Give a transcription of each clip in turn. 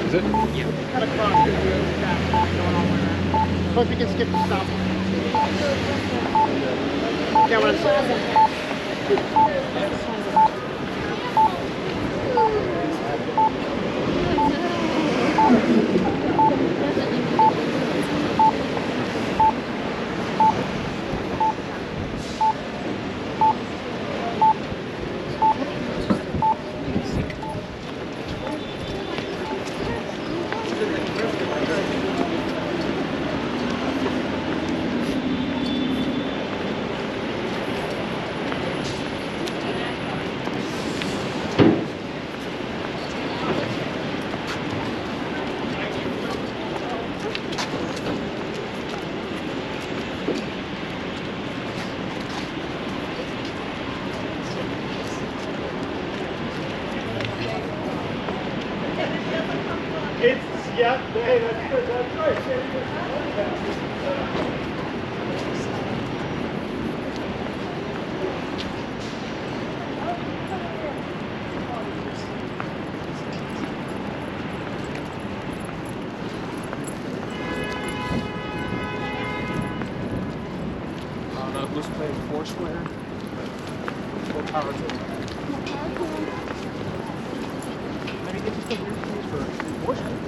Is it? Yeah. Cut across the going on with that. Plus we can skip the stop. Yeah, what I'm saying. Yeah, hey, that's good. That's right. I don't know who's playing Foursquare. What power to it? How do you get this stuff here for Foursquare?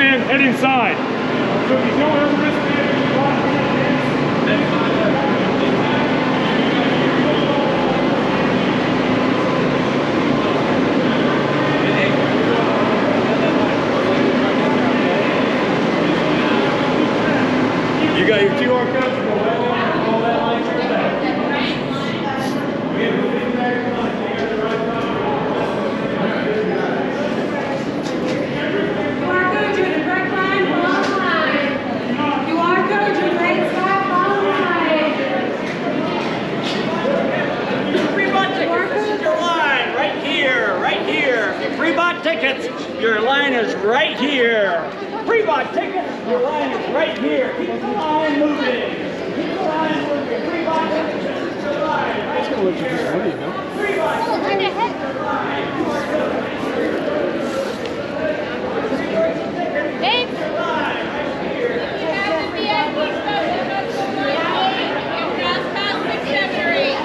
Head inside. So if you don't have a wristband, you walk you got your QR code? Tickets, your line is right here. Pre-bought tickets, your line is right here. Keep the line moving. Keep the line moving. Pre-bought tickets, this is your line. Right here. Pre-bought tickets, your line. Babe, you have the VIP special past 6, 7, or 8.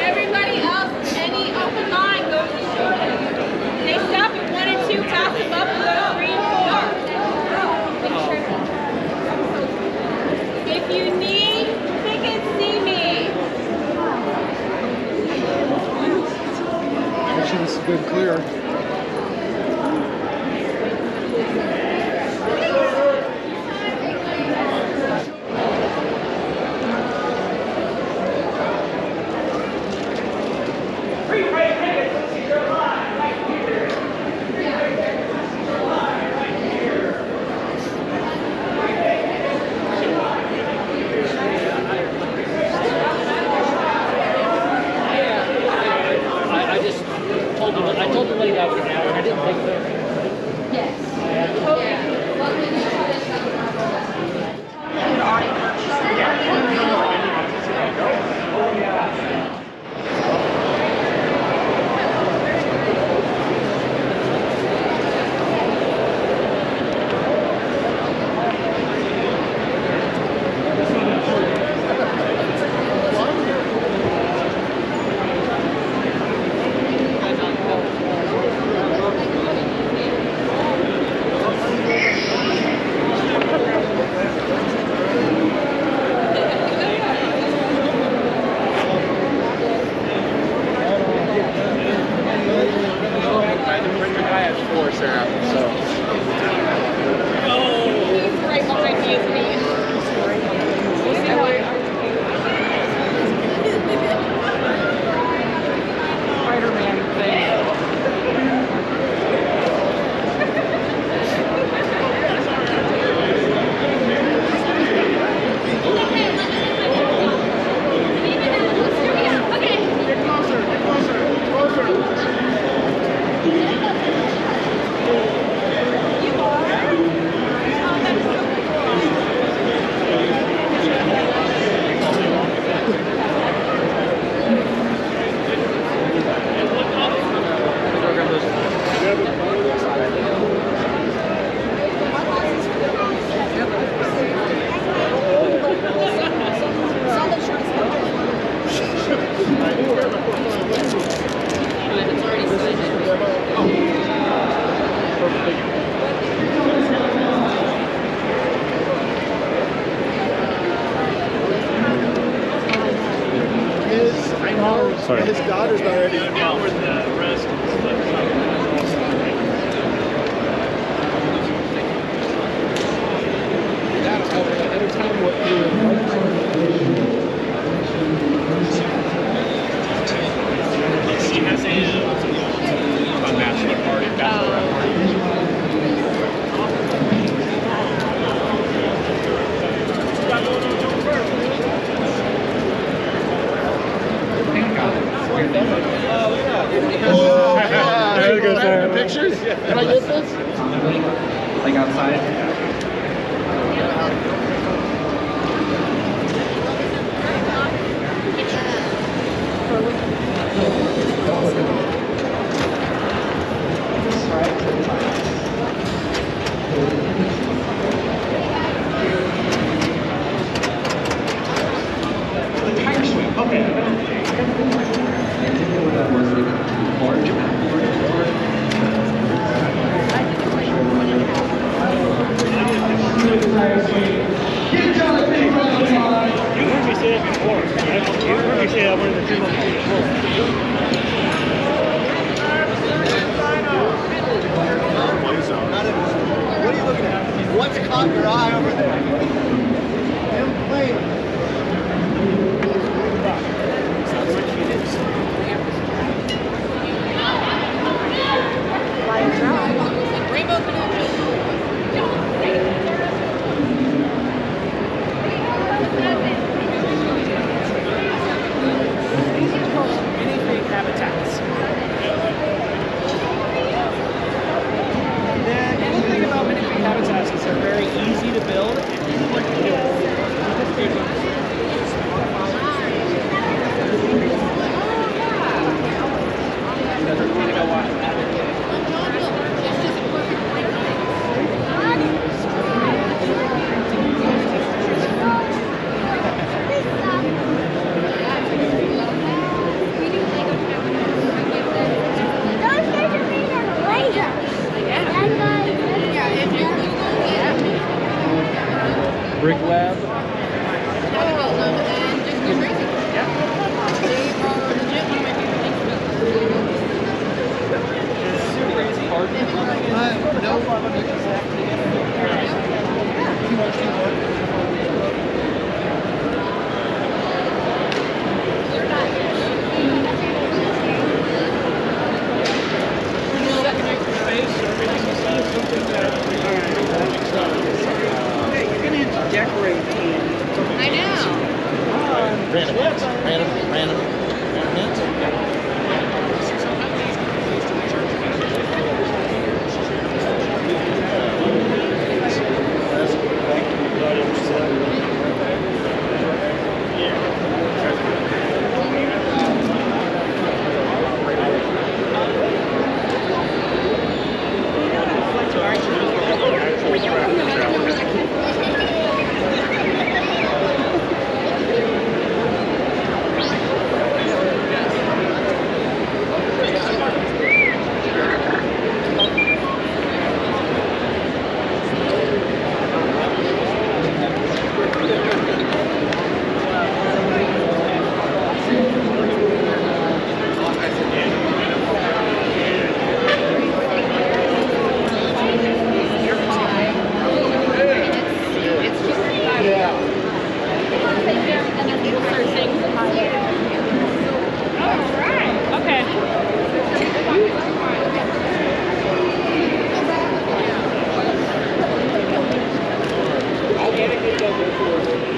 Everybody else, any open line goes to show. They stop at 1 and 2, pass them up. good and clear. I told the lady I was an hour, and I didn't think that. Sorry. His daughter's not ready. Now with the rest of the stuff. Anytime what He has a bachelor party, bachelorette party. Pictures? Can I get this? Like outside? Random hits. Random hits.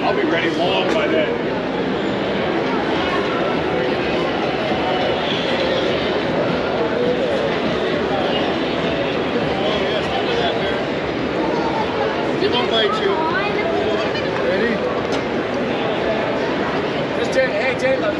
I'll be ready long by then. He won't bite you. Ready? Hey, Taylor.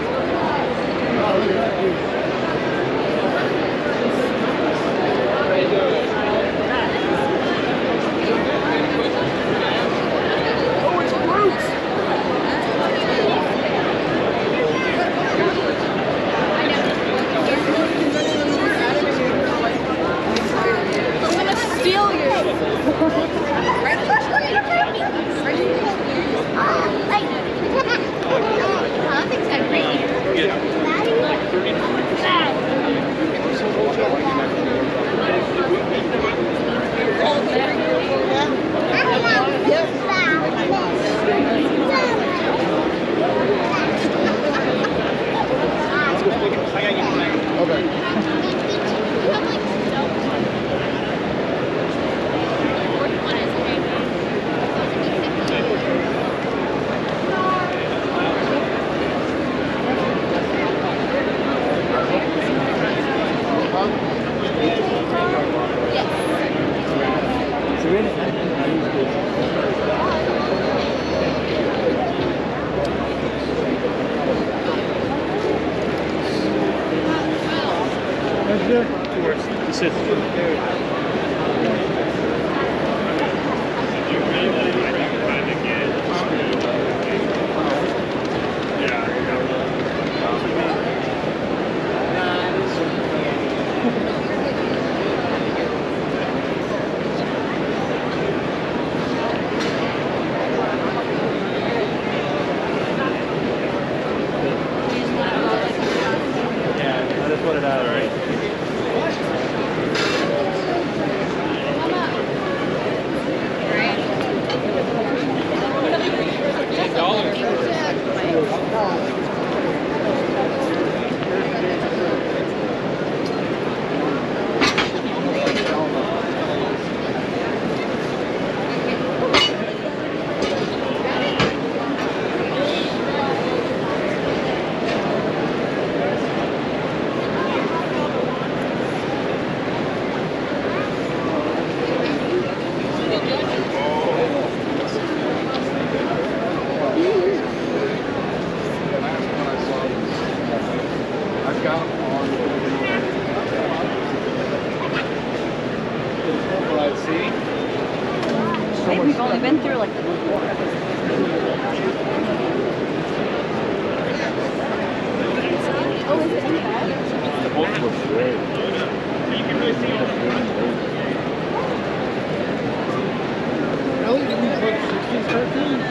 Towards the city. I just put it out. All right. We've only been through like oh, is it in bed? The book looks great. You can really see it. Ellie, did we put 16 cartoons?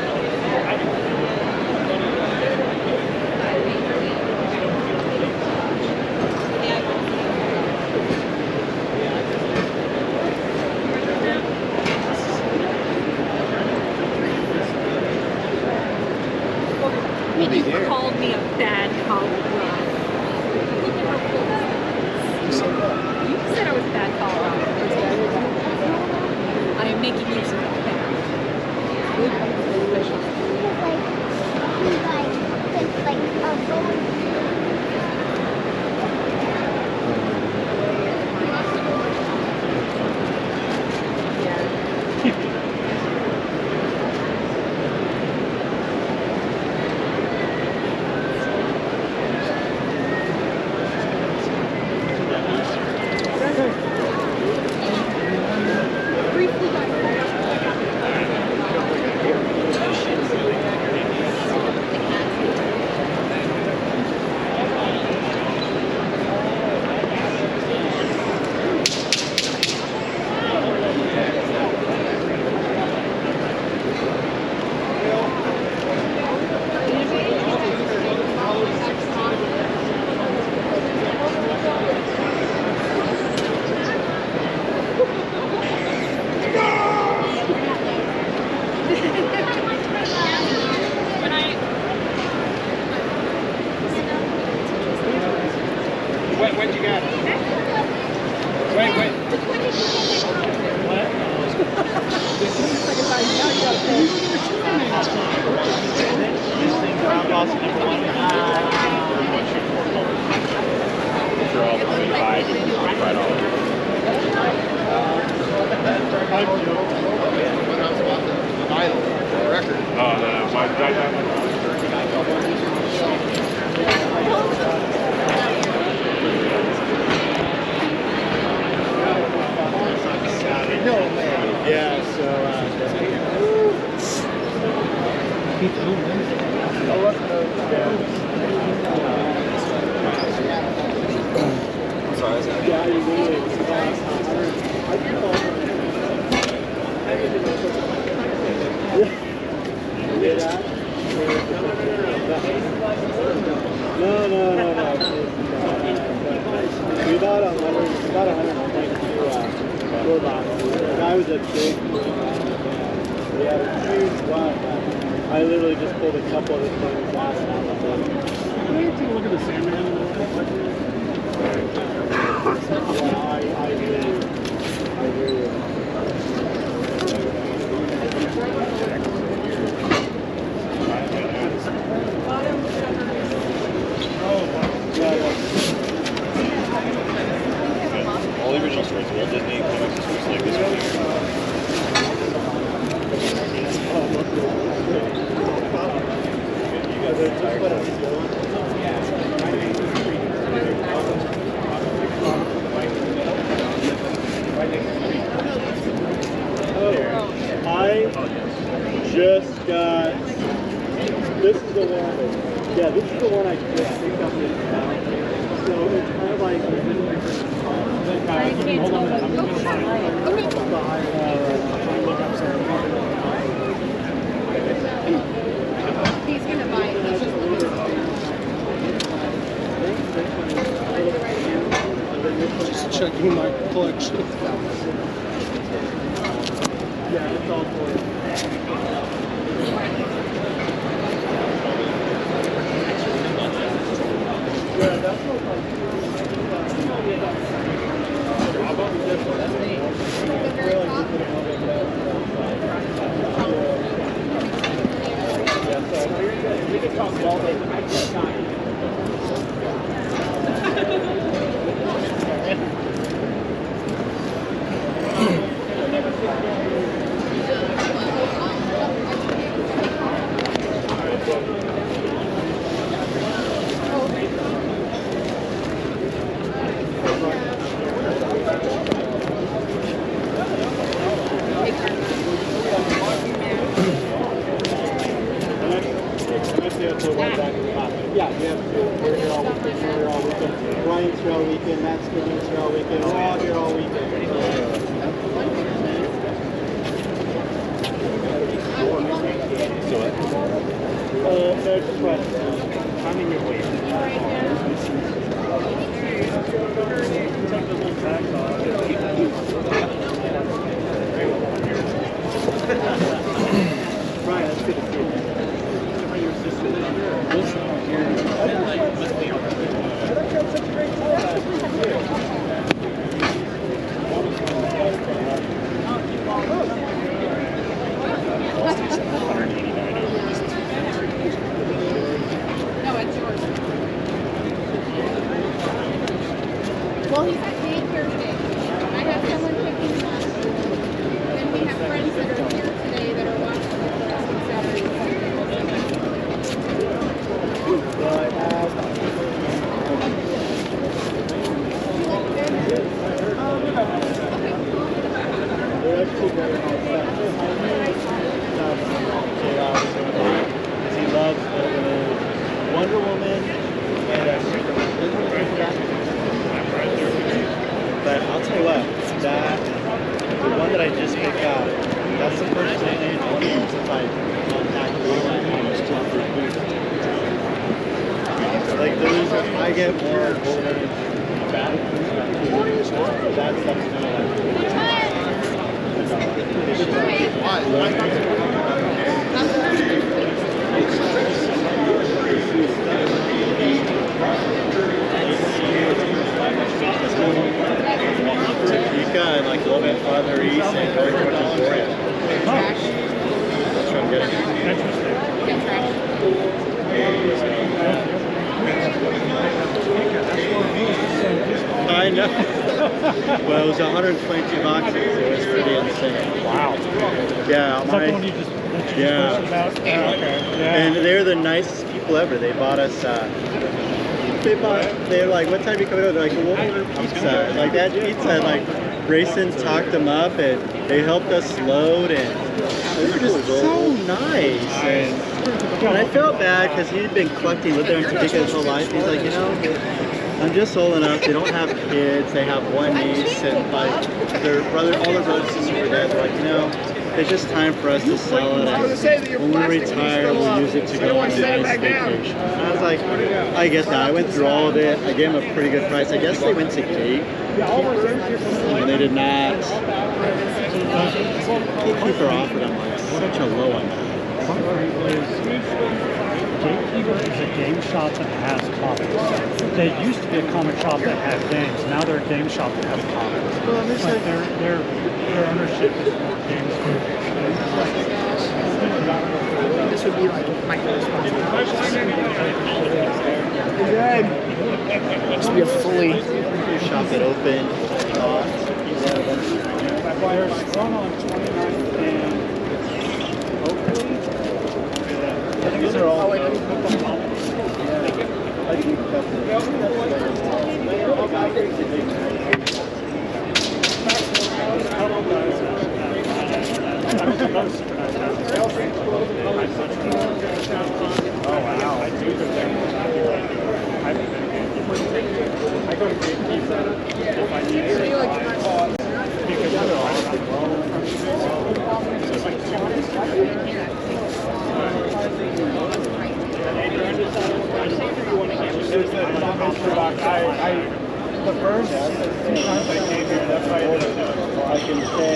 You called me a bad Colorado. You said I was a bad Colorado. I am making use of that. When you got it? Wait. What? Ground boss number 1. They're all between 5 and right on. Idle record. Oh, no, why did I have No man. Yeah, so Sorry, is that No. We bought 122 robots. The guy was a big we had a huge one. I literally just pulled a couple of the things last night. Look at the Sandman. Yeah, I hear you. all the original stories? Walt Disney comics is like this one. I just got. This is the one. Yeah, this is the one I just picked up this now. So it's kind of like. Hold on a minute. I'm going to He's going to buy it. He's just looking Just checking my collection. Yeah, it's all for you. Yeah, that's what we can talk all day, but I just got it. Yeah, we have two. We're here all weekend. We're here all weekend. Ryan's here all weekend. Matt's here all weekend. We're all here all weekend. There's just what? I'm in your way. Take the little tracks off. Ryan, that's good to see you. Your sister. No, it's yours. Well, he's at daycare today. I have someone picking him up. Then we have friends that are here today that are watching for us on Saturday. He loves Wonder Woman and but I'll tell you what, that the one that I just picked out, that's the first thing since I contacted like those, I get more golden bad. That stuff's kind of like I know. Well, it was 122 boxes. It was pretty insane. Wow. Yeah, Is that the one you just posted about? Okay. Yeah. And they're the nicest people ever. They bought us. They're like, what time are you coming over? They're like, we'll order pizza. Like that pizza, like Grayson talked them up, and they helped us load, and they were just so nice. And I felt bad because he'd been collecting, lived there in Topeka his whole life. He's like, you know, I'm just old enough. They don't have kids. They have one niece, and like all their brothers and sisters are dead. They're like, you know, it's just time for us to sell it. And when we retire, we'll use it to go on a nice vacation. And I was like, I get that. I went through all of it. I gave them a pretty good price. I guess they went to gate, and they did not. Gatekeeper offered them like such a low amount. Gatekeeper is a game shop that has comics. They used to be a comic shop that had games. Now they're a game shop that has comics. Well, It's like their ownership is more games. This would be like my responsibility. This would be a fully Shop that opened. There's one on 29th and Oakley. I think these are all. I think Oh wow. I go to Gatekeeper if I need to. Because they're the first times I came here, that's why I can say,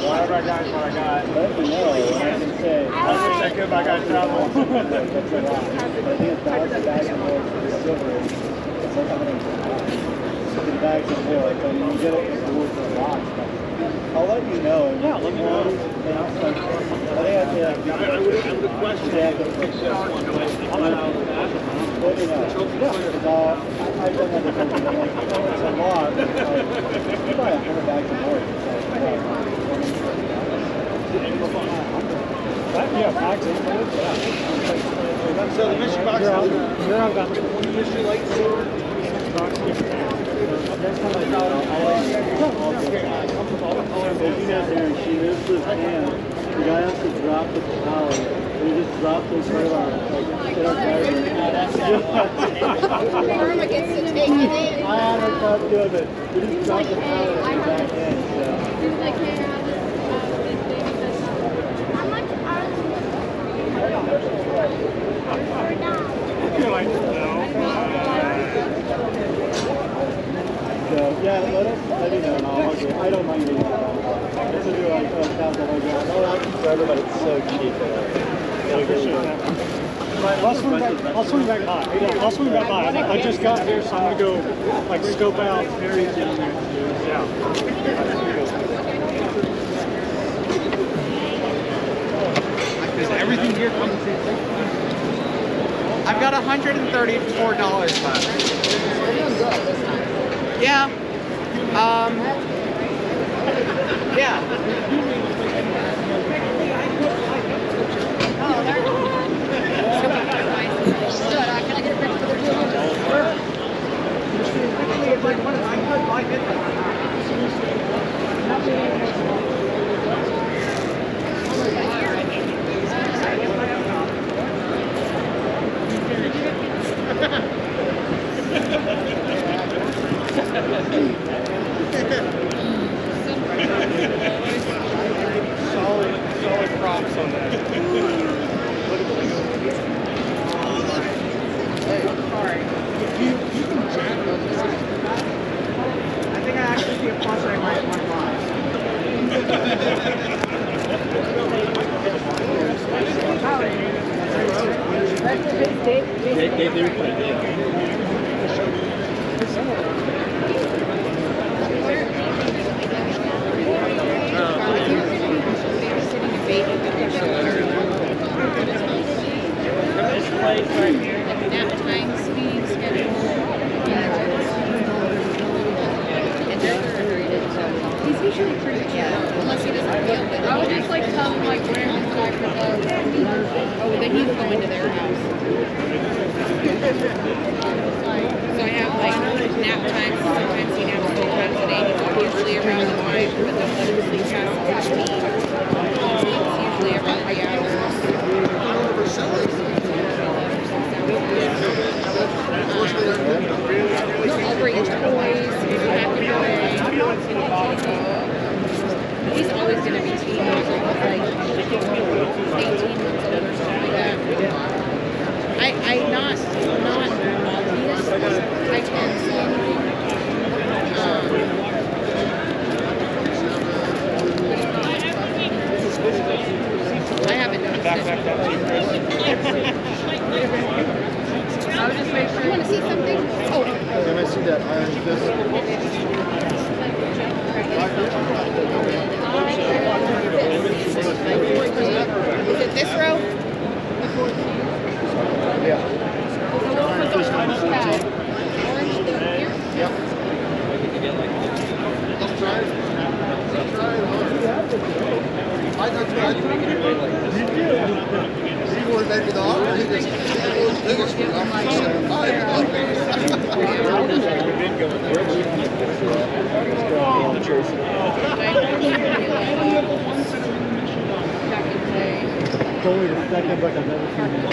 whatever I got is what I got. Let me know, and I can say, I wish I could, but I got to travel. That's a lot. I think it's $1,000 bags and more for silver. It's like $150 bags and more. Like when you get it, it's worth a lot. I'll let you know. Yeah, let me know. And I'll start. I think I would have questioned that. Let me know. Yeah. I've done that before. It's a lot. You buy 100 bags of more. yeah, bags of more. Yeah. So the mystery box is You're on about 20 mystery lightsaber. She moves his hand. The guy has to drop the power. And he just dropped his right on it. Like, Karma gets to take it. I had her not doing it. He just dropped the power in the back end. So. He was like, hey, I have this big thing. How much are So, yeah, let me know. I don't mind being this will do like $1,000. Forever, but it's so cheap. I'll swing back by. Yeah, I'll swing back by. I just got here, so I'm gonna go like scope out areas down there. Yeah. because everything here comes in. I've got $134 left. Yeah. Solid props on that. I think I actually see a plus I might want to buy. nap time, speed, schedule, he's usually pretty chill, unless he doesn't feel good. I would just like tell him like where his diaper goes. Oh, then he's going to their house. So I have like nap times. Sometimes he naps 4 times a day. He's usually around 5, but then let him sleep past 16. He sleeps usually around 3 hours. I'll bring toys, pack it away. He's always going to be teenager, like 18 months old or something like that. I'm not obvious. I can't see anything. I haven't noticed it. I would just make sure. You want to see something? Oh. Can I see that iron fist? Is it this row? Yeah. Iron fist number 14. Orange here? Yep. Let's try it. I got to he wanted maybe the offer. He just biggest one. I'm like, Totally the second book I've ever seen him draw.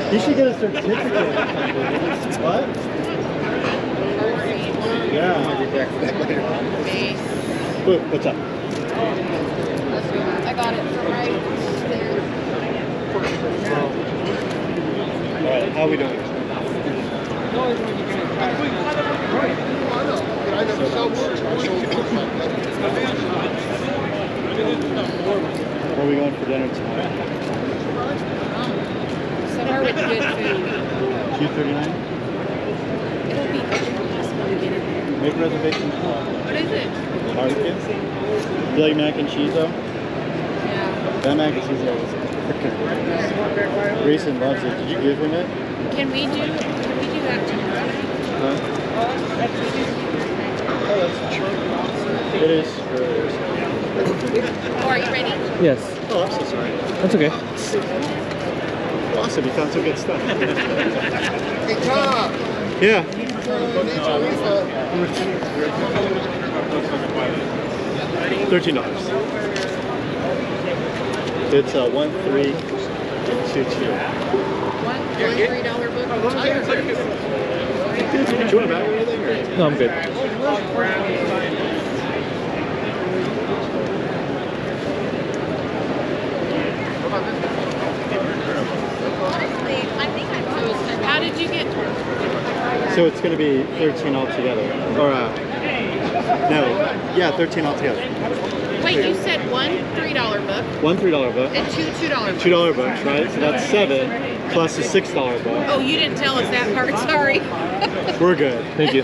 He should get a certificate. What? Yeah. Wait, what's up? I got it right there. Alright, how are we doing? Where are we going for dinner tonight? Somewhere with good food. Q39? It'll be impossible to get in there. Make a reservation. What is it? Barbecue? You like mac and cheese though? Yeah. That mac and cheese though is freaking delicious. Gleason loves it. Did you give him it? Can we do that tomorrow? Huh? Oh, that's true. It is. Oh, are you ready? Yes. Oh, I'm so sorry. That's okay. Awesome, you found some good stuff. Hey, Tom. Yeah. $13. It's a 1322. One $3 book. Do you want a bag or anything? Or? No, I'm good. How did you get? So it's going to be 13 altogether. Or, no. Yeah, 13 altogether. Wait, you said one $3 book One $3 book. and two $2 books. $2 books, right? So that's 7 plus a $6 book. Oh, you didn't tell us that part. Sorry. We're good. Thank you.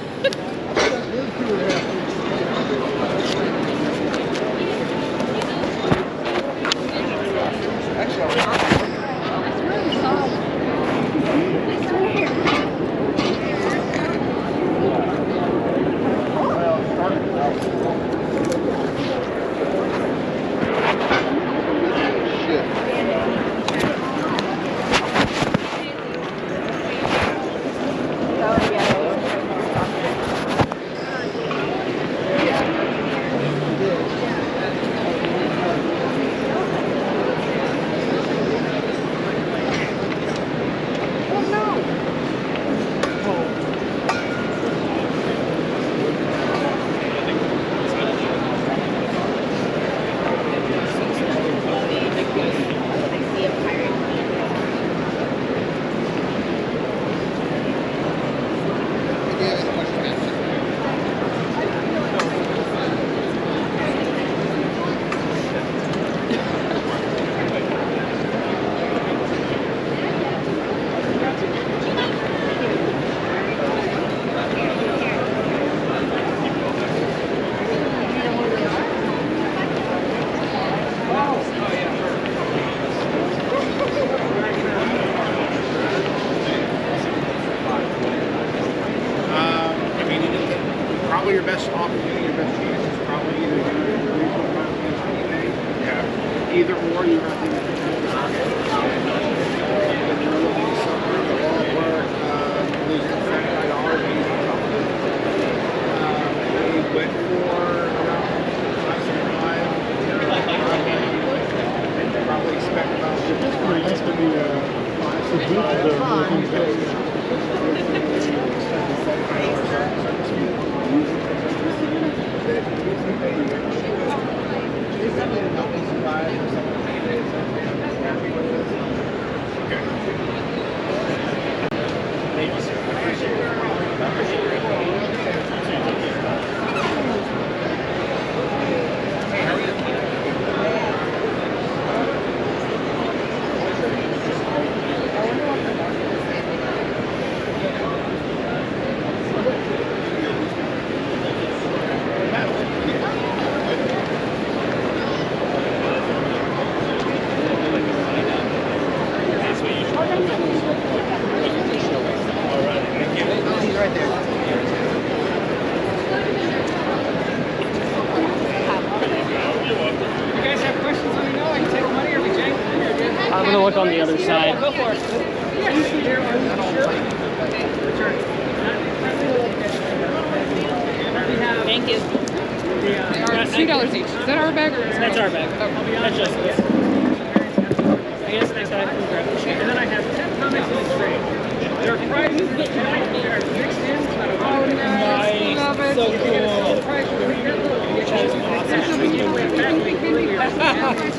opportunity, your best chance is probably either regional competition eBay. Yeah. Either or, you have to we went for around 575. Probably expect about Nice to be I'm gonna look on the other side. Go for it. Thank you. They are $2 each. Is that our bag or That's our bag. That's just us. I guess next time I can grab the shake. And then I have 10 comics in the trade. They're prices that are mixed in. Oh, nice. Love it. So cool.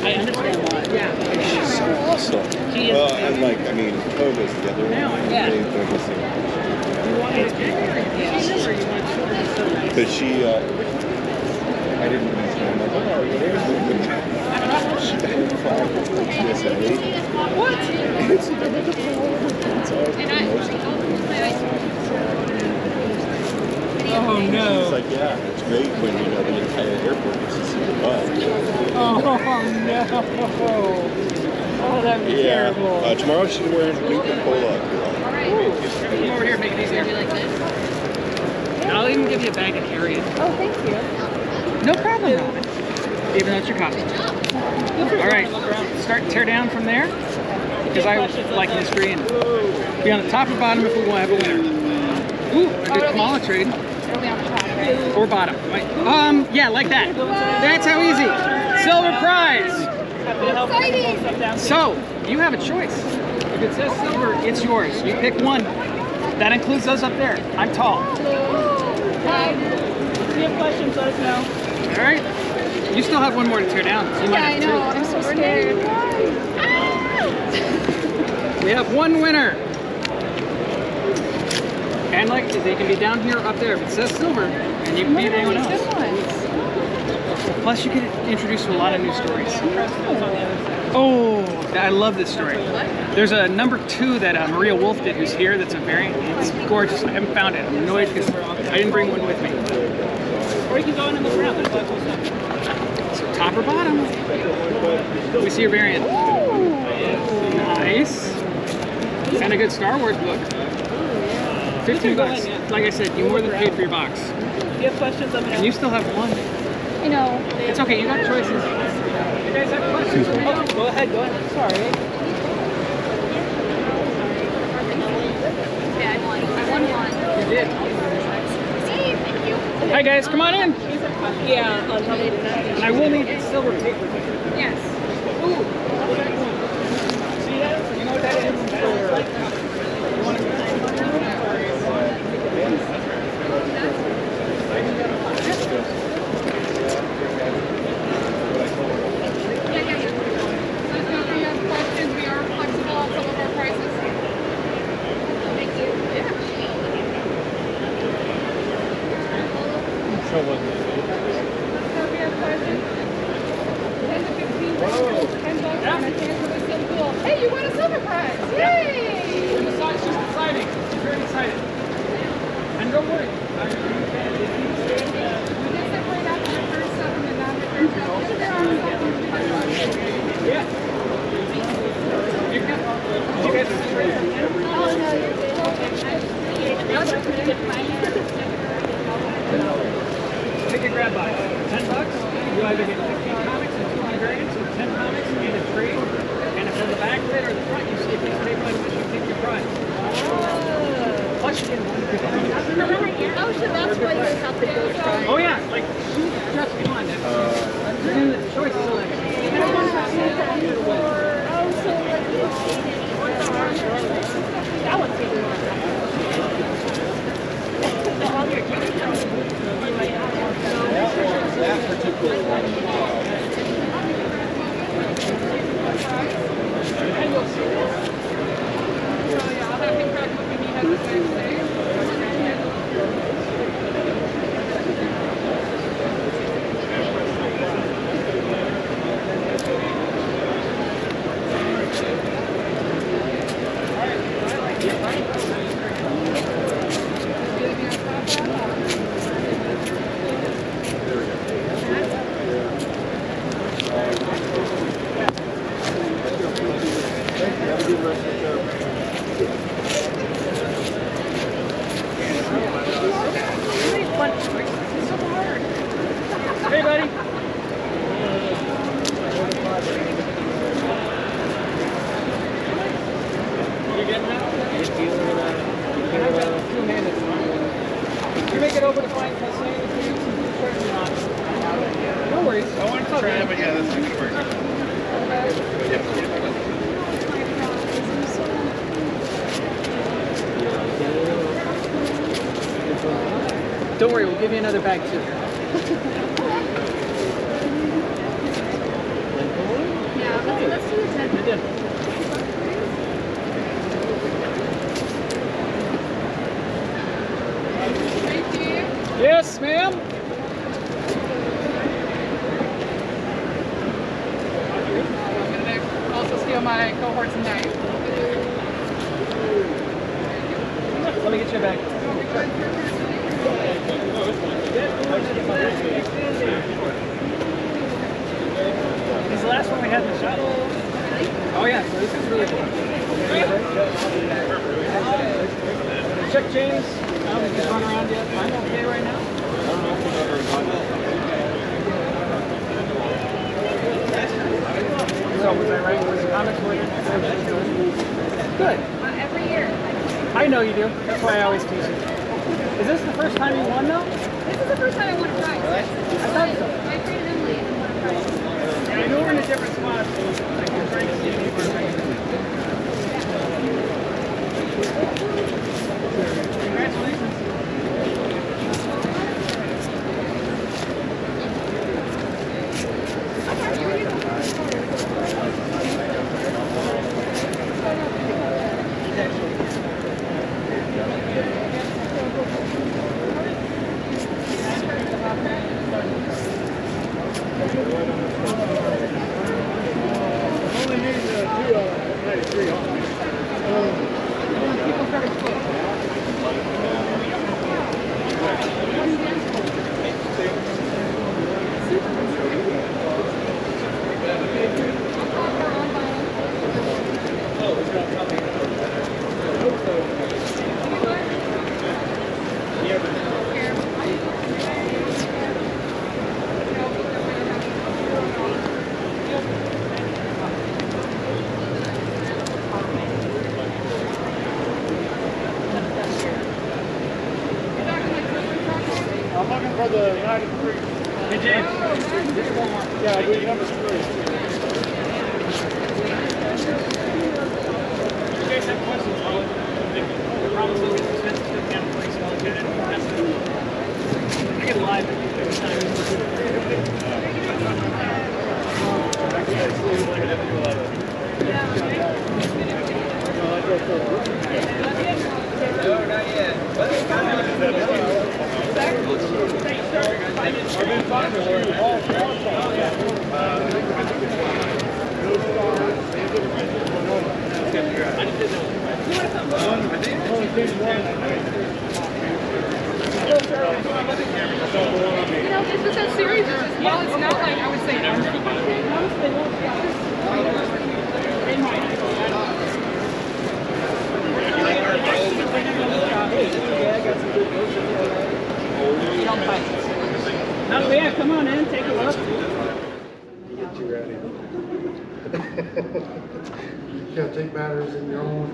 I understand why. Yeah. She's so awesome. She is. Well, and like, I mean, Toga's the other one. Yeah. They're the same. You want it or you want children? But she, I didn't mention I'm like, oh, there's TSA. What? It's Oh no. It's like, yeah, it's great when you know the entire airport gets to see your butt. Oh no. Oh, that'd be terrible. Tomorrow she's wearing Nuka-Cola. Come over here, make it easier. I'll even give you a bag to carry it. Oh, thank you. No problem, Robin. Even though it's your copy. All right, tear down from there. Because I like this green. Be on the top or bottom if we want to have a winner. Ooh, a good Kamala trade. It'll be on the top. Or bottom. Yeah, like that. That's how easy. Silver prize. Exciting! So, you have a choice. If it says silver, it's yours. You pick one. That includes those up there. I'm tall. Hi. If you have questions, let us know. All right. You still have one more to tear down. So you might Yeah, I have know. I'm so scared. two. We have one winner. And like, they can be down here or up there. If it says silver, and you can beat anyone else. Good ones. Plus, you can introduce to a lot of new stories. Oh, I love this story. There's a #2 that Maria Wolf did, who's here. That's a variant. It's gorgeous. I haven't found it. I'm annoyed because I didn't bring one with me. Or you can go in and look around. There's lots of stuff. So top or bottom? Let me see your variant. Nice. And a good Star Wars book. $15. Like I said, you more than paid for your box. If you have questions, let me know. And you still have one. I know. It's okay, you got choices. You guys have questions? Oh, go ahead. Sorry. Yeah, I won one. You did. Thank you. Hi guys, come on in. Yeah, on how they did that. And I will need silver paper. Yes. Ooh. See that? You know what that is? Hey, you won a silver prize! Yay! She's excited. She's very excited. And don't worry. We did separate out the first stuff and the non-return stuff. Isn't there all Yeah. You guys are straight. Oh, no, you're good. free grab box. $10. You either get 15 comics and 2 variants, or 10 comics and a trade. And if on the back of it or the front you see a piece of paper like this, you take your prize. Plus you get Oh, so that's why you have the ghost prize. oh yeah, like just one. The choice is on it. Oh, so like that one's bigger. That particular one. Hey, buddy. You getting that? You make it over to find Cassandra. No worries. I wanted to try it, but yeah, that's not gonna work. Don't worry, we'll give you another bag too. Yeah, let's do the 10. Thank you. Yes, ma'am. I'm gonna also steal my cohort's knife. Let me get you a bag. This is the last one we had in the shop. Oh yeah, so this is really cool. Check chains. I don't think he's run around yet. I'm okay right now. So was I right? Was the comics worth it? Good. Every year. I know you do. That's why I always tease you. Is this the first time you won though? This is the first time I won a prize. I thought so. My friend Emily won a prize. And I know we're in a different spot, so like we're trying to see if we're Congratulations. Only need 293 on. I'm looking for the 93. Hey James. Yeah, we number 3. You guys have questions, I'll promise I'll get the census at the end of the place, I'll get it. I get live every time. No, not yet. I've been talking to her all You know, this is a series as well. It's not like I would say None was in your own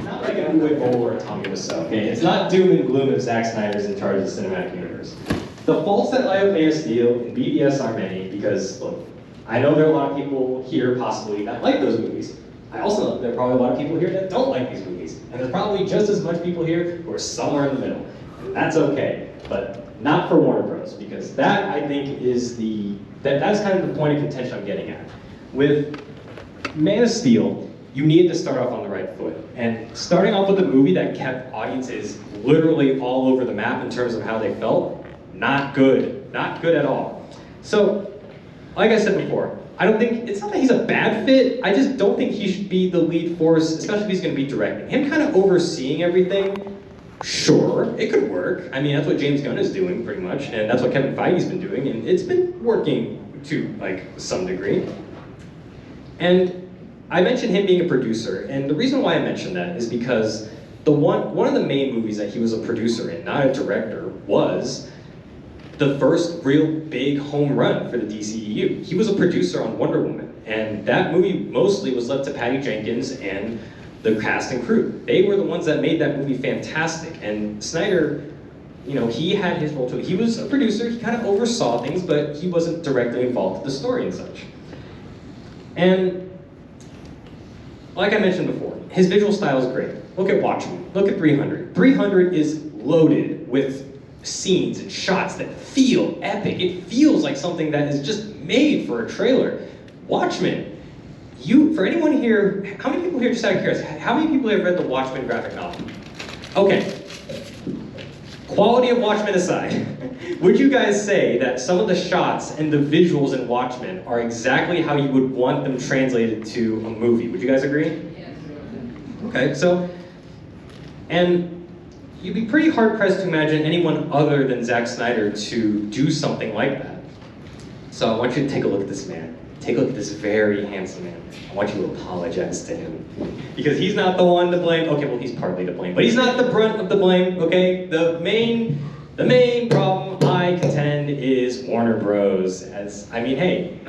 Not like a way forward Tommy was so. Okay, it's not doom and gloom if Zack Snyder's in charge of the cinematic universe. The faults that lie with Man of Steel and BVS are many because, look, I know there are a lot of people here possibly that like those movies. I also know there are probably a lot of people here that don't like these movies. And there's probably just as much people here who are somewhere in the middle. And that's okay, but not for Warner Bros. Because that, I think, is that's kind of the point of contention I'm getting at. With Man of Steel, you needed to start off on the right foot. And starting off with a movie that kept audiences literally all over the map in terms of how they felt, not good. Not good at all. So, like I said before, it's not that he's a bad fit, I just don't think he should be the lead force, especially if he's going to be directing. Him kind of overseeing everything, sure, it could work. I mean, that's what James Gunn is doing pretty much, and that's what Kevin Feige's been doing, and it's been working to, like, some degree. And I mentioned him being a producer, and the reason why I mentioned that is because one of the main movies that he was a producer in, not a director, was the first real big home run for the DCEU. He was a producer on Wonder Woman, and that movie mostly was left to Patty Jenkins and the cast and crew. They were the ones that made that movie fantastic, and Snyder, you know, he had his role too. He was a producer, he kind of oversaw things, but he wasn't directly involved with the story and such. And like I mentioned before, his visual style is great. Look at Watchmen, look at 300. 300 is loaded with scenes and shots that feel epic. It feels like something that is just made for a trailer. Watchmen, for anyone here, how many people here, just out of curiosity, how many people have read the Watchmen graphic novel? Okay. Quality of Watchmen aside, would you guys say that some of the shots and the visuals in Watchmen are exactly how you would want them translated to a movie? Would you guys agree? Yes. Okay, so, and you'd be pretty hard-pressed to imagine anyone other than Zack Snyder to do something like that. So I want you to take a look at this man. Take a look at this very handsome man. I want you to apologize to him. Because he's not the one to blame. Okay, well, he's partly to blame, but he's not the brunt of the blame, okay? The main problem, I contend, is Warner Bros. Hey,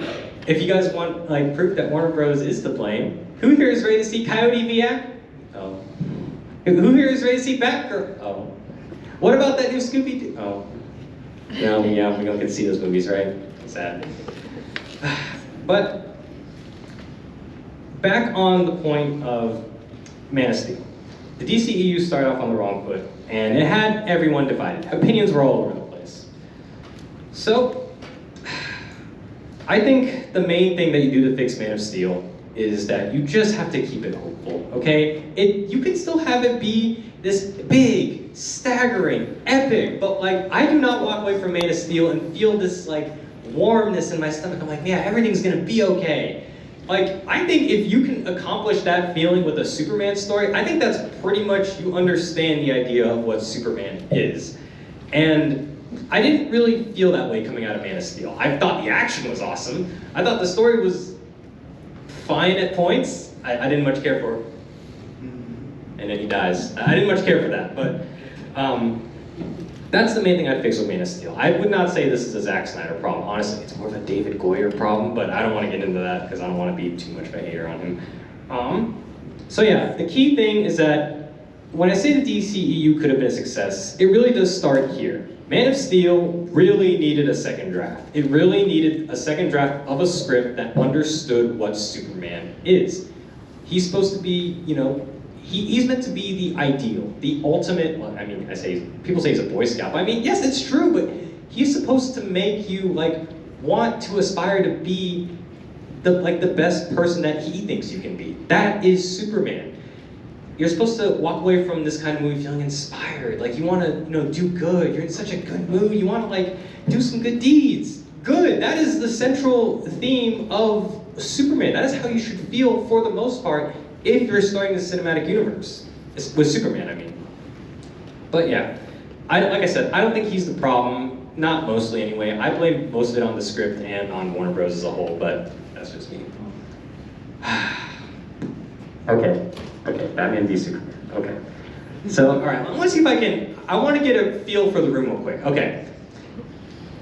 if you guys want like proof that Warner Bros. Is to blame, who here is ready to see Coyote Viac? Oh. Who here is ready to see Batgirl? Oh. What about that new Scooby-Doo? Oh. No, yeah, we don't get to see those movies, right? Sad. But back on the point of Man of Steel. The DCEU started off on the wrong foot, and it had everyone divided. Opinions were all over the place. So, I think the main thing that you do to fix Man of Steel is that you just have to keep it hopeful, okay? You can still have it be this big, staggering, epic, but like, I do not walk away from Man of Steel and feel this like warmness in my stomach. I'm like, yeah, everything's gonna be okay. Like, I think if you can accomplish that feeling with a Superman story, I think that's pretty much, you understand the idea of what Superman is. And I didn't really feel that way coming out of Man of Steel. I thought the action was awesome. I thought the story was fine at points. I didn't much care for it. And then he dies. I didn't much care for that, but that's the main thing I'd fix with Man of Steel. I would not say this is a Zack Snyder problem. Honestly, it's more of a David Goyer problem, but I don't want to get into that because I don't want to be too much of a hater on him. So yeah, the key thing is that when I say the DCEU could have been a success, it really does start here. Man of Steel really needed a second draft. It really needed a second draft of a script that understood what Superman is. He's supposed to be, you know, he's meant to be the ideal, the ultimate, well, I mean, people say he's a Boy Scout, but I mean, yes, it's true, but he's supposed to make you, like, want to aspire to be the best person that he thinks you can be. That is Superman. You're supposed to walk away from this kind of movie feeling inspired, like you want to, you know, do good. You're in such a good mood. You want to like do some good deeds. Good. That is the central theme of Superman. That is how you should feel for the most part if you're starting the cinematic universe with Superman. I mean, but yeah, like I said, I don't think he's the problem. Not mostly anyway. I blame most of it on the script and on Warner Bros. As a whole, but that's just me. Okay, Batman v Superman. Okay. So, all right, I want to see if I want to get a feel for the room real quick. Okay.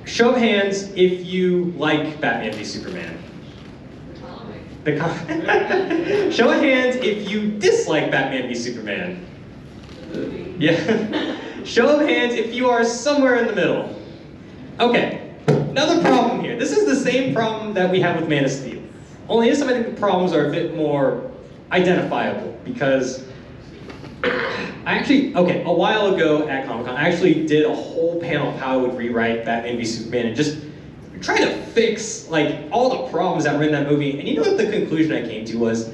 show of hands if you like Batman v Superman. Show of hands if you dislike Batman v Superman. Yeah. Show of hands if you are somewhere in the middle. Okay, another problem here. This is the same problem that we have with Man of Steel. Only this time I think the problems are a bit more identifiable because a while ago at Comicon, I actually did a whole panel of how I would rewrite Batman v Superman and just try to fix like all the problems that were in that movie. And you know what the conclusion I came to was?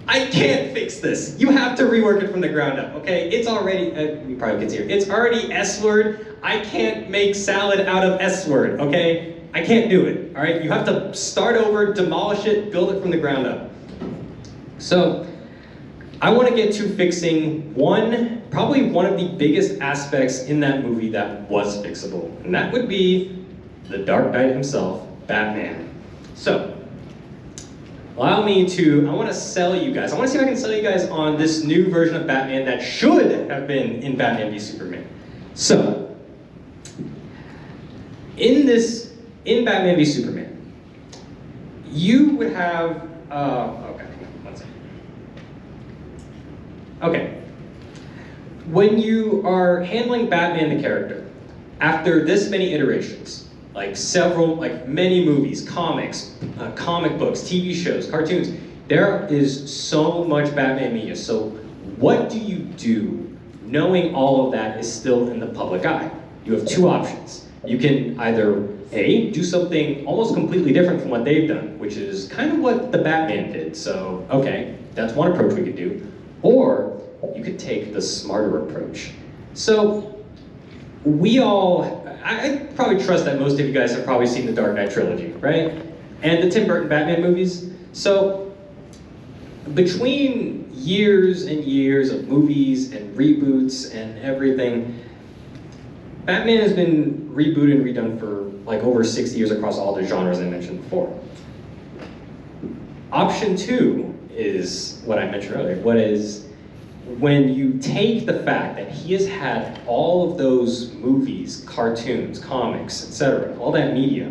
I can't fix this. You have to rework it from the ground up, okay? It's already, you probably can see it, it's already S-word. I can't make salad out of S-word, okay? I can't do it, all right? You have to start over, demolish it, build it from the ground up. So, I want to get to fixing probably one of the biggest aspects in that movie that was fixable, and that would be the Dark Knight himself, Batman. So, I want to sell you guys, I want to see if I can sell you guys on this new version of Batman that should have been in Batman v Superman. So, in Batman v Superman, you would have, Okay. When you are handling Batman the character, after this many iterations, like many movies, comics, comic books, TV shows, cartoons, there is so much Batman media. So what do you do knowing all of that is still in the public eye? You have two options. You can either A, do something almost completely different from what they've done, which is kind of what the Batman did. So, okay, that's one approach we could do. Or you could take the smarter approach. So I probably trust that most of you guys have probably seen the Dark Knight trilogy, right? And the Tim Burton Batman movies. So between years and years of movies and reboots and everything, Batman has been rebooted and redone for like over 60 years across all the genres I mentioned before. Option 2 is what I mentioned earlier. What is when you take the fact that he has had all of those movies, cartoons, comics, etc., all that media,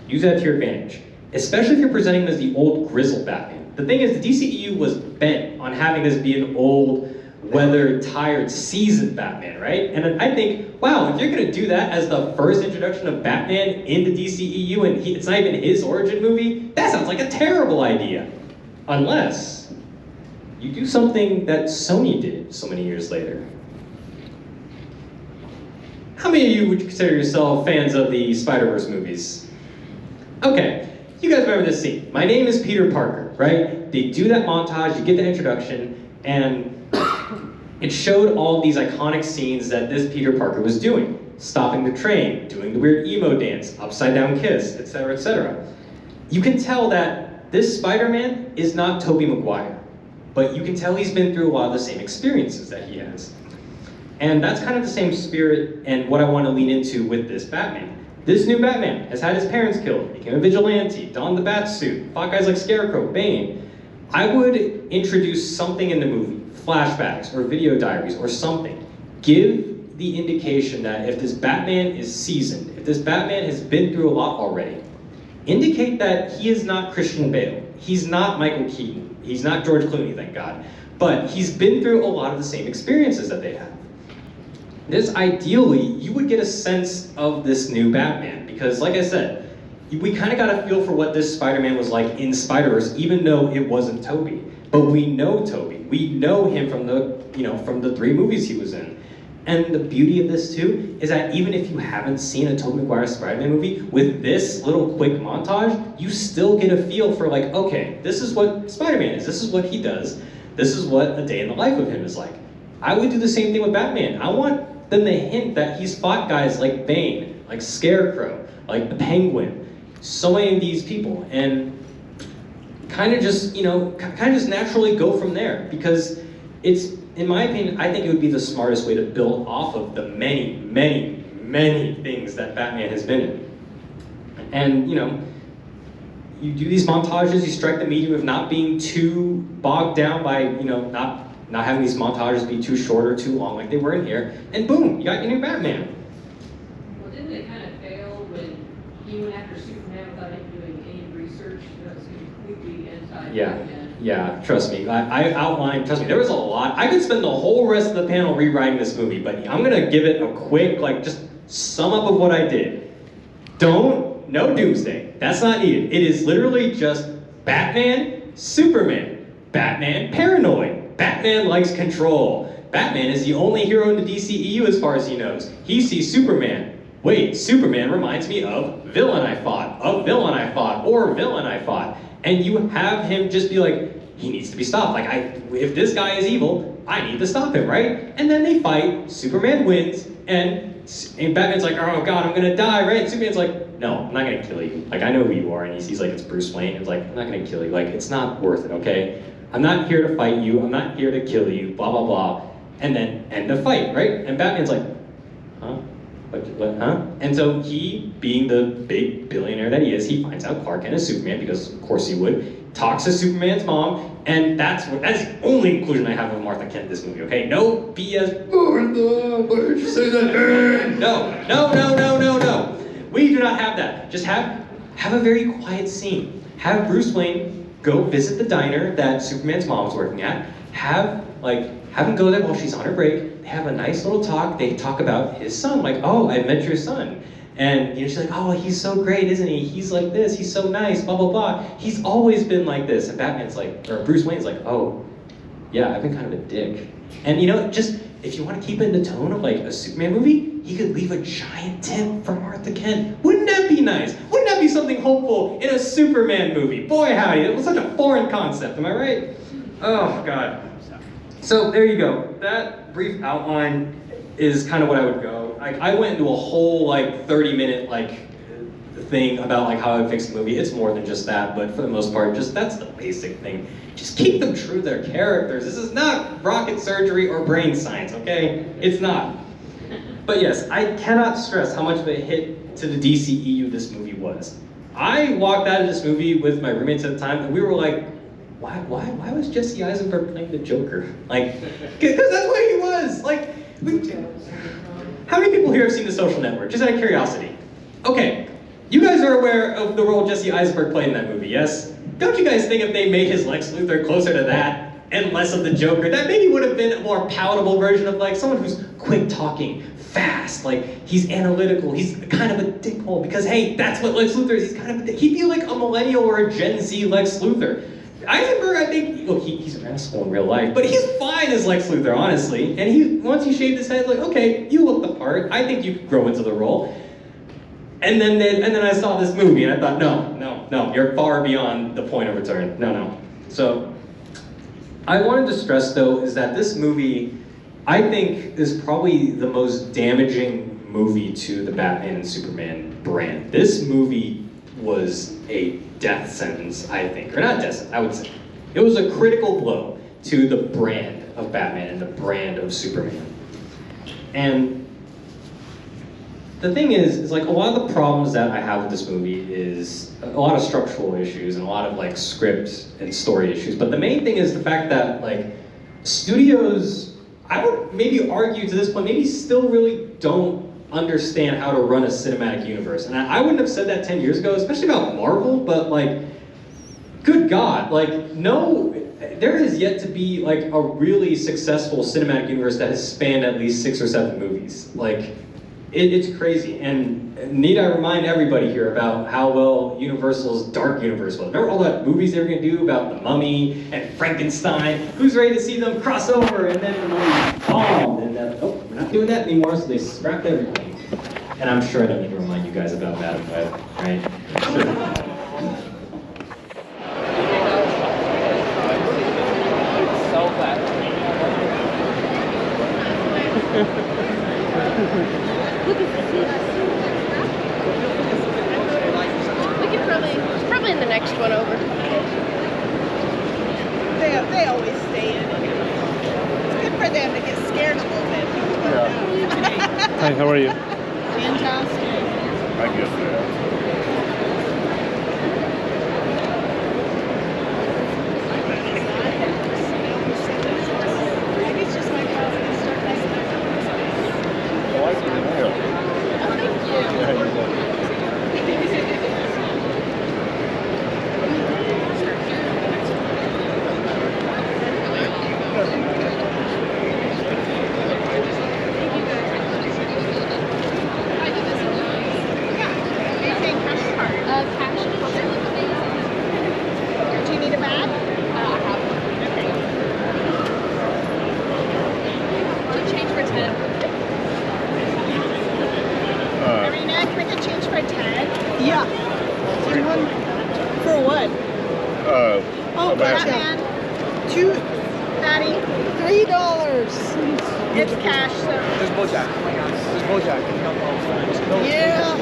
use that to your advantage. Especially if you're presenting him as the old grizzled Batman. The thing is, the DCEU was bent on having this be an old, weathered, tired, seasoned Batman, right? And I think, wow, if you're gonna do that as the first introduction of Batman in the DCEU and it's not even his origin movie, that sounds like a terrible idea. Unless you do something that Sony did so many years later. How many of you would consider yourself fans of the Spider-Verse movies? Okay, you guys remember this scene. My name is Peter Parker, right? They do that montage, you get the introduction, and it showed all these iconic scenes that this Peter Parker was doing. Stopping the train, doing the weird emo dance, upside down kiss, etc., etc. You can tell that this Spider-Man is not Tobey Maguire, but you can tell he's been through a lot of the same experiences that he has. And that's kind of the same spirit and what I want to lean into with this Batman. This new Batman has had his parents killed, became a vigilante, donned the bat suit, fought guys like Scarecrow, Bane. I would introduce something in the movie, flashbacks or video diaries or something. Give the indication that if this Batman is seasoned, if this Batman has been through a lot already, indicate that he is not Christian Bale. He's not Michael Keaton. He's not George Clooney, thank God. But he's been through a lot of the same experiences that they have. Ideally, you would get a sense of this new Batman, because like I said, we kind of got a feel for what this Spider-Man was like in Spider-Verse, even though it wasn't Tobey. But we know Tobey. We know him from the 3 movies he was in. And the beauty of this too is that even if you haven't seen a Tobey Maguire Spider-Man movie, with this little quick montage, you still get a feel for like, okay, this is what Spider-Man is, this is what he does, this is what a day in the life of him is like. I would do the same thing with Batman. I want them to hint that he's fought guys like Bane, like Scarecrow, like the Penguin, so many of these people, and kind of just naturally go from there, because it's, in my opinion, I think it would be the smartest way to build off of the many, many, many things that Batman has been in. And, you do these montages, you strike the medium of not being too bogged down by, not having these montages be too short or too long like they were in here, and boom, you got your new Batman. Well, didn't they kind of fail with Yeah, trust me. I outlined, trust me, there was a lot. I could spend the whole rest of the panel rewriting this movie, but I'm gonna give it a quick, like, just sum up of what I did. No Doomsday. That's not needed. It is literally just Batman, Superman. Batman, paranoid. Batman likes control. Batman is the only hero in the DCEU as far as he knows. He sees Superman. Wait, Superman reminds me of villain I fought, or villain I fought. And you have him just be like, he needs to be stopped. Like, if this guy is evil, I need to stop him, right? And then they fight, Superman wins, and Batman's like, oh God, I'm gonna die, right? And Superman's like, no, I'm not gonna kill you. Like, I know who you are. And he sees like, it's Bruce Wayne. And it's like, I'm not gonna kill you. Like, it's not worth it, okay? I'm not here to fight you. I'm not here to kill you, blah, blah, blah. And then end the fight, right? And Batman's like, huh? What, huh? And so he, being the big billionaire that he is, he finds out Clark Kent is Superman, because of course he would, talks to Superman's mom, and that's the only inclusion I have of Martha Kent in this movie, okay? No BS, Martha, why did you say that? No. We do not have that. Just have a very quiet scene. Have Bruce Wayne go visit the diner that Superman's mom's working at. Have him go there while she's on her break. They have a nice little talk. They talk about his son, like, oh, I met your son. And she's like, oh, he's so great, isn't he? He's like this, he's so nice, blah, blah, blah. He's always been like this. And Batman's like, or Bruce Wayne's like, oh, yeah, I've been kind of a dick. And just, if you want to keep it in the tone of like a Superman movie, he could leave a giant tip for Martha Kent. Wouldn't that be nice? Wouldn't that be something hopeful in a Superman movie? Boy, howdy, it was such a foreign concept, am I right? Oh, God. So there you go. That brief outline is kind of what I would go. I went into a whole 30-minute thing about how I would fix the movie. It's more than just that, but for the most part, just that's the basic thing. Just keep them true to their characters. This is not rocket surgery or brain science, okay? It's not. But yes, I cannot stress how much of a hit to the DCEU this movie was. I walked out of this movie with my roommates at the time, and we were like, why was Jesse Eisenberg playing the Joker? Because that's what he was. How many people here have seen The Social Network? Just out of curiosity. Okay, you guys are aware of the role Jesse Eisenberg played in that movie, yes? Don't you guys think if they made his Lex Luthor closer to that and less of the Joker, that maybe would have been a more palatable version of someone who's quick talking, fast, he's analytical, he's kind of a dickhole, because hey, that's what Lex Luthor is. He's kind of a dick. He'd be like a millennial or a Gen Z Lex Luthor. Eisenberg, I think, look, he's an asshole in real life, but he's fine as Lex Luthor, honestly. And once he shaved his head, okay, you look the part. I think you could grow into the role. And then I saw this movie, and I thought, no, you're far beyond the point of return. No. So, I wanted to stress, though, is that this movie, I think, is probably the most damaging movie to the Batman and Superman brand. This movie was a death sentence, I think. Or not death sentence, I would say. It was a critical blow to the brand of Batman and the brand of Superman. And the thing is a lot of the problems that I have with this movie is a lot of structural issues and a lot of script and story issues. But the main thing is the fact that studios, I would maybe argue to this point, maybe still really don't understand how to run a cinematic universe. And I wouldn't have said that 10 years ago, especially about Marvel, but good God, no, there has yet to be a really successful cinematic universe that has spanned at least 6 or 7 movies. It's crazy. And need I remind everybody here about how well Universal's Dark Universe was? Remember all that movies they were gonna do about the Mummy and Frankenstein? Who's ready to see them cross over? And then the Mummy bombed, and then, oh, we're not doing that anymore, so they scrapped everything. And I'm sure I don't need to remind you guys about Madam Web, right? We could probably in the next one over. They always stay in it. It's good for them to get scared a little bit. Hi, how are you? Fantastic. I guess that. Maybe it's just my cousin and start messing up. I like the mail. Oh, thank you. Yeah, you're welcome. Oh, Batman. $2, Patty. $3. It's cash, so. Just Bojack. Yeah.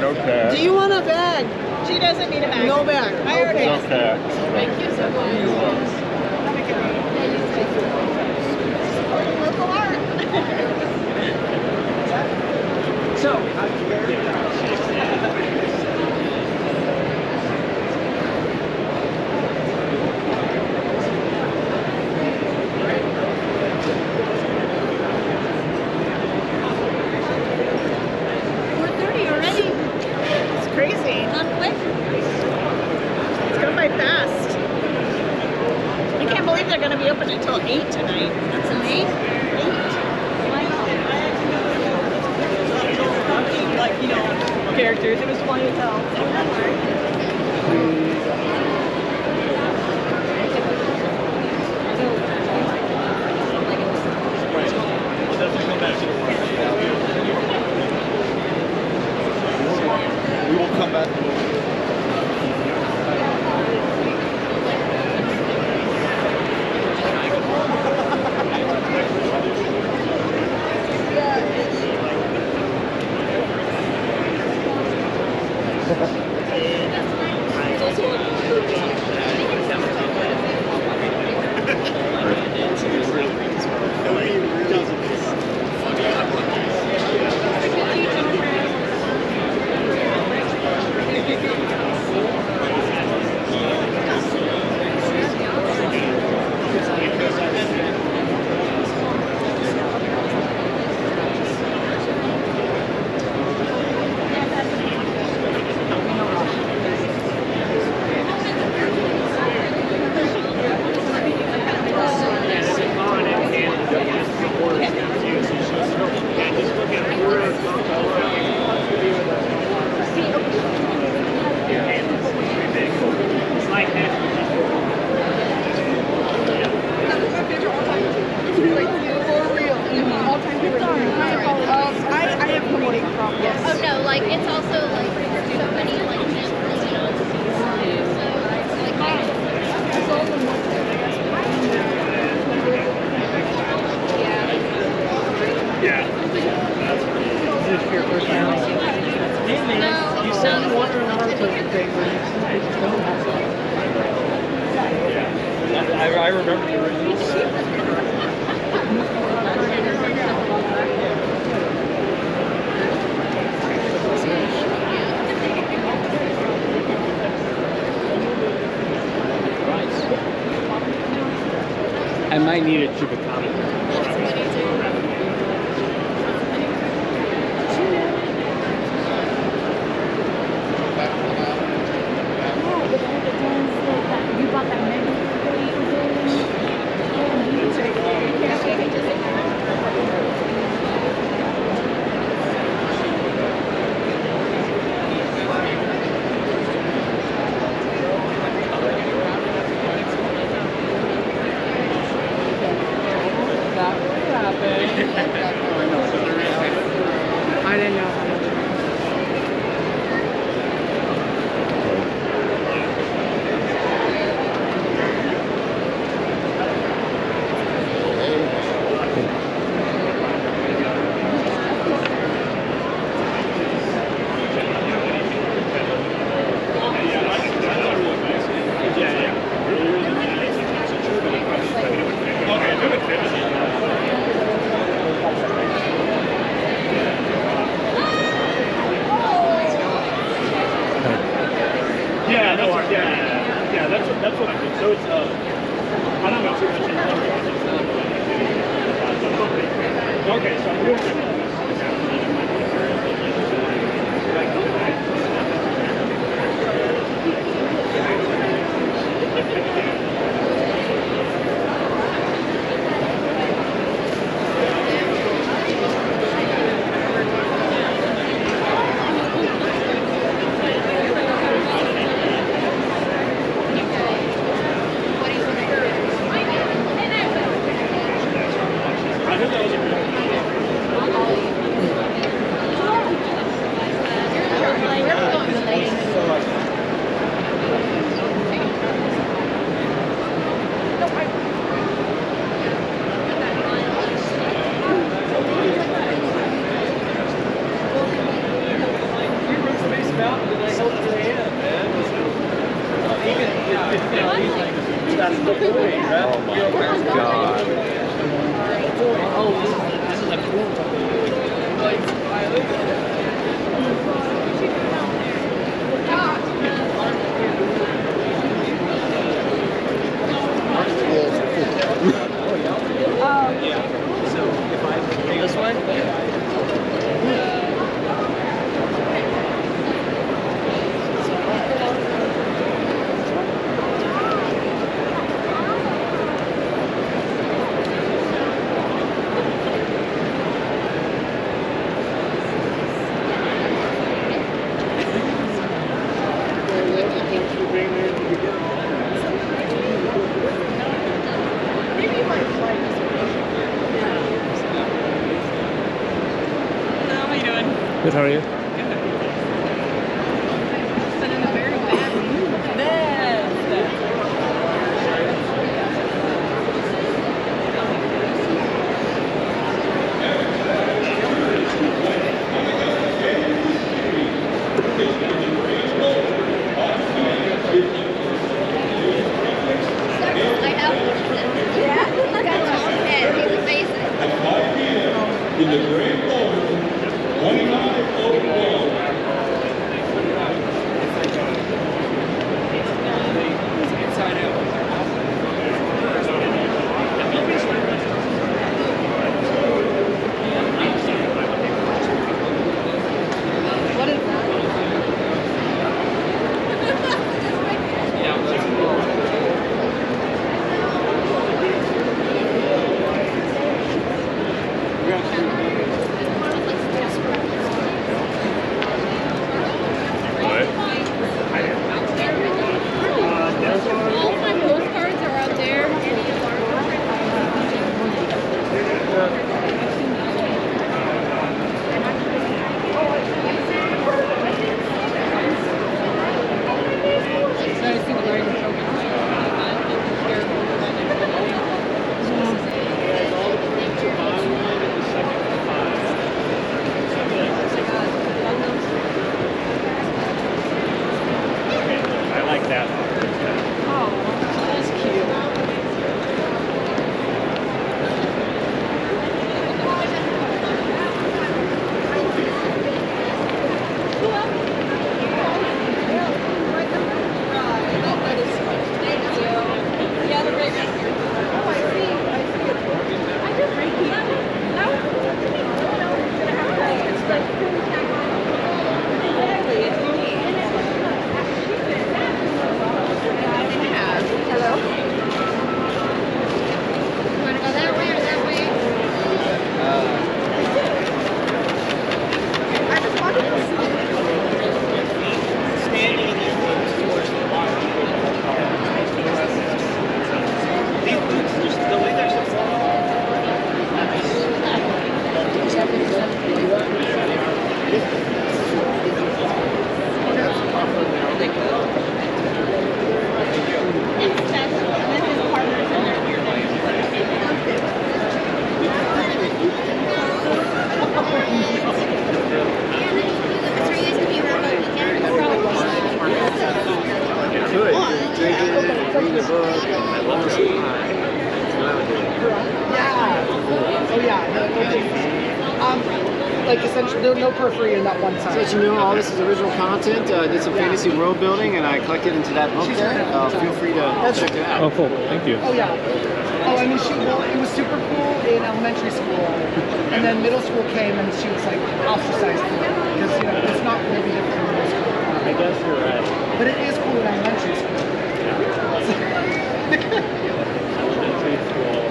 No cash. Do you want a bag? She doesn't need a bag. No bag. I already. No cash. Thank you so much. Local art. So, It's crazy. Not quick. It's going by fast. I can't believe they're going to be open until 8 tonight. That's amazing. 8. Like, characters. It was funny as hell. We will come back. Oh no, like it's also like so many like genres, you sound one or another thing. I remember the original. I might need a chupacabra. I didn't know how much. Yeah, that's what I think. So it's I don't know too much. Okay, so I'm doing That's the point, right? Oh my god. This is a cool this way? Good, how are you? But in a very bad In the grand ballroom, 2901. all my postcards are out there. I like that. Like essentially, no periphery in that one side. So that you know, all this is original content. Did some fantasy world building, and I collected into that book there. Feel free to check it out. Oh, cool. Thank you. Oh yeah. Oh, I mean, it was super cool in elementary school, and then middle school came, and she was like ostracized for it because it's not really different in middle school. I guess you're right. But it is cool in elementary school. Elementary school.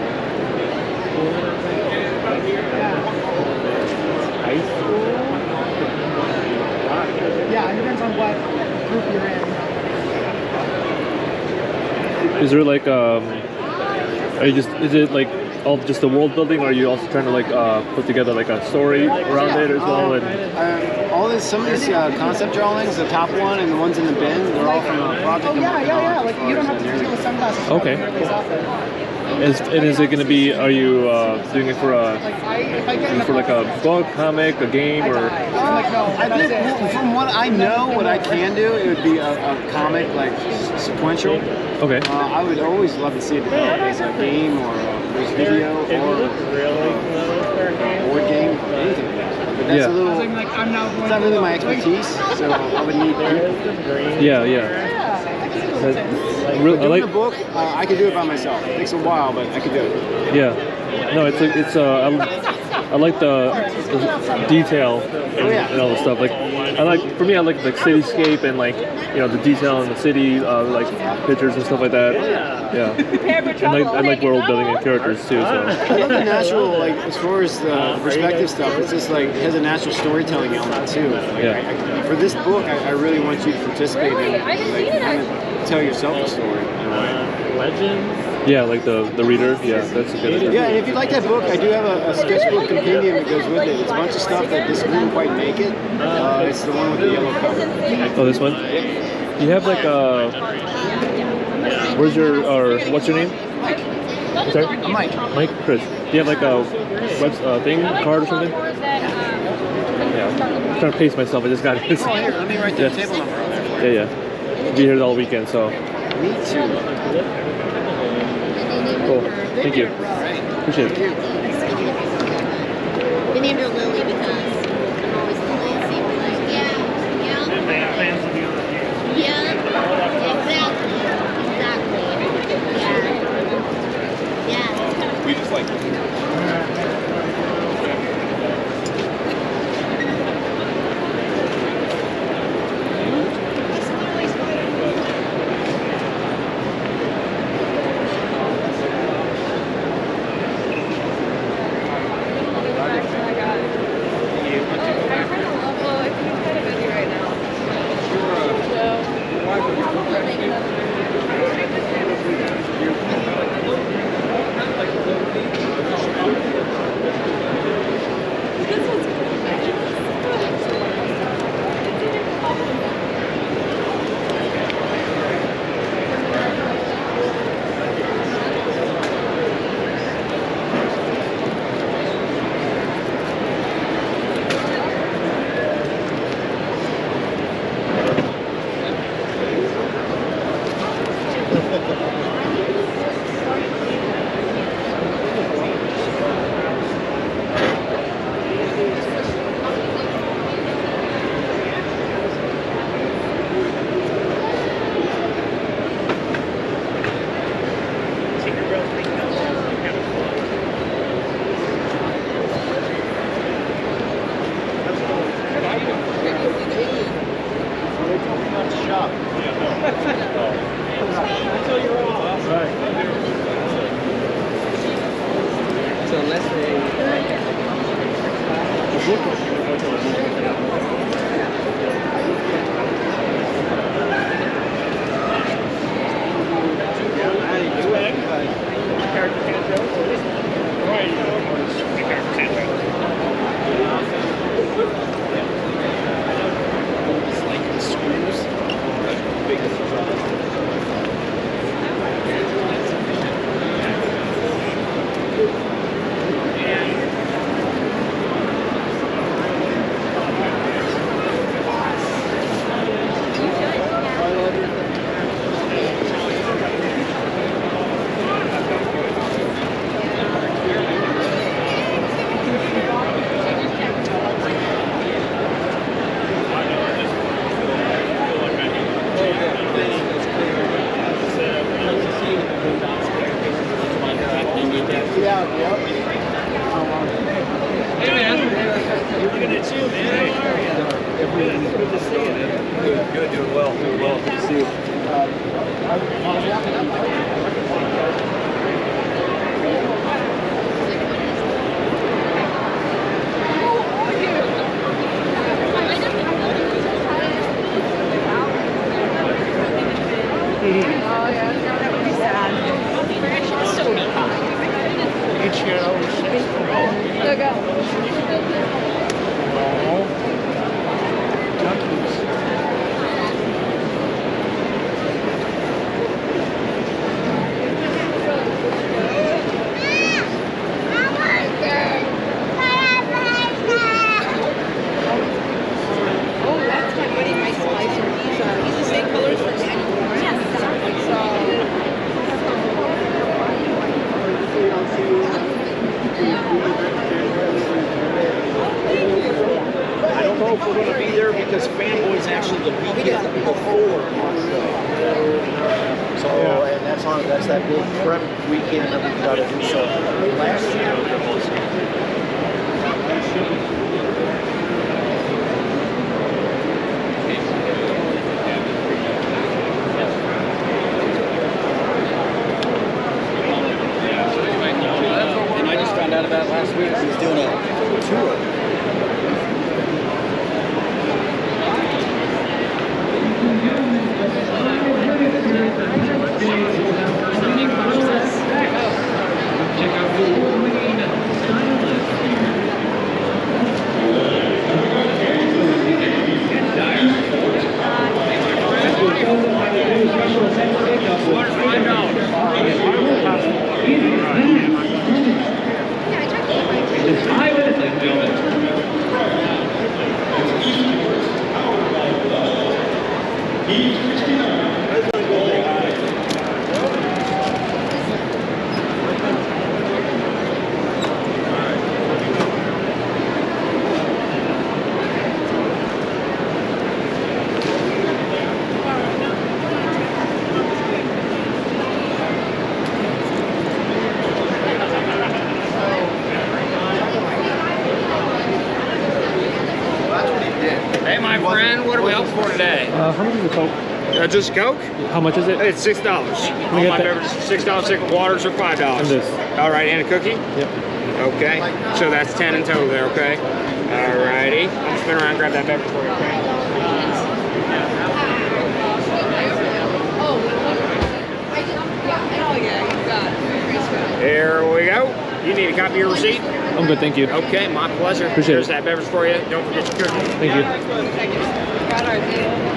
High school? Yeah, it depends on what group you're in. Is there like, is it like all just the world building, or are you also trying to like put together like a story around it as well? All this, some of these concept drawings, the top one and the ones in the bin, they're all from a project. Oh yeah. Like you don't have to deal with sunglasses. Okay. Is it going to be? Are you doing it for a book, comic, a game, or? I think from what I know, what I can do, it would be a comic like sequential. Okay. I would always love to see it develop as a game or a video or a board game or anything like that. But that's a little. It's not really my expertise, so I would need people. Yeah. Doing a book, I could do it by myself. It takes a while, but I could do it. Yeah. No, it's I like the detail and all the stuff. Like I like cityscape and like the detail in the city, like pictures and stuff like that. Yeah. I like world building and characters too. So. I love the natural, like as far as the perspective stuff. It's just like it has a natural storytelling element too. Like, for this book, I really want you to participate in like kind of tell yourself a story in a way. Legends. Yeah, like the reader. Yeah, that's a good idea. Yeah, and if you like that book, I do have a sketchbook compendium that goes with it. It's a bunch of stuff that this didn't quite make it. It's the one with the yellow cover. Oh, this one? You have like what's your name? Sorry? I'm Mike. Mike? Chris. Do you have like a card or something? Yeah, I'm trying to pace myself. I just got it. Oh, here, let me write the table number on there for you. Yeah. Be here all weekend, so. Me too. Cool. Thank you. Appreciate it. We named her Lily because I'm always Lily. It seems like, yeah, exactly. Yeah. We just like Go, go. Oh, that's my buddy, my slicer. He's the same colors for Danielle. Yes. I don't know if we're going to be there because Fanboy's actually the weekend before. So, and that's that big prep weekend that we've got to do. So last year, And I just found out about last week. He was doing a tour. Hey, my friend, what are we open for today? How much is the Coke? Just Coke? How much is it? It's $6. All my beverages are $6. Second waters are $5. And this? All right, and a cookie? Yep. Okay, so that's 10 in total there, okay? All righty. I'll spin around and grab that beverage for you, okay? Oh, yeah, you got it. Here we go. You need a copy of your receipt? I'm good, thank you. Okay, my pleasure. Appreciate There's it. that beverage for you. Don't forget your cookie. Thank you. Got our deal.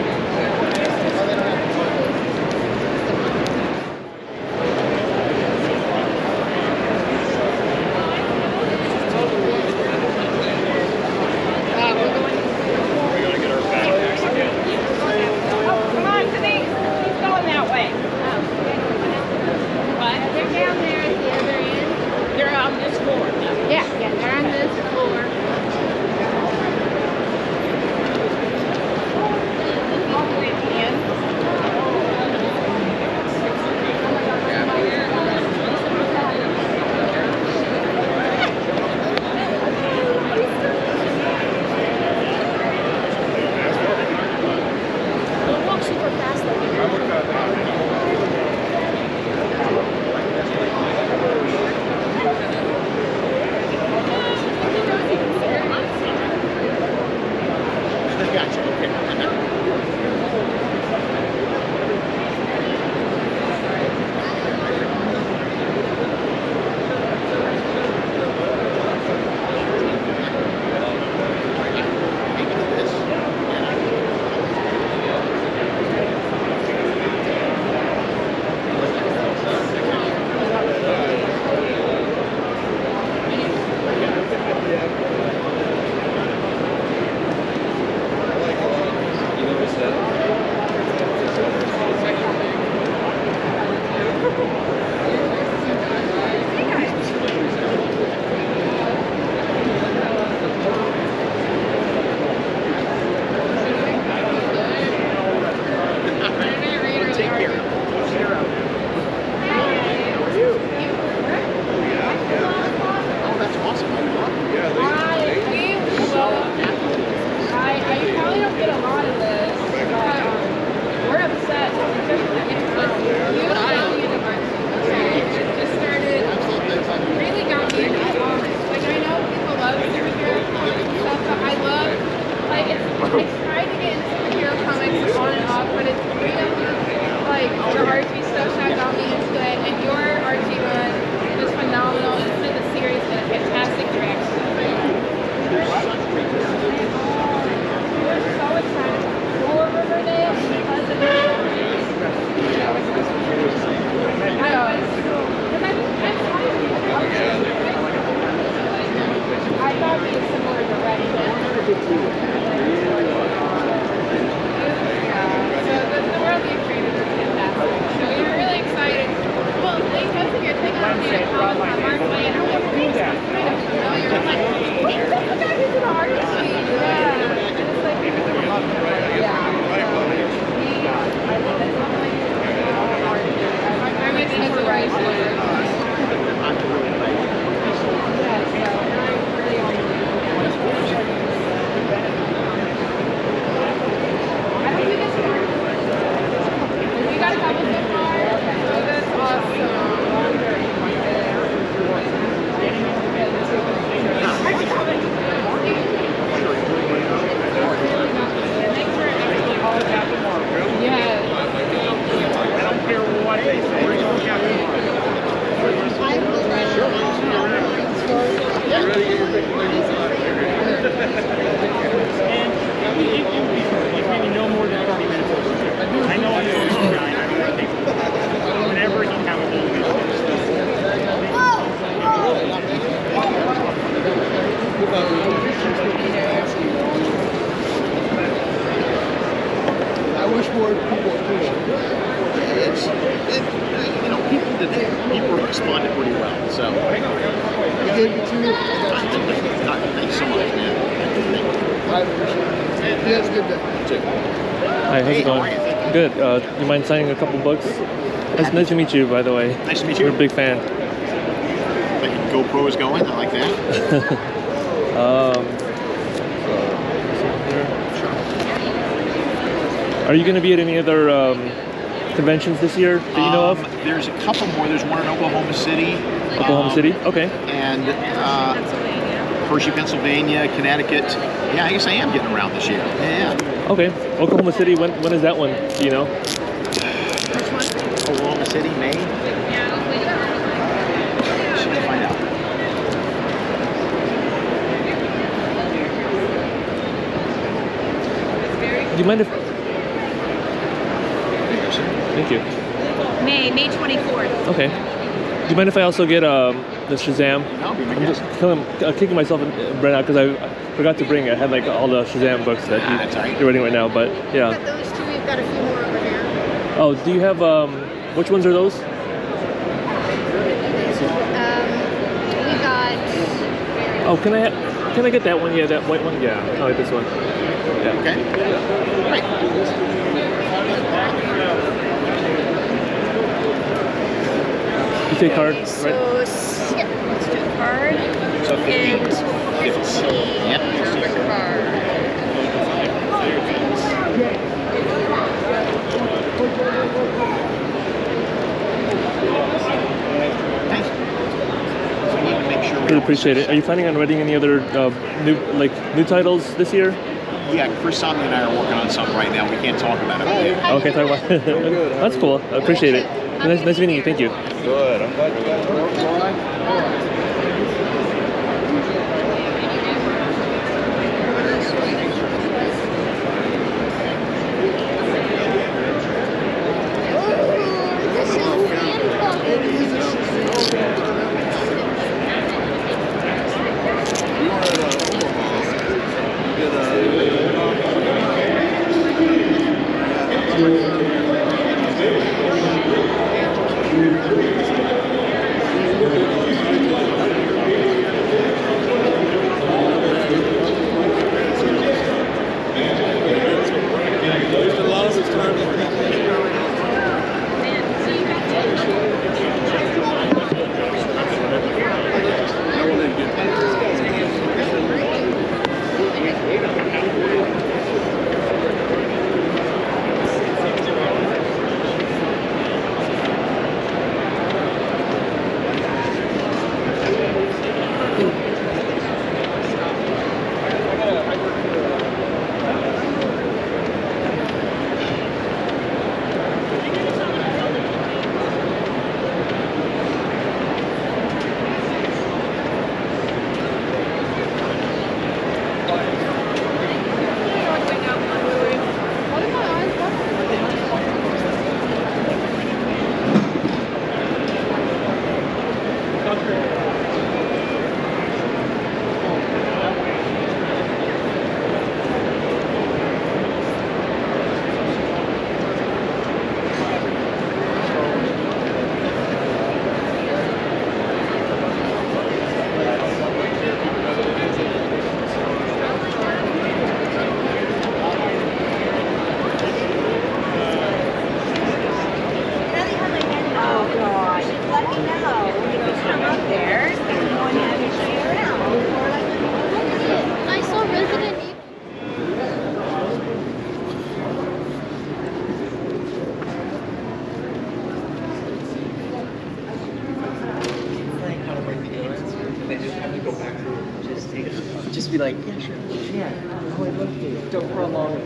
I wish more people would do it. You know, people responded pretty well. So, Gave it to you. Thanks so much, man. I appreciate it. You guys a good day. Hi, how's it going? Good. You mind signing a couple books? Nice to meet you, by the way. Nice to meet you. We're a big fan. Like GoPro is going. I like that. Are you going to be at any other conventions this year that you know of? There's a couple more. There's one in Oklahoma City. Oklahoma City? Okay. And Hershey, Pennsylvania, Connecticut. Yeah, I guess I am getting around this year. Yeah. Okay. Oklahoma City, when is that one? Do you know? Oklahoma City, May? Should find out. Do you mind if... Thank you. May 24th. Okay. Do you mind if I also get the Shazam? I'm just kicking myself right now because I forgot to bring. I had like all the Shazam books that you're reading right now, but yeah. We've got those two. We've got a few more over here. Oh, do you have which ones are those? We got. Oh, can I get that one? Yeah, that white one. Yeah, I like this one. Yeah. Okay. Right. You take card, So, right? yep, let's do card. So 15. And 15. Yep. Card. Really appreciate it. Are you planning on reading any other new titles this year? Yeah, Chris Somney and I are working on something right now. We can't talk about it. Okay, talk about it. That's cool. I appreciate it. Nice meeting you. Thank you. Good. I'm glad you guys are just be like, Yeah, I would love to. Don't prolong it.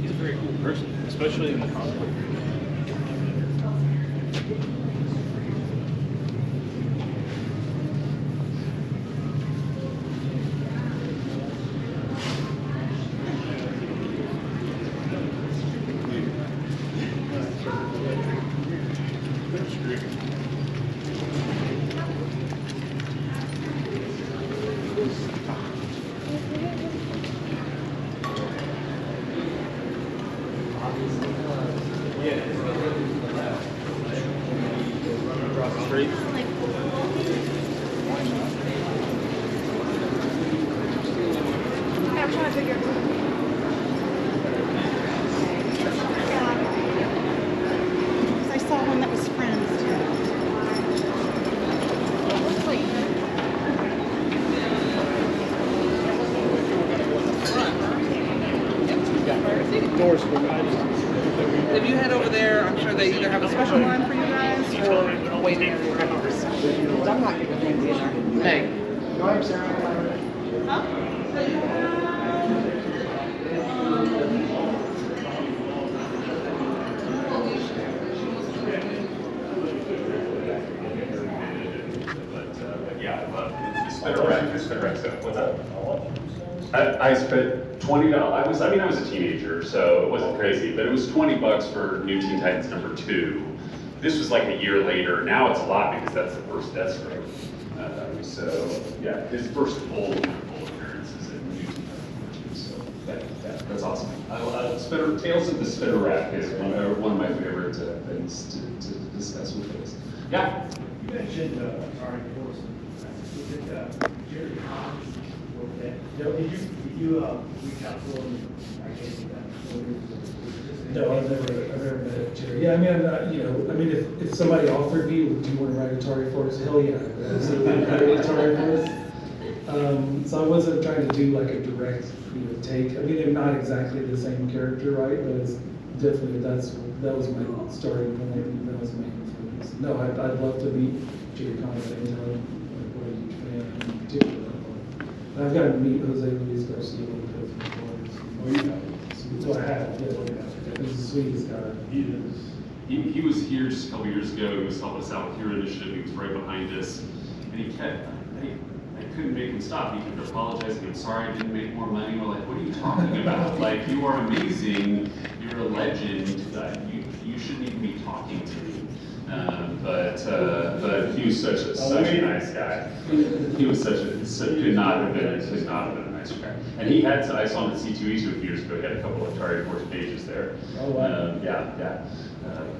He's a very cool person, especially in the comic book. I'm trying to figure I saw one that was Friends Doors If you head over there, I'm sure they either have a special line for you guys or wait area. I'm not giving things either. Hey. Go ahead, Sarah. What's up? I spent $20. I was a teenager, so it wasn't crazy, but it was $20 for New Teen Titans #2. This was like a year later. Now it's a lot because that's the first Deathstroke. So yeah, his first full appearance is in New Teen Titans #2. So that's awesome. Tales of the Spitter Rack is one of my favorite things to discuss with us. Yeah. You mentioned Jerry Cox. Did you reach out to him? No, I've never met Jerry. Yeah, I mean, if somebody offered me, do you want to write a Atari for us? Hell yeah, absolutely write a Atari for us. So I wasn't trying to do like a direct, take. I mean, they're not exactly the same character, right? But it's definitely that was my starting point. And that was my influence. No, I'd love to meet Jerry Cox and tell him what a huge fan in particular. I've gotten to meet Jose Luis Garcia a little bit before. Oh, you have? So I have, yeah. He's the sweetest guy. He was here just a couple years ago. He was helping us out with Hero Initiative. He was right behind us. And he kept, I couldn't make him stop. He kept apologizing. I'm sorry I didn't make more money. We're like, what are you talking about? Like, you are amazing. You're a legend. You shouldn't even be talking to me. But he was such a nice guy. He was could not have been a nice guy. And he had, I saw him at C2E2 a few years ago. He had a couple of Atari Force pages there. Oh wow. Yeah.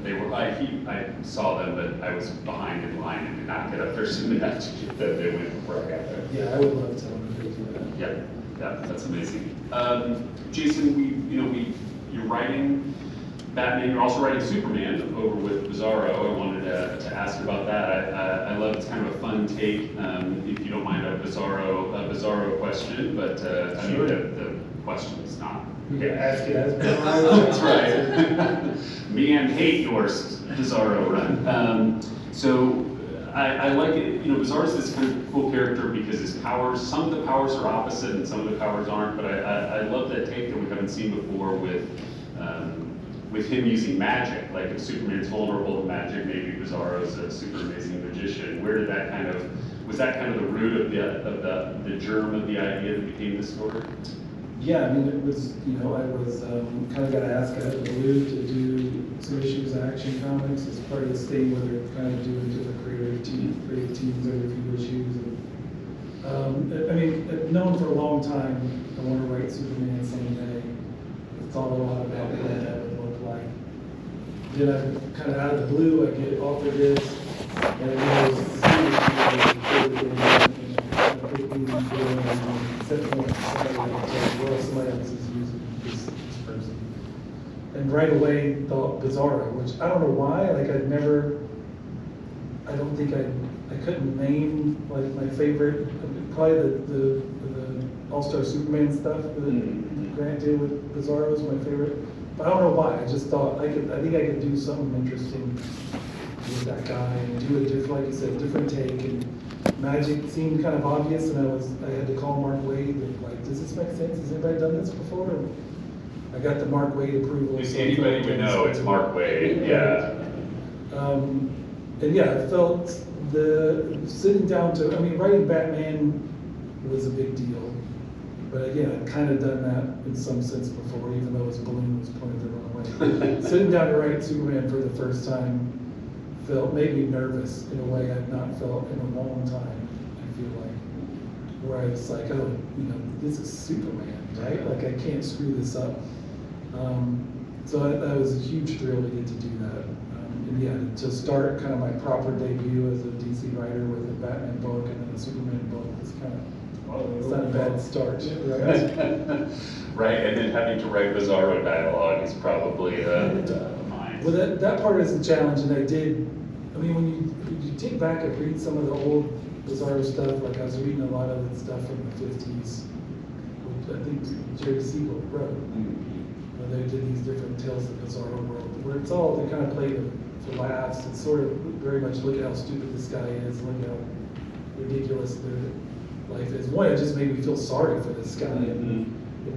They were. I saw them, but I was behind in line and did not get up there soon enough to get them. They went before I got there. Yeah, I would love to do that. Yeah, that's amazing. Jason, you're writing Batman. You're also writing Superman over with Bizarro. I wanted to ask about that. I love it's kind of a fun take. If you don't mind a Bizarro question, but I mean the question is not. You can ask it as That's right. Me and hate your Bizarro run. So I like it. Bizarro's this kind of cool character because his powers, some of the powers are opposite and some of the powers aren't. But I love that take that we haven't seen before with him using magic. Like if Superman's vulnerable to magic, maybe Bizarro's a super amazing magician. Where did that was that kind of the root of the germ of the idea that became the story? yeah, I mean, it was, you know, I was kind of got asked out of the blue to do some issues of Action Comics as part of this thing where they're kind of doing different creative teams every few issues. And, I mean, I've known for a long time I want to write Superman someday. I've thought a lot about what that would look like. Then I kind of out of the blue, I get offered this, and I know somebody else is using this person. And right away thought Bizarro, which I don't know why, like I don't think I couldn't name like my favorite, probably the All-Star Superman stuff that Grant did with Bizarro is my favorite. But I don't know why, I just thought I think I could do something interesting with that guy and do a different, like you said, different take. And Magic seemed kind of obvious, and I had to call Mark Waid and like, does this make sense? Has anybody done this before? And I got the Mark Waid approval. If anybody would know, it's Mark Waid, yeah. And yeah, I felt sitting down to, I mean, writing Batman was a big deal. But again, I'd kind of done that in some sense before, even though his balloon was pointed the wrong way. Sitting down to write Superman for the first time made me nervous in a way I've not felt in a long time, I feel like. Where I was like, oh, you know, this is Superman, right? Like, I can't screw this up. So that was a huge thrill to get to do that. And yeah, to start kind of my proper debut as a DC writer with a Batman book and then a Superman book, it's kind of, it's not a bad start, right? Right, and then having to write Bizarro dialogue is probably mine. Well, that part is a challenge, and I mean, when you take back and read some of the old Bizarro stuff, like I was reading a lot of the stuff from the 50s, which I think Jerry Siegel wrote. They did these different Tales of the Bizarro World, where it's all, they kind of play for laughs. It's sort of very much, look at how stupid this guy is, look at how ridiculous their life is. One, it just made me feel sorry for this guy and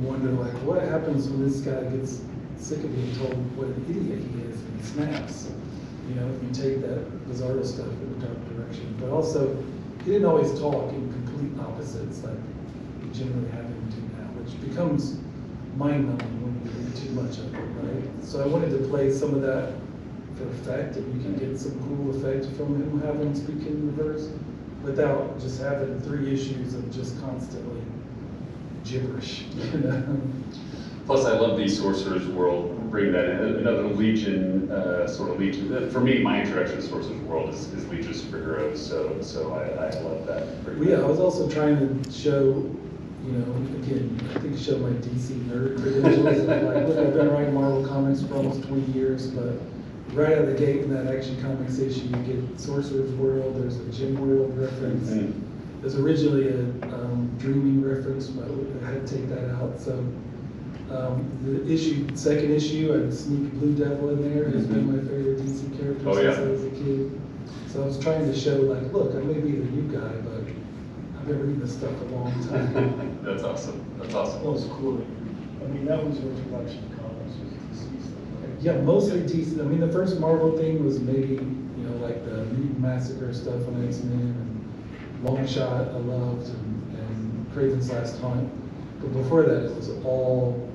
wonder, like, what happens when this guy gets sick of being told what an idiot he is and snaps? You know, if you take that Bizarro stuff in a dark direction. But also, he didn't always talk in complete opposites like we generally have him do now, which becomes mind-numbing when you read too much of it, right? So I wanted to play some of that for effect, and you can get some cool effect from him having speak in reverse without just having 3 issues of just constantly gibberish, you know? Plus, I love the Sorcerer's World, bring that in. Another Legion, sort of Legion. For me, my introduction to Sorcerer's World is Legion of Superheroes, so I love that. Well, yeah, I was also trying to show, you know, again, I think show my DC nerd credentials. Like, look, I've been writing Marvel comics for almost 20 years, but right out of the gate in that Action Comics issue, you get Sorcerer's World, there's a Gem World reference. There's originally a Dreaming reference, but I had to take that out. So the second issue, I sneak Blue Devil in there. He's been my favorite DC character since I was a kid. So I was trying to show, like, look, I may be the new guy, but I've been reading this stuff a long time. That's awesome. That's awesome. That was cool. I mean, that was your introduction to comics, was DC stuff, right? Yeah, mostly DC. I mean, the first Marvel thing was maybe, you know, like the Mutant Massacre stuff on X-Men and Long Shot I loved, and Craven's Last Hunt. But before that, it was all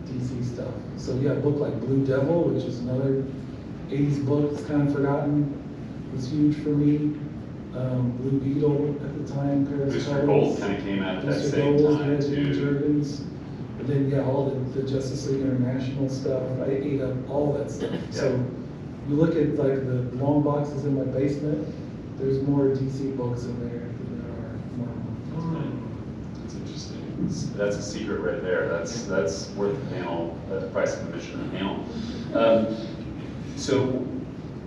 DC stuff. So yeah, a book like Blue Devil, which is another 80s book that's kind of forgotten, was huge for me. Blue Beetle at the time, Mr. Gold kind of came out at that same time too. Dragons. And then yeah, all the Justice League International stuff. I ate up all that stuff. Yeah. So you look at like the long boxes in my basement, there's more DC books in there than there are Marvel. That's interesting. That's a secret right there. That's worth the panel, the price of admission of the panel. So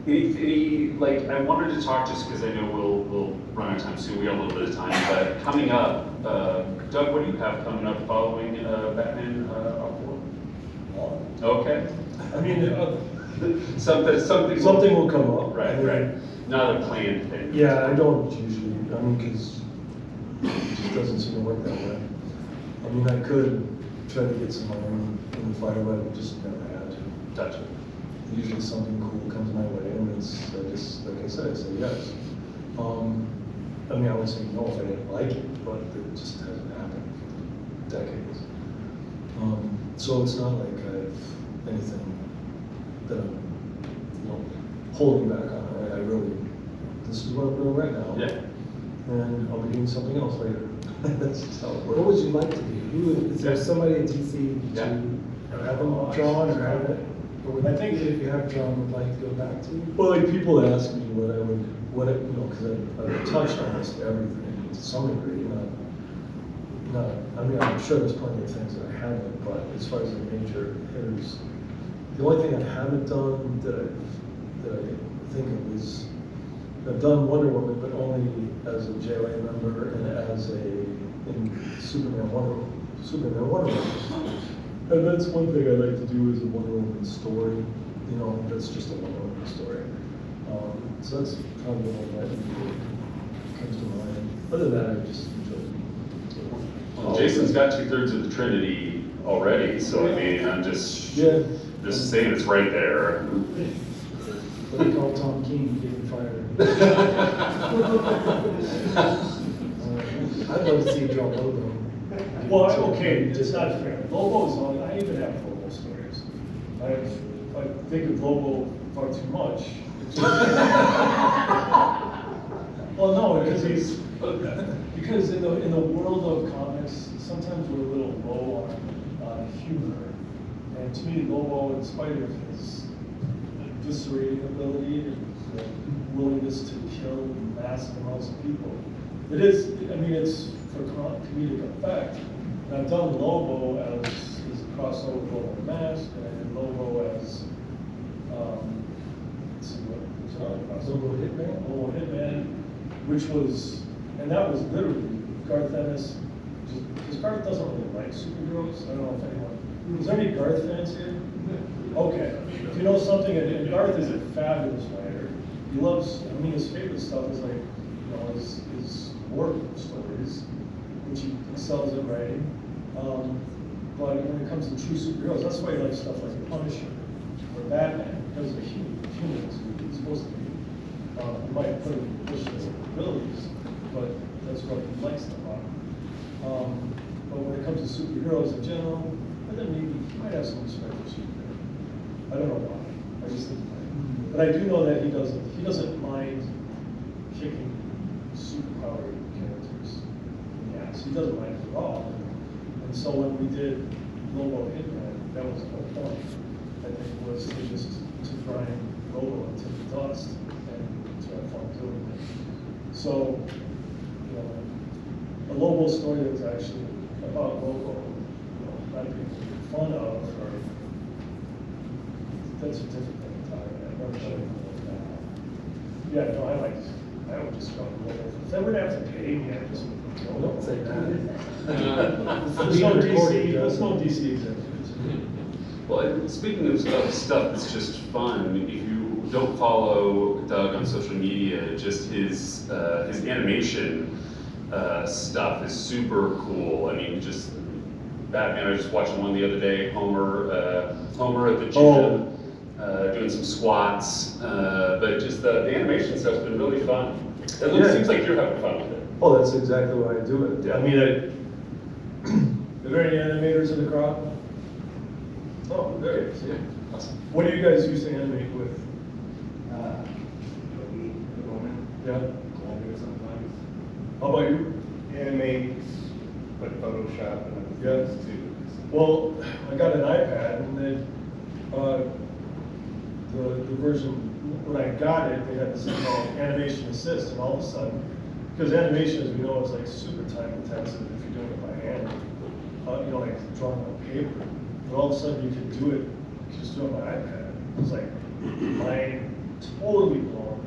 any like, I wanted to talk just because I know we'll run out of time soon. We have a little bit of time, but coming up, Doug, what do you have coming up following Batman Aquaman? Okay. I mean, something will come up. Right, right. Not a planned thing. Yeah, I don't usually. I mean, because it just doesn't seem to work that way. I mean, I could try to get some money in the fighter, but I just never had to. Gotcha. Usually something cool comes my way, and it's I just, like I said, I say yes. I mean, I would say no if I didn't like it, but it just hasn't happened for decades. So it's not like I have anything that I'm, holding back on. I really, this is what I'm doing right now. Yeah. And I'll be doing something else later. That's just how it works. What would you like to do? Is there somebody at DC that you have them drawn or have it? Or would I think if you have drawn, would like to go back to? Well, like people ask me because I've touched almost everything to some degree. I mean, I'm sure there's plenty of things that I haven't, but as far as the major hitters, the only thing I haven't done that I think of is I've done Wonder Woman, but only as a JLA member and as in Superman Wonder Woman. And that's one thing I like to do is a Wonder Woman story. That's just a Wonder Woman story. So that's probably the one that comes to mind. Other than that, I just enjoy it. Well, Jason's got 2/3 of the Trinity already, so I mean, I'm just saying it's right there. What do you call Tom King getting fired? I'd love to see you draw Lobo. Well, okay, it's not fair. Lobo's on. I even have Lobo stories. I think of Lobo far too much. Well, no, because in the world of comics, sometimes we're a little low on humor. And to me, Lobo, in spite of his eviscerating ability and willingness to kill massive amounts of people, it's for comedic effect. And I've done Lobo as a crossover with Lobo Mask, and I did Lobo as let's see what was another crossover. Lobo Hitman, which was, and that was literally Garth Ennis, because Garth doesn't really like superheroes. I don't know if anyone, is there any Garth fans here? Okay, if you know something, and Garth is a fabulous writer. He loves, his favorite stuff is like, his war stories, which he excels at writing. But when it comes to true superheroes, that's why he likes stuff like Punisher or Batman, because they're humans who he's supposed to be. You might put him in push his abilities, but that's what he likes them on. But when it comes to superheroes in general, I think he might have some respect for superheroes. I don't know why. I just think he might. But I do know that he doesn't mind kicking superpowered characters in the ass. He doesn't mind it at all. And so when we did Lobo Hitman, that was the whole point. I think was to grind Lobo into the dust and to have fun doing it. So, a Lobo story that's actually about Lobo, not being made fun of, or that's a different thing entirely. I've never done anything like that. Yeah, no, I would just go Lobo. If they would have to pay me, I just would don't say that. There's no DC executives. Well, speaking of stuff that's just fun, if you don't follow Doug on social media, just his animation stuff is super cool. I mean, just Batman. I just watched one the other day. Homer at the gym doing some squats, but just the animation stuff's been really fun. It seems like you're having fun with it. Oh, that's exactly why I do it. Yeah. I mean, are there any animators in the crowd? Oh, there is. Yeah. Awesome. What do you guys usually animate with? Yeah. Sometimes. How about you? Animate, but Photoshop and other things too. Well, I got an iPad, and then the version when I got it, they had this thing called Animation Assist, and all of a sudden, because animation, as we know, is like super time intensive if you're doing it by hand, like drawing on paper. But all of a sudden, you can do it, just do it on my iPad. It was like mind totally blown,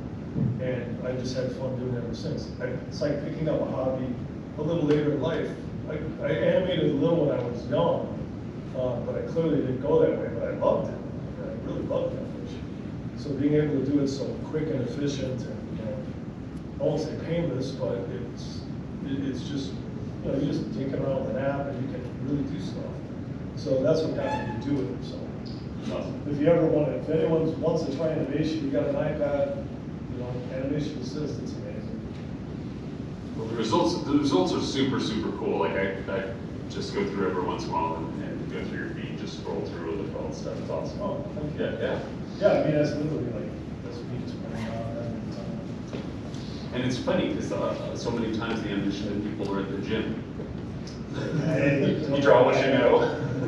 and I just had fun doing it ever since. It's like picking up a hobby a little later in life. I animated a little when I was young, but I clearly didn't go that way. But I loved it. I really loved it. So being able to do it so quick and efficient, and I won't say painless, but it's just you just take it around with an app and you can really do stuff. So that's what got me to do it. So if you ever if anyone wants to try animation, you got an iPad, Animation Assist, it's amazing. Well, the results are super, super cool. Like I just go through every once in a while and go through your feed, just scroll through with all the stuff. It's awesome. Oh, thank you. Yeah. Yeah, I mean, that's literally like, that's me just putting it on every time. And it's funny because so many times the ambition that people are at the gym. You draw what you know.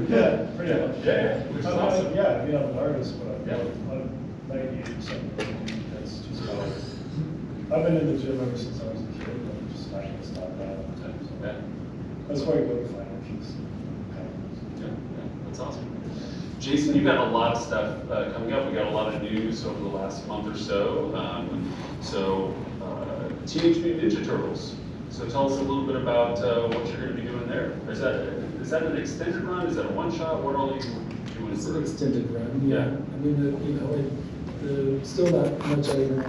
Yeah, pretty much. Yeah, which is awesome. Yeah, I mean, I'm an artist, but I'm 98% that's just how I've been in the gym ever since I was a kid. I'm just not going to stop that. So that's why you go to Final Keys. Yeah, that's awesome. Jason, you've got a lot of stuff coming up. We got a lot of news over the last month or so. Teenage Mutant Ninja Turtles. So tell us a little bit about what you're going to be doing there. Is that an extended run? Is that a one shot? What are you doing? It's an extended run. Yeah. I mean, still not much I even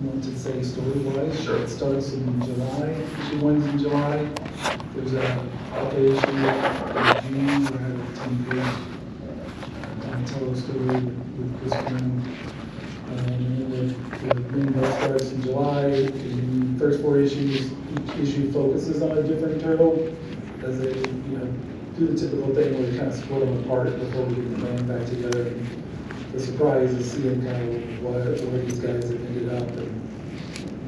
want to say story-wise. Sure. It starts in July. Issue 1's in July. There's a alpha issue in June. We have a 10-page Donatello story with Chris Hernando. And then the main book starts in July. The first 4 issues, each issue focuses on a different turtle as they, do the typical thing where they kind of split them apart before we get the band back together. And the surprise is seeing kind of where these guys have ended up, and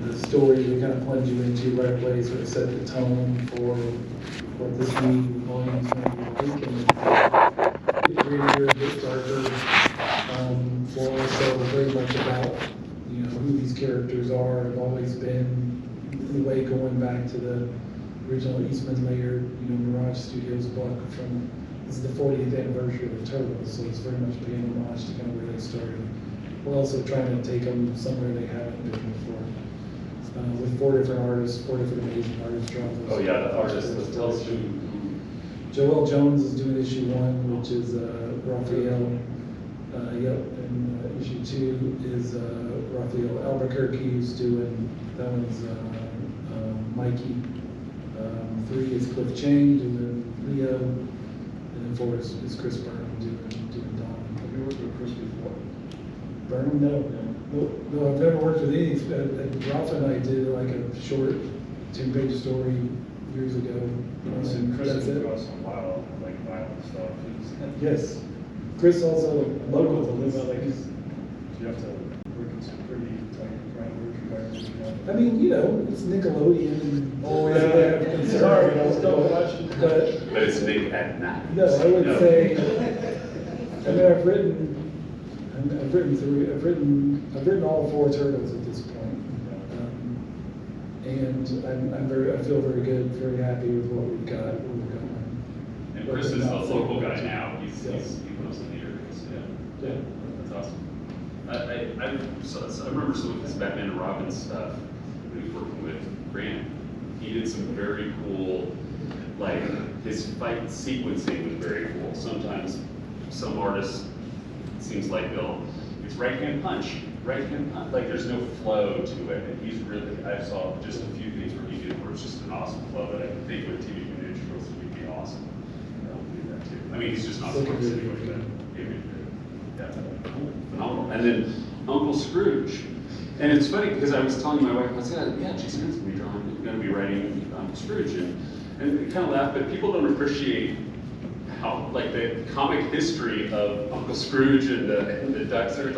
the story they kind of plunge you into right away, sort of set the tone for what this new volume is going to be like. And get grittier, get darker. For also very much about who these characters are, have always been, in a way, going back to the original Eastman Layer, Mirage Studios book from, this is the 40th anniversary of the Turtles, so it's very much paying homage to kind of where they started. We're also trying to take them somewhere they haven't been before. With 4 different artists, 4 different amazing artists drawing those. Oh yeah, the artist. Tell us who. Joel Jones is doing issue 1, which is Raphael. And issue 2 is Raphael Albuquerque, who's doing, that one's Mikey. 3 is Cliff Chang doing Leo, and then 4 is Chris Burnham doing Don. Have you worked with Chris before? Burnham? No, I've never worked with any. Ralph and I did like a short 10-page story years ago. Chris has got some wild, violent stuff. Yes. Chris also local to live like you have to work in some pretty groundwork environments. I mean, it's Nickelodeon and they have concern. Sorry, I was don't watch it. But it's Nick at night. No, I would say. I mean, I've written all 4 turtles at this point, and I feel very good, very happy with what we've got. And Chris is the local guy now. He lives in the area. Yeah, that's awesome. I remember some of his Batman and Robin stuff when he was working with Grant. He did some very cool, his fight sequencing was very cool. Sometimes some artists, it seems like it's right hand punch, there's no flow to it. And he's really, I saw just a few things where he did where it's just an awesome flow that I think with TV Ninja Turtles would be awesome. I'll do that too. I mean, he's just not supposed to do that. Yeah, phenomenal. And then Uncle Scrooge. And it's funny because I was telling my wife, I said, yeah, Jason's going to be writing Uncle Scrooge. And we kind of laughed, but people don't appreciate how, the comic history of Uncle Scrooge and the Ducks are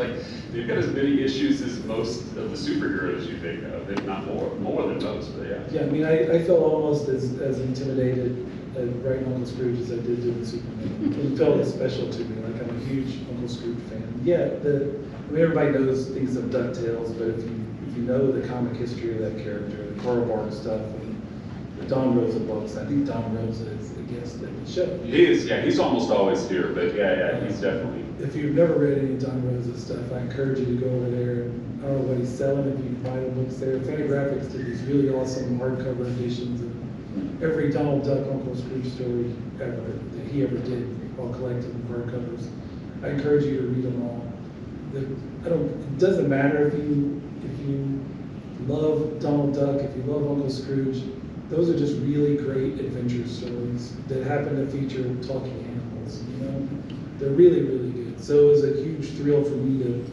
they've got as many issues as most of the superheroes you think of, if not more than most, but yeah. Yeah, I mean, I felt almost as intimidated at writing Uncle Scrooge as I did doing Superman. It felt special to me, I'm a huge Uncle Scrooge fan. Yeah, everybody knows things of DuckTales, but if you know the comic history of that character, the Carl Barks stuff, and the Don Rosa books, I think Don Rosa is a guest at the show. He is, yeah, he's almost always here, but yeah, he's definitely. If you've never read any Don Rosa stuff, I encourage you to go over there. I don't know what he's selling, if you can buy the books there. Fantagraphics did these really awesome hardcover editions of every Donald Duck Uncle Scrooge story ever that he ever did, all collected in hardcovers. I encourage you to read them all. It doesn't matter if you love Donald Duck, if you love Uncle Scrooge, those are just really great adventure stories that happen to feature talking animals, They're really, really good. So it was a huge thrill for me to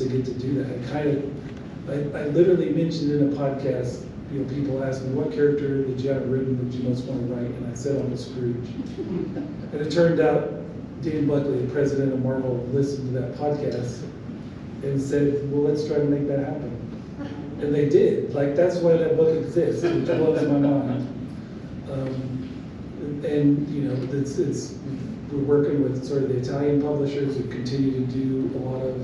get to do that. I literally mentioned in a podcast people ask me, what character did you have written that you most want to write? And I said Uncle Scrooge. And it turned out Dan Buckley, the president of Marvel, listened to that podcast and said, well, let's try to make that happen. And they did. Like, that's why that book exists. It blows my mind. And we're working with sort of the Italian publishers who continue to do a lot of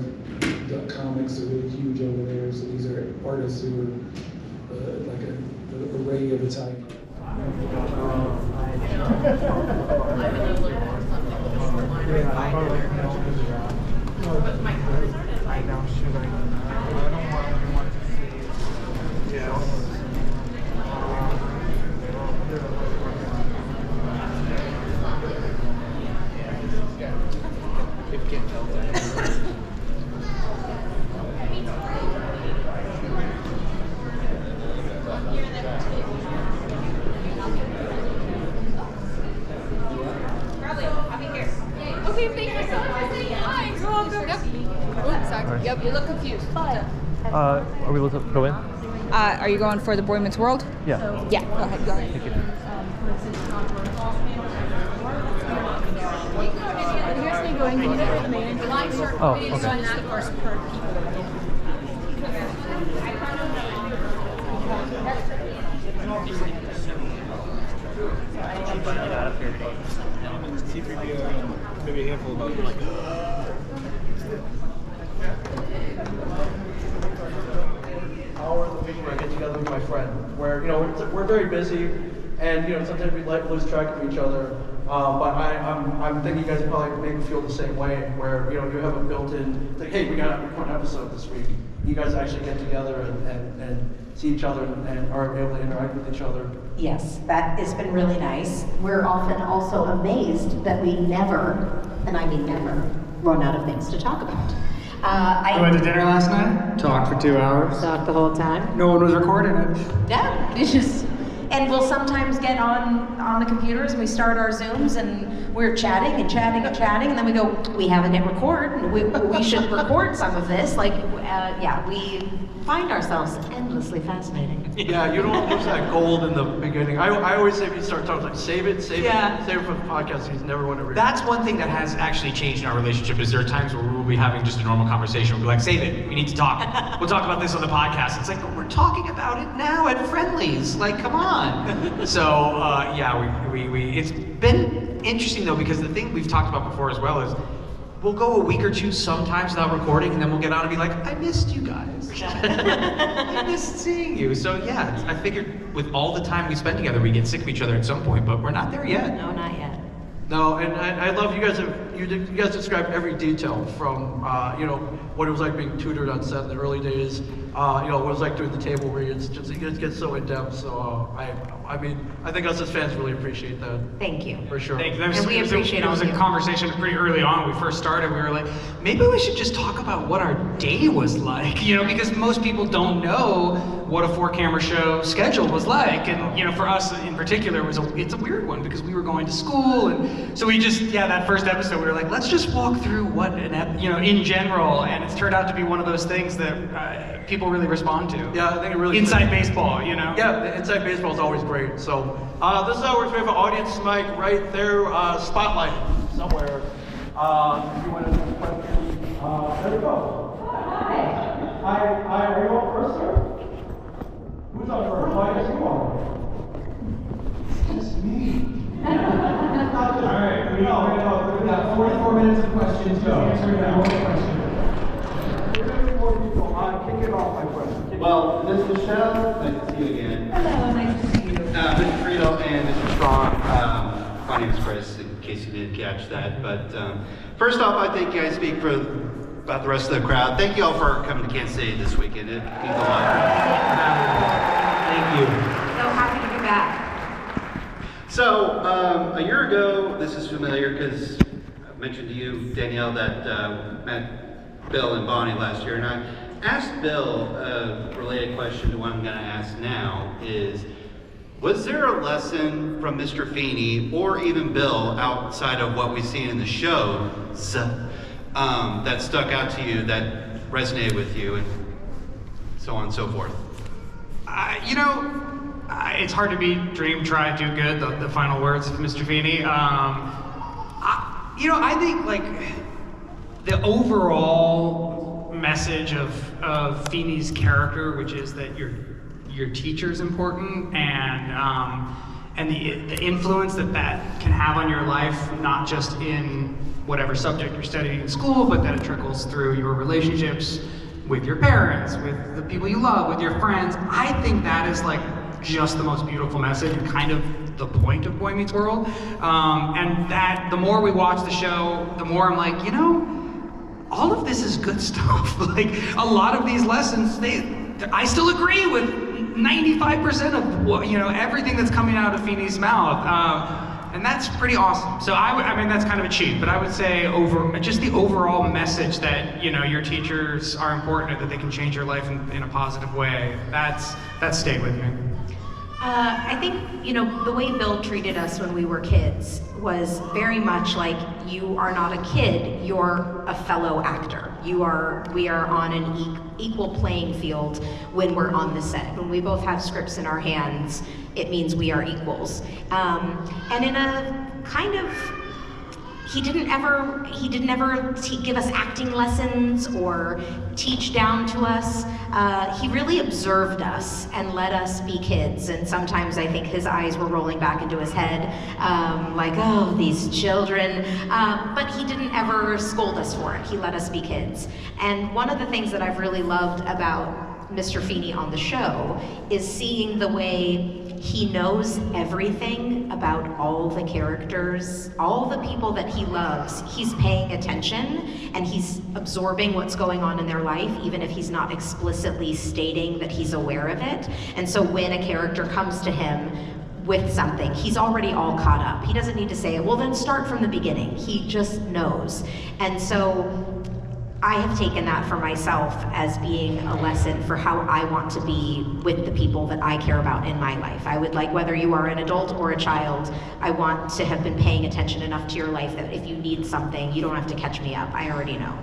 comics. Are really huge over there. So these are artists who are like an array of Italian. Okay, thank you so much. Hi, you're welcome. Oops, sorry. Yep, you look confused. Are we able to go in? Are you going for the Boy Meets World? Yeah. Yeah, go ahead, go ahead. Thank you. Here's me going, can you get the manager? Oh, okay. So it's the first per people. Maybe a handful of them like. Hour of the week where I get together with my friend, where we're very busy, and sometimes we lose track of each other. But I'm thinking you guys probably make me feel the same way, where you have a built-in like, hey, we got one episode this week. You guys actually get together and see each other and are able to interact with each other. Yes, that has been really nice. We're often also amazed that we never, and I mean never, run out of things to talk about. We went to dinner last night, talked for 2 hours. Talked the whole time. No one was recording it. Yeah, it's just, and we'll sometimes get on the computers and we start our Zooms and we're chatting and chatting and chatting, and then we go, we haven't hit record, and we should record some of this. Like, yeah, we find ourselves endlessly fascinating. Yeah, you don't lose that gold in the beginning. I always say if you start talking, like save it for the podcast. You never want to read. That's one thing that has actually changed in our relationship. Is there are times where we'll be having just a normal conversation. We'll be like, save it. We need to talk. We'll talk about this on the podcast. It's like, but we're talking about it now at Friendlies. Like, come on. So yeah, we it's been interesting though, because the thing we've talked about before as well is we'll go a week or two sometimes without recording, and then we'll get on and be like, I missed you guys. I missed seeing you. So yeah, I figured with all the time we spend together, we get sick of each other at some point, but we're not there yet. No, not yet. No, and I love you guys. You guys described every detail from what it was like being tutored on set in the early days. What it was like doing the table reads. Just you guys get so in depth. So I mean, I think us as fans really appreciate that. Thank you. For sure. Thank you. And we appreciate it was a conversation pretty early on when we first started. We were like, maybe we should just talk about what our day was like, because most people don't know what a 4-camera show schedule was like. And for us in particular, it's a weird one because we were going to school, and so we just that first episode we were like, let's just walk through what in general, and it's turned out to be one of those things that people really respond to. Yeah, I think it really inside baseball, Yeah, the inside baseball is always great. So this is how it works. We have an audience mic right there, spotlight somewhere. If you want to ask a question, there we go. Hi. Are you on first, sir? Who's on first? Why is you on? It's just me. All right, we got 44 minutes of questions. Go. Answer that one question. Kick it off, my friend. Well, Ms. Fishel, nice to see you again. Hello, nice to see you. Mr. Friedle and Mr. Strong, my name is Chris, in case you didn't catch that. But first off, I think I speak for about the rest of the crowd. Thank you all for coming to Kansas City this weekend. It means a lot. Thank you. So happy to be back. So, a year ago, this is familiar because I mentioned to you, Danielle, that met Bill and Bonnie last year, and I asked Bill a related question to what I'm going to ask now is, was there a lesson from Mr. Feeney or even Bill outside of what we've seen in the show that stuck out to you, that resonated with you, and so on and so forth? It's hard to beat dream, try, do good, the final words of Mr. Feeney. I think like the overall message of Feeney's character, which is that your teacher's important, and the influence that can have on your life, not just in whatever subject you're studying in school, but that it trickles through your relationships with your parents, with the people you love, with your friends. I think that is like just the most beautiful message and kind of the point of Boy Meets World. And that the more we watch the show, the more I'm like, all of this is good stuff. Like a lot of these lessons, I still agree with 95% of what, everything that's coming out of Feeney's mouth. And that's pretty awesome. So I mean, that's kind of a cheat, but I would say just the overall message that, your teachers are important and that they can change your life in a positive way, that's stayed with me. I think, the way Bill treated us when we were kids was very much like, you are not a kid, you're a fellow actor. We are on an equal playing field when we're on the set. When we both have scripts in our hands, it means we are equals. And in a kind of, he didn't ever give us acting lessons or teach down to us. He really observed us and let us be kids. And sometimes I think his eyes were rolling back into his head, like, oh, these children. But he didn't ever scold us for it. He let us be kids. And one of the things that I've really loved about Mr. Feeney on the show is seeing the way he knows everything about all the characters, all the people that he loves. He's paying attention and he's absorbing what's going on in their life, even if he's not explicitly stating that he's aware of it. And so when a character comes to him with something, he's already all caught up. He doesn't need to say, well, then start from the beginning. He just knows. And so I have taken that for myself as being a lesson for how I want to be with the people that I care about in my life. I would like, whether you are an adult or a child, I want to have been paying attention enough to your life that if you need something, you don't have to catch me up. I already know.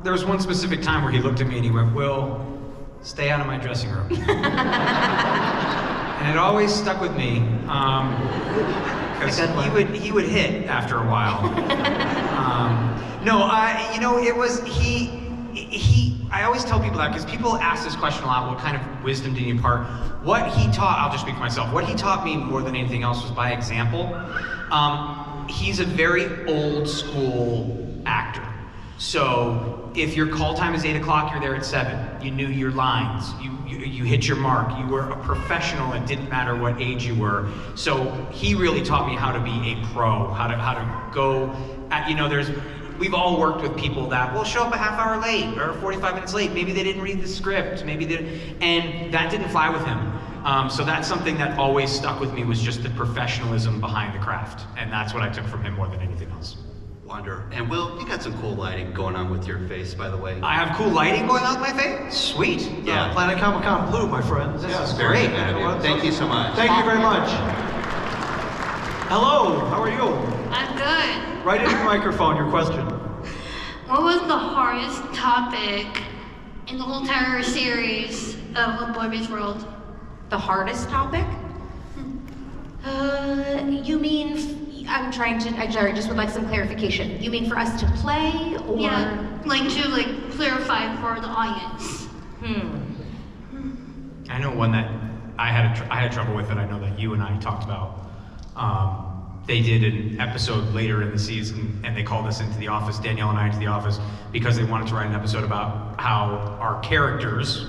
There was one specific time where he looked at me and he went, Will, stay out of my dressing room. And it always stuck with me, because he would hit after a while. It was, I always tell people that, because people ask this question a lot, what kind of wisdom did he impart? What he taught, I'll just speak for myself, what he taught me more than anything else was by example. He's a very old school actor. So if your call time is 8 o'clock, you're there at 7. You knew your lines. You hit your mark. You were a professional. It didn't matter what age you were. So he really taught me how to be a pro, how to go at, we've all worked with people that will show up a half hour late or 45 minutes late. Maybe they didn't read the script. And that didn't fly with him. So that's something that always stuck with me, was just the professionalism behind the craft. And that's what I took from him more than anything else. Wonder. And Will, you got some cool lighting going on with your face, by the way. I have cool lighting going on with my face? Sweet. Yeah. Planet Comicon Blue, my friends. This is great. Thank you so much. Thank you very much. Hello, how are you? I'm good. Right into the microphone, your question. What was the hardest topic in the whole entire series of Boy Meets World? The hardest topic? You mean, I just would like some clarification. You mean for us to play, or? Yeah, to clarify for the audience. I know one that I had trouble with that I know that you and I talked about. They did an episode later in the season, and they called us into the office, Danielle and I into the office, because they wanted to write an episode about how our characters,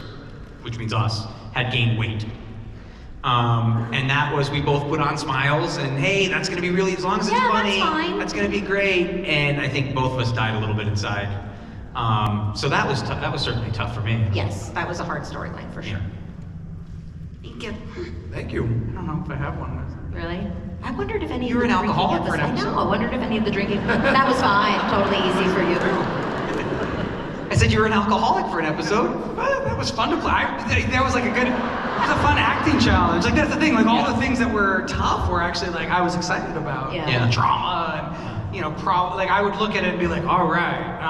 which means us, had gained weight. And that was, we both put on smiles and, hey, that's gonna be really, as long as it's funny, that's gonna be great. And I think both of us died a little bit inside. So that was certainly tough for me. Yes, that was a hard storyline for sure. Thank you. Thank you. I don't know if I have one. Really? I wondered if any You were of an the drinking alcoholic for an episode. I know, I wondered if any of the drinking, that was fine, totally easy for you. I said you were an alcoholic for an episode. Well, that was fun to play. That was like it was a fun acting challenge. Like that's the thing, all the things that were tough were actually I was excited about. Yeah. The drama and, I would look at it and be like, all right.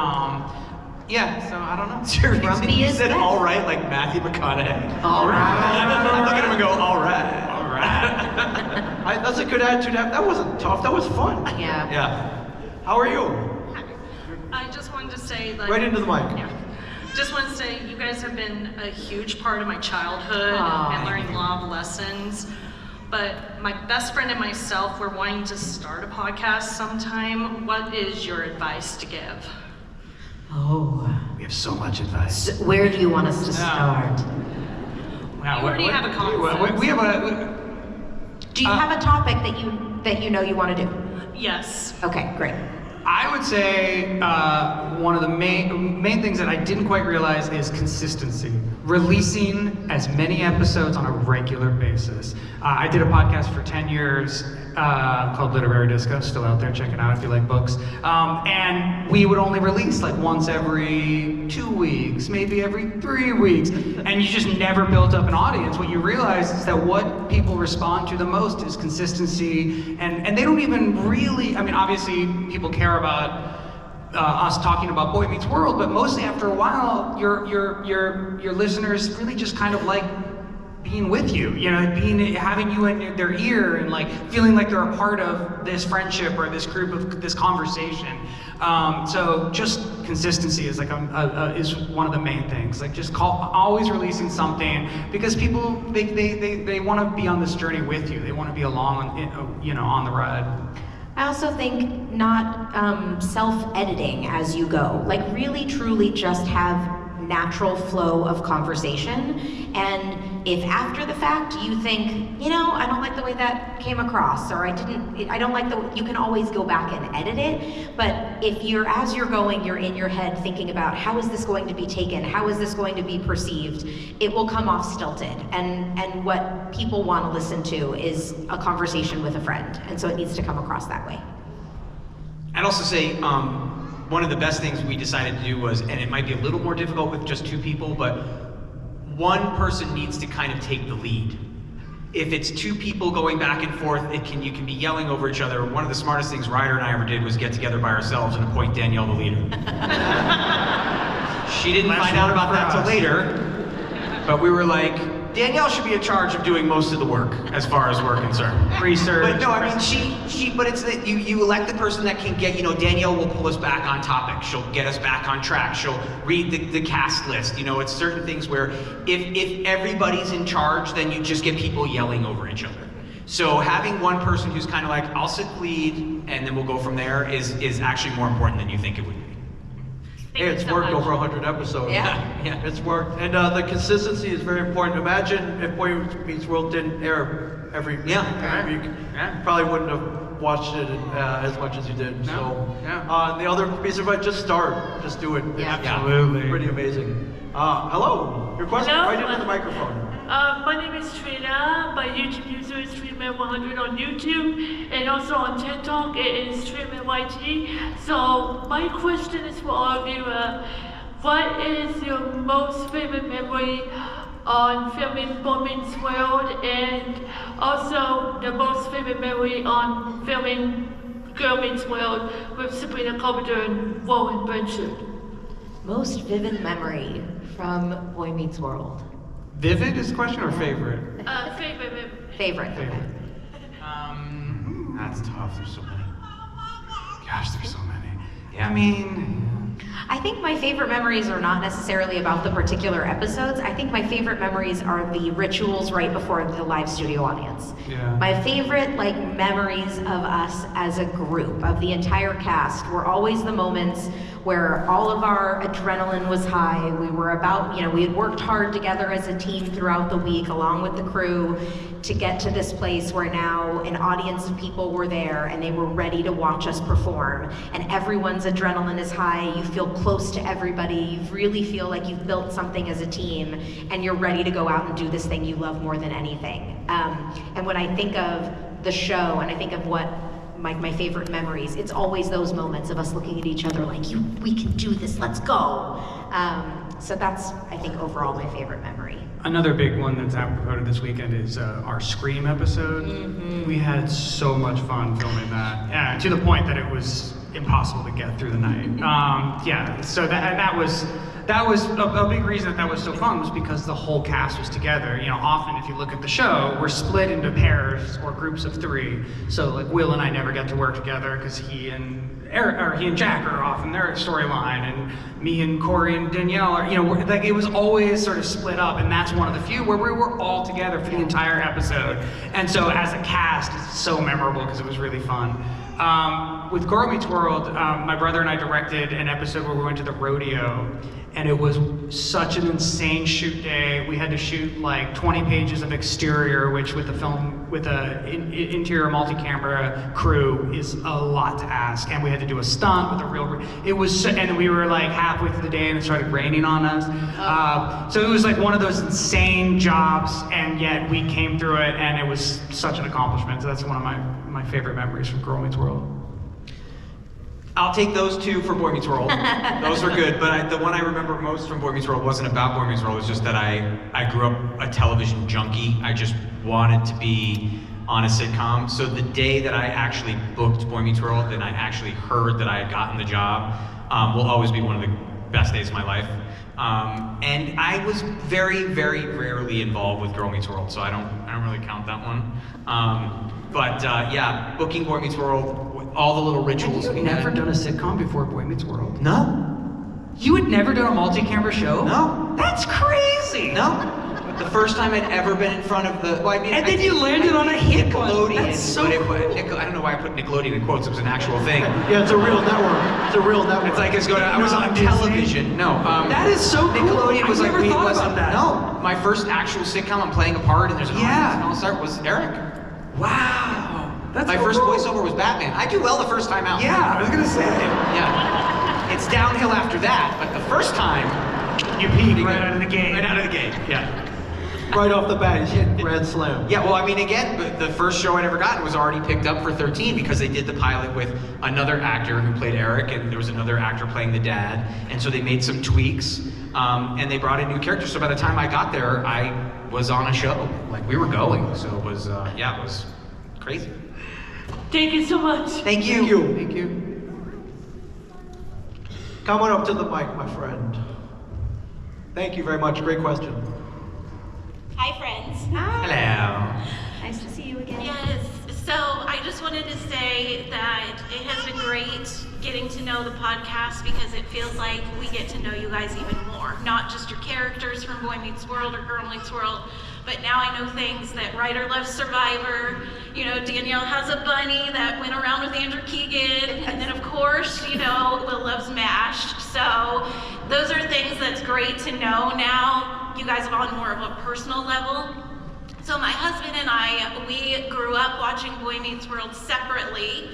Yeah, so I don't know. Is there a reason Grumpy you is said best. all right like Matthew McConaughey? All right. I look at him and go, all right. All right. That's a good attitude. That wasn't tough. That was fun. Yeah. Yeah. How are you? I just wanted to say, like, Right into the mic. Yeah. Just want to say, you guys have been a huge part of my childhood Aw. and learning a lot of lessons. But my best friend and myself were wanting to start a podcast sometime. What is your advice to give? Oh. We have so much advice. So where do you want us to start? Wow, You already have a concept. we have a. Do you have a topic that you know you want to do? Yes. Okay, great. I would say one of the main things that I didn't quite realize is consistency. Releasing as many episodes on a regular basis. I did a podcast for 10 years called Literary Disco, still out there, check it out if you like books. And we would only release like once every 2 weeks, maybe every 3 weeks. And you just never built up an audience. What you realize is that what people respond to the most is consistency. And they don't even really, I mean, obviously people care about us talking about Boy Meets World, but mostly after a while, your listeners really just kind of like being with you, you know, having you in their ear and like feeling like they're a part of this friendship or this group of this conversation. So just consistency is like is one of the main things. Like just always releasing something because people they want to be on this journey with you. They want to be along, you know, on the ride. I also think not self-editing as you go. Like really, truly just have natural flow of conversation. And if after the fact you think, you know, I don't like the way that came across, or I don't like you can always go back and edit it. But if as you're going, you're in your head thinking about how is this going to be taken? How is this going to be perceived? It will come off stilted. And what people want to listen to is a conversation with a friend. And so it needs to come across that way. I'd also say one of the best things we decided to do was, and it might be a little more difficult with just 2 people, but one person needs to kind of take the lead. If it's 2 people going back and forth, you can be yelling over each other. One of the smartest things Ryder and I ever did was get together by ourselves and appoint Danielle the leader. She didn't find out about that till later, but we were like, Danielle should be in charge of doing most of the work, as far as we're concerned. Research. But no, I mean, but it's that you elect the person that can get, you know, Danielle will pull us back on topic. She'll get us back on track. She'll read the cast list. You know, it's certain things where if everybody's in charge, then you just get people yelling over each other. So having one person who's kind of like, I'll sit lead, and then we'll go from there is actually more important than you think it would be. Hey, it's worked over 100 episodes. Yeah. It's worked. And the consistency is very important. Imagine if Boy Meets World didn't air every week. Yeah. You probably wouldn't have watched it as much as you did. So, the other piece of advice, just start. Just do it. Yeah. Absolutely. It's pretty amazing. Hello. Your question? Hello. Right into the microphone. My name is Friedle. My YouTube user is Streamer100 on YouTube, and also on TikTok it is StreamerYT. So my question is for all of you: what is your most favorite memory on filming Boy Meets World, and also the most favorite memory on filming Girl Meets World with Sabrina Carpenter and Rowan Blanchard? Most vivid memory from Boy Meets World. Vivid is the question or favorite? Favorite memory. Favorite. Okay. That's tough. There's so many. Gosh, there's so many. Yeah, I mean, I think my favorite memories are not necessarily about the particular episodes. I think my favorite memories are the rituals right before the live studio audience. Yeah. My favorite memories of us as a group, of the entire cast, were always the moments where all of our adrenaline was high. We were we had worked hard together as a team throughout the week along with the crew to get to this place where now an audience of people were there and they were ready to watch us perform. And everyone's adrenaline is high, you feel close to everybody, you really feel like you've built something as a team and you're ready to go out and do this thing you love more than anything. And when I think of the show and I think of what my favorite memories, it's always those moments of us looking at each other like, we can do this, let's go. So that's, I think, overall my favorite memory. another big one that's apropos to this weekend is our Scream episode. We had so much fun filming that. Yeah, to the point that it was impossible to get through the night. Yeah, so that was a big reason that was so fun, was because the whole cast was together. You know, often if you look at the show, we're split into pairs or groups of 3. So like Will and I never get to work together because he and Jack are off in their storyline, and me and Corey and Danielle are, you know, like it was always sort of split up, and that's one of the few where we were all together for the entire episode. And so as a cast, it's so memorable because it was really fun. With Girl Meets World, my brother and I directed an episode where we went to the rodeo, and it was such an insane shoot day. We had to shoot like 20 pages of exterior, which with a interior multi-camera crew is a lot to ask. And we had to do a stunt with a real, and we were like halfway through the day and it started raining on us. So it was like one of those insane jobs, and yet we came through it, and it was such an accomplishment. So that's one of my favorite memories from Girl Meets World. I'll take those 2 for Boy Meets World. Those were good, but the one I remember most from Boy Meets World wasn't about Boy Meets World. It was just that I grew up a television junkie. I just wanted to be on a sitcom. So the day that I actually booked Boy Meets World and I actually heard that I had gotten the job will always be one of the best days of my life. And I was very, very rarely involved with Girl Meets World, so I don't really count that one. But yeah, booking Boy Meets World, all the little rituals. Have you never done a sitcom before Boy Meets World? No. You had never done a multi-camera show? No. That's crazy! No. The first time I'd ever been in front of the, well, I mean, and then you landed on a hit Nickelodeon. That's so cool. I don't know why I put Nickelodeon in quotes. It was an actual thing. Yeah, it's a real network. It's a real network. It's like I was on television. No. That is so cool. Nickelodeon was I like never thought about that. No, my first actual sitcom. I'm playing a part, and there's an audience, and all that was Eric. Wow. That's my so first cool. voiceover was Batman. I do well the first time out. Yeah, I was gonna say. Yeah. It's downhill after that, but the first time, you peaked right out of the gate. Right out of the gate. Yeah. Right off the bat, you hit grand slam. Yeah, well, I mean, again, the first show I'd ever gotten was already picked up for 13 because they did the pilot with another actor who played Eric, and there was another actor playing the dad, and so they made some tweaks, and they brought in new characters. So by the time I got there, I was on a show. Like, we were going, so it was, yeah, it was crazy. Thank you so much. Thank you. Thank you. Thank you. Come on up to the mic, my friend. Thank you very much. Great question. Hi, friends. Hello. Nice to see you again. Yes. So I just wanted to say that it has been great getting to know the podcast because it feels like we get to know you guys even more. Not just your characters from Boy Meets World or Girl Meets World, but now I know things that Ryder loves Survivor. You know, Danielle has a bunny that went around with Andrew Keegan. And then, of course, you know, Will loves MASH. So those are things that's great to know now. You guys are on more of a personal level. So my husband and I, we grew up watching Boy Meets World separately.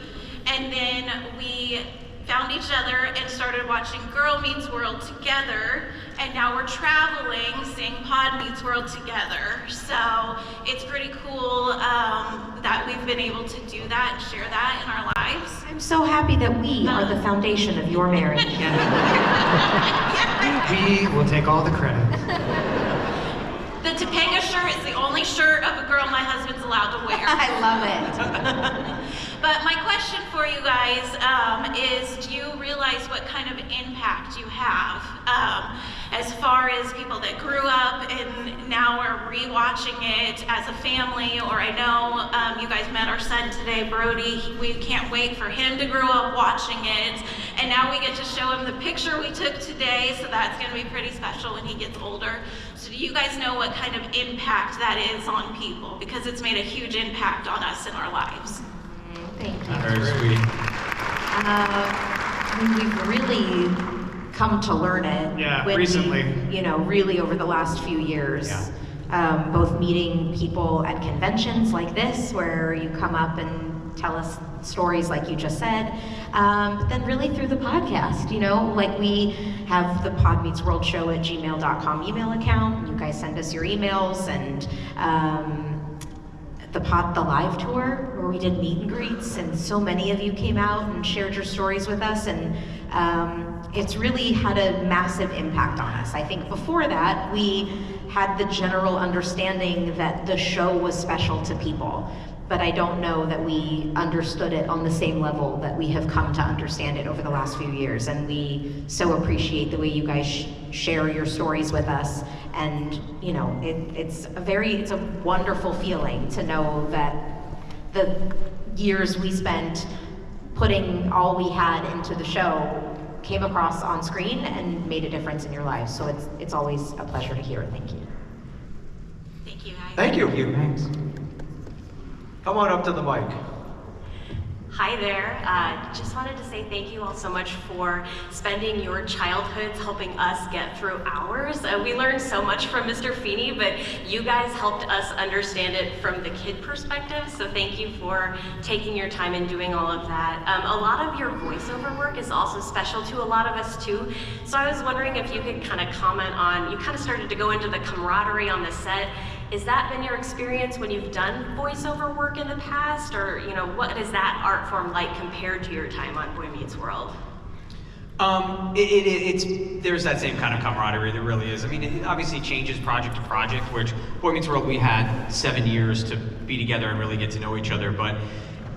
And then we found each other and started watching Girl Meets World together. And now we're traveling, seeing Pod Meets World together. So it's pretty cool that we've been able to do that and share that in our lives. I'm so happy that we are the foundation of your marriage. We will take all the credit. The Topanga shirt is the only shirt of a girl my husband's allowed to wear. I love it. But my question for you guys is, do you realize what kind of impact you have as far as people that grew up and now are rewatching it as a family? Or I know you guys met our son today, Brody. We can't wait for him to grow up watching it. And now we get to show him the picture we took today, so that's going to be pretty special when he gets older. So do you guys know what kind of impact that is on people? Because it's made a huge impact on us in our lives. Thank you. Very sweet. We've really come to learn it. Yeah, when recently. You know, really over the last few years. Yeah. Both meeting people at conventions like this, where you come up and tell us stories like you just said, but then really through the podcast, you know, like we have the Pod Meets World Show at gmail.com email account, and you guys send us your emails, and the live tour where we did meet and greets, and so many of you came out and shared your stories with us, and it's really had a massive impact on us. I think before that, we had the general understanding that the show was special to people. but I don't know that we understood it on the same level that we have come to understand it over the last few years. And we so appreciate the way you guys share your stories with us. And you know, it's a wonderful feeling to know that the years we spent putting all we had into the show came across on screen and made a difference in your lives. So it's always a pleasure to hear it. Thank you. Thank you, guys. Thank you. Thanks. Come on up to the mic. Hi there. Just wanted to say thank you all so much for spending your childhoods helping us get through ours. We learned so much from Mr. Feeney, but you guys helped us understand it from the kid perspective, so thank you for taking your time and doing all of that. A lot of your voiceover work is also special to a lot of us too, so I was wondering if you could kind of comment on, you kind of started to go into the camaraderie on the set. Has that been your experience when you've done voiceover work in the past? Or, you know, what is that art form like compared to your time on Boy Meets World? There's that same kind of camaraderie, there really is. I mean, it obviously changes project to project, which Boy Meets World, we had 7 years to be together and really get to know each other, but,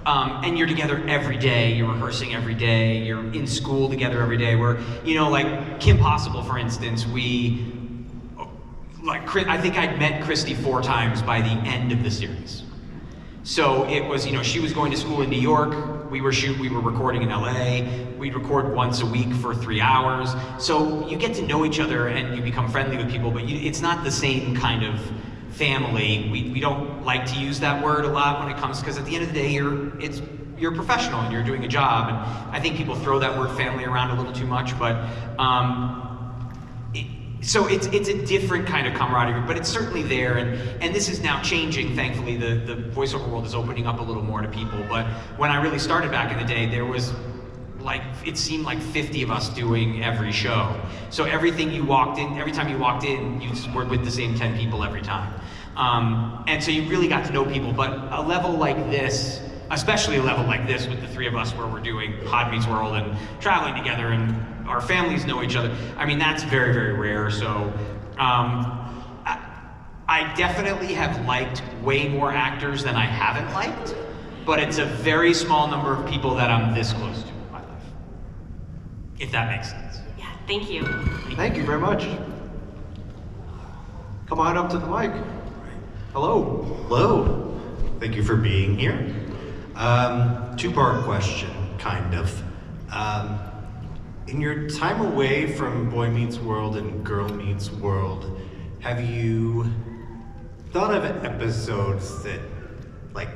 and you're together every day, you're rehearsing every day, you're in school together every day, where, you know, like Kim Possible, for instance, I think I'd met Christy 4 times by the end of the series. So it was, you know, she was going to school in New York, we were recording in LA, we'd record once a week for 3 hours. So you get to know each other and you become friendly with people, but it's not the same kind of family. We don't like to use that word a lot when it comes, because at the end of the day, you're a professional and you're doing a job. And I think people throw that word family around a little too much, but so it's a different kind of camaraderie, but it's certainly there, and this is now changing, thankfully. The voiceover world is opening up a little more to people, but when I really started back in the day, there was it seemed like 50 of us doing every show. So every time you walked in, you just were with the same 10 people every time. And so you really got to know people, but a level like this, especially a level like this with the 3 of us where we're doing Pod Meets World and traveling together and our families know each other, I mean, that's very, very rare. So I definitely have liked way more actors than I haven't liked, but it's a very small number of people that I'm this close to in my life, if that makes sense. Yeah, thank you. Thank you very much. Come on up to the mic. Hello. Hello. Thank you for being here. 2-part question, kind of. In your time away from Boy Meets World and Girl Meets World, have you thought of episodes that, like,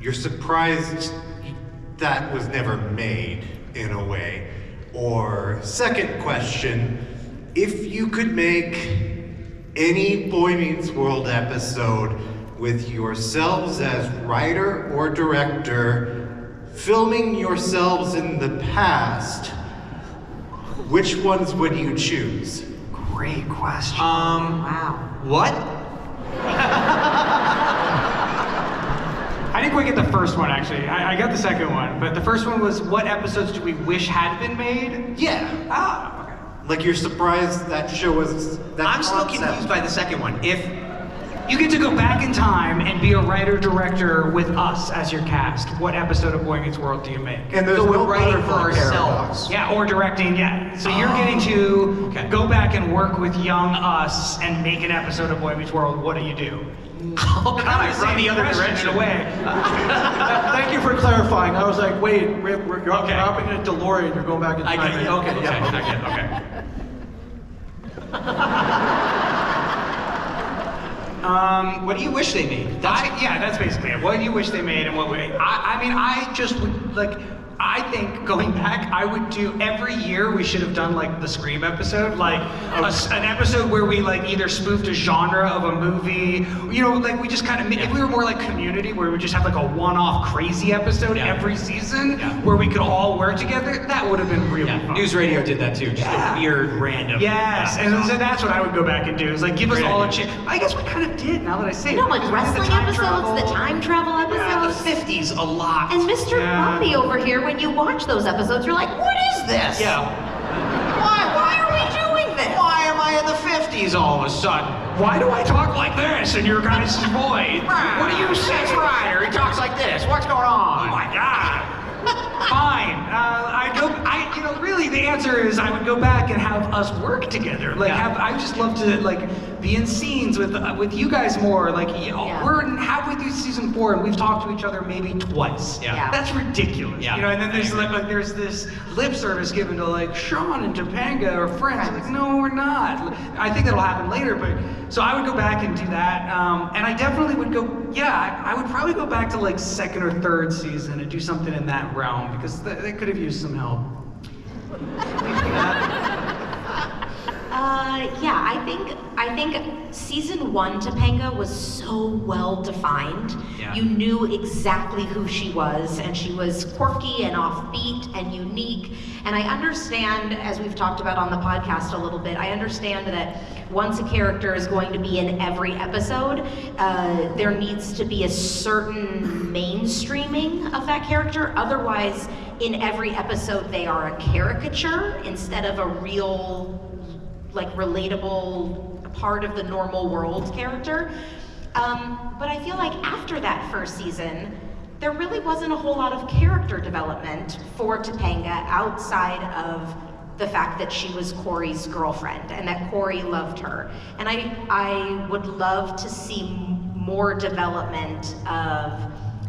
you're surprised that was never made, in a way? Or, second question, if you could make any Boy Meets World episode with yourselves as writer or director, filming yourselves in the past, which ones would you choose? Great question. Wow. What? I didn't quite get the first one, actually. I got the second one, but the first one was, what episodes do we wish had been made? Yeah. Ah, okay. Like you're surprised that show was that I'm still confused by the second one. If you get to go back in time and be a writer-director with us as your cast, what episode of Boy Meets World do you make? And there's so no we're writing for butterfly ourselves. Yeah, or directing, yeah. So you're getting to go back and work with young us and make an episode of Boy Meets World. What do you do? Oh God, I run the other direction. Away. Thank you for clarifying. I was like, wait, you're hopping in a DeLorean, you're going back in time. I get it. Okay. What do you wish they made? That's basically it. What do you wish they made and what way? I just would, like, I think going back, I would do every year we should have done like the Scream episode, like an episode where we like either spoofed a genre of a movie, you know, like we just kind of, if we were more like Community, where we just have like a one-off crazy episode every season where we could all work together, that would have been really fun. News Radio did that too, just a weird random. Yes, and so that's what I would go back and do, is like give us all a chance. I guess we kind of did, now that I say it. You know, like wrestling episodes, the time travel episodes. The 50s, a lot. And Mr. Bobby over here, when you watch those episodes, you're like, what is this? Yeah. Why are we doing this? Why am I in the 50s all of a sudden? Why do I talk like this in your guys' voice? What do you say, Ryder? He talks like this. What's going on? Oh my God. Fine. Really, the answer is I would go back and have us work together. I just love to be in scenes with you guys more. We're halfway through season 4 and we've talked to each other maybe twice. Yeah. That's ridiculous. Yeah. And then there's there's this lip service given to Sean and Topanga are friends. No, we're not. I think that'll happen later, but so I would go back and do that. And I definitely would go. Yeah, I would probably go back to 2nd or 3rd season and do something in that realm because they could have used some help. I think season 1 Topanga was so well defined. Yeah. You knew exactly who she was, and she was quirky and offbeat and unique. And I understand, as we've talked about on the podcast a little bit, I understand that once a character is going to be in every episode, there needs to be a certain mainstreaming of that character. Otherwise, in every episode, they are a caricature instead of a real, relatable part of the normal world character. But I feel like after that first season, there really wasn't a whole lot of character development for Topanga outside of the fact that she was Corey's girlfriend and that Corey loved her. And I would love to see more development of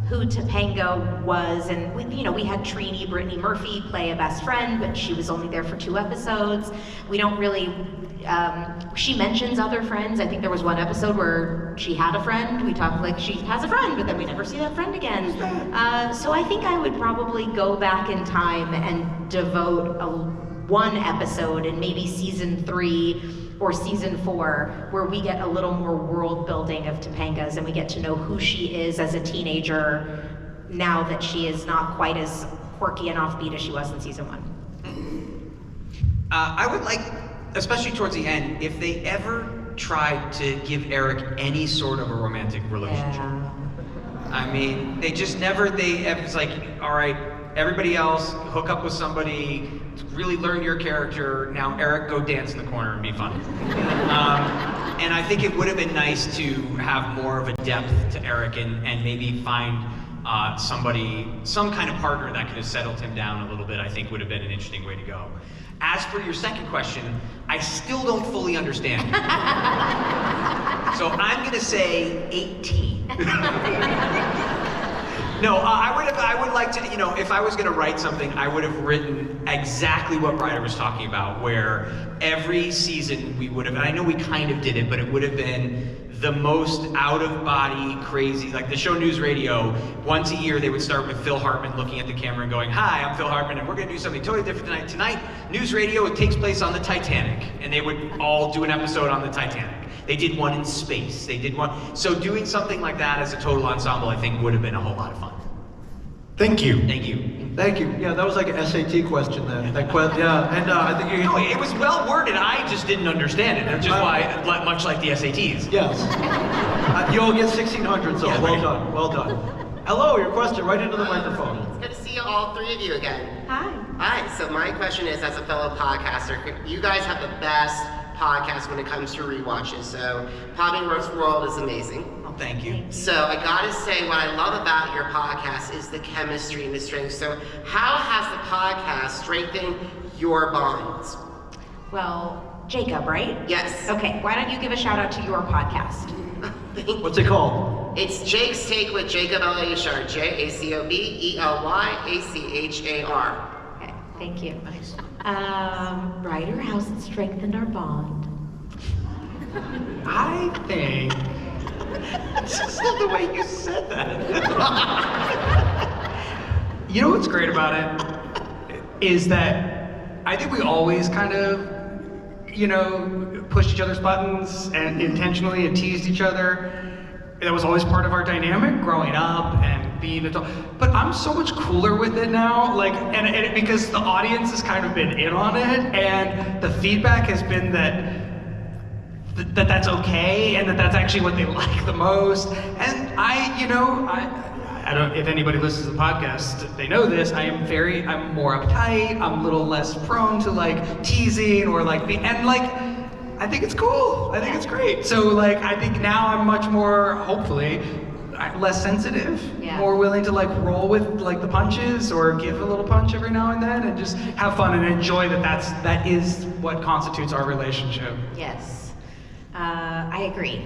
who Topanga was, and we had Trini Brittany Murphy play a best friend, but she was only there for 2 episodes. We don't really, she mentions other friends. I think there was one episode where she had a friend. We talked like she has a friend, but then we never see that friend again. So I think I would probably go back in time and devote one episode in maybe season 3 or season 4, where we get a little more world building of Topanga's and we get to know who she is as a teenager now that she is not quite as quirky and offbeat as she was in season 1. I would like, especially towards the end, if they ever tried to give Eric any sort of a romantic relationship. Yeah. I mean, it's like, all right, everybody else, hook up with somebody, really learn your character. Now, Eric, go dance in the corner and be fun. And I think it would have been nice to have more of a depth to Eric and maybe find somebody, some kind of partner that could have settled him down a little bit. I think would have been an interesting way to go. As for your second question, I still don't fully understand. So I'm gonna say 18. No, I would like to, if I was gonna write something, I would have written exactly what Ryder was talking about, where every season we would have, and I know we kind of did it, but it would have been the most out-of-body, crazy, like the show News Radio, once a year they would start with Phil Hartman looking at the camera and going, "Hi, I'm Phil Hartman, and we're gonna do something totally different tonight. Tonight, News Radio, it takes place on the Titanic." And they would all do an episode on the Titanic. They did one in space, they did one. So doing something like that as a total ensemble, I think would have been a whole lot of fun. Thank you. Thank you. Thank you. Yeah, that was like an SAT question then. Yeah, and I think you. No, it was well worded. I just didn't understand it, which is why, much like the SATs. Yes. You'll get 1600, so Yeah, well right. done, well done. Hello, your question, right into the microphone. It's good to see all 3 of you again. Hi. Hi, so my question is, as a fellow podcaster, you guys have the best podcast when it comes to rewatches. So, Poppyworks World is amazing. Oh, thank you. So, I gotta say, what I love about your podcast is the chemistry and the strength. So, how has the podcast strengthened your bonds? Well, Jacob, right? Yes. Okay, why don't you give a shout out to your podcast? What's it called? It's Jake's Take with Jacob L.A.Char, Jacobelachar. Okay, thank you. Nice. Ryder, how's it strengthened our bond? I think just the way you said that. You know what's great about it is that I think we always kind of, pushed each other's buttons and intentionally and teased each other. That was always part of our dynamic growing up and being adult. But I'm so much cooler with it now, and because the audience has kind of been in on it, and the feedback has been that's okay, and that's actually what they like the most. And I don't, if anybody listens to the podcast, they know this, I'm more uptight, I'm a little less prone to teasing or I think it's cool. I think it's great. So like, I think now I'm much more, hopefully, less sensitive, more willing to like roll with like the punches or give a little punch every now and then and just have fun and enjoy that is what constitutes our relationship. Yes, I agree.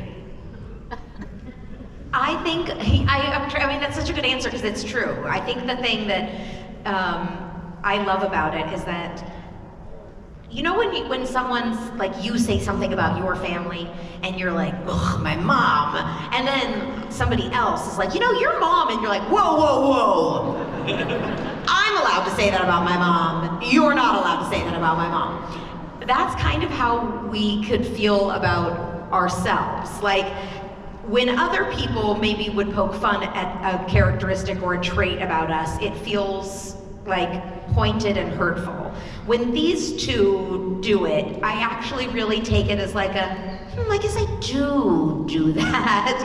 I think, I mean, that's such a good answer because it's true. I think the thing that I love about it is that, you know, when someone's like, you say something about your family and you're like, ugh, my mom, and then somebody else is like, you know, your mom, and you're like, whoa, whoa, whoa. I'm allowed to say that about my mom. You're not allowed to say that about my mom. That's kind of how we could feel about ourselves. Like, when other people maybe would poke fun at a characteristic or a trait about us, it feels like pointed and hurtful. When these two do it, I actually really take it as like I guess I do that.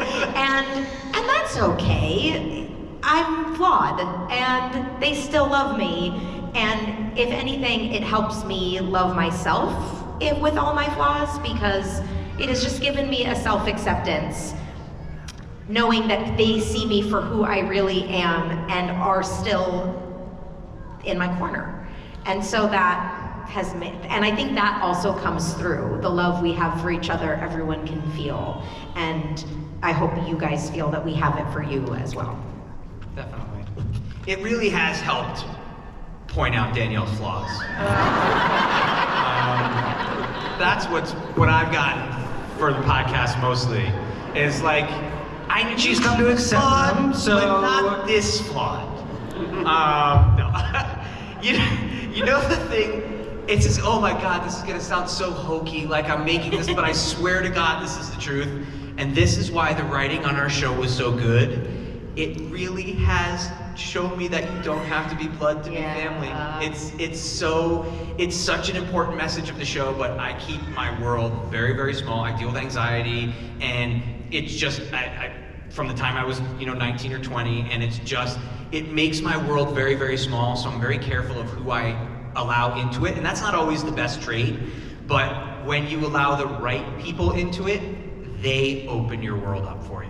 and that's okay. I'm flawed and they still love me. And if anything, it helps me love myself with all my flaws, because it has just given me a self-acceptance, knowing that they see me for who I really am and are still in my corner. And so that has made, and I think that also comes through. The love we have for each other, everyone can feel. And I hope you guys feel that we have it for you as well. Definitely. It really has helped point out Danielle's flaws. That's what I've gotten for the podcast mostly, is like, she's come to accept them, so but not this flawed. No. you know the thing, it's just, oh my God, this is gonna sound so hokey, like I'm making this, but I swear to God, this is the truth. And this is why the writing on our show was so good. It really has shown me that you don't have to be blood to be family. It's such an important message of the show, but I keep my world very, very small. I deal with anxiety, and it's just, from the time I was 19 or 20, and it makes my world very, very small, so I'm very careful of who I allow into it, and that's not always the best trait, but when you allow the right people into it, they open your world up for you.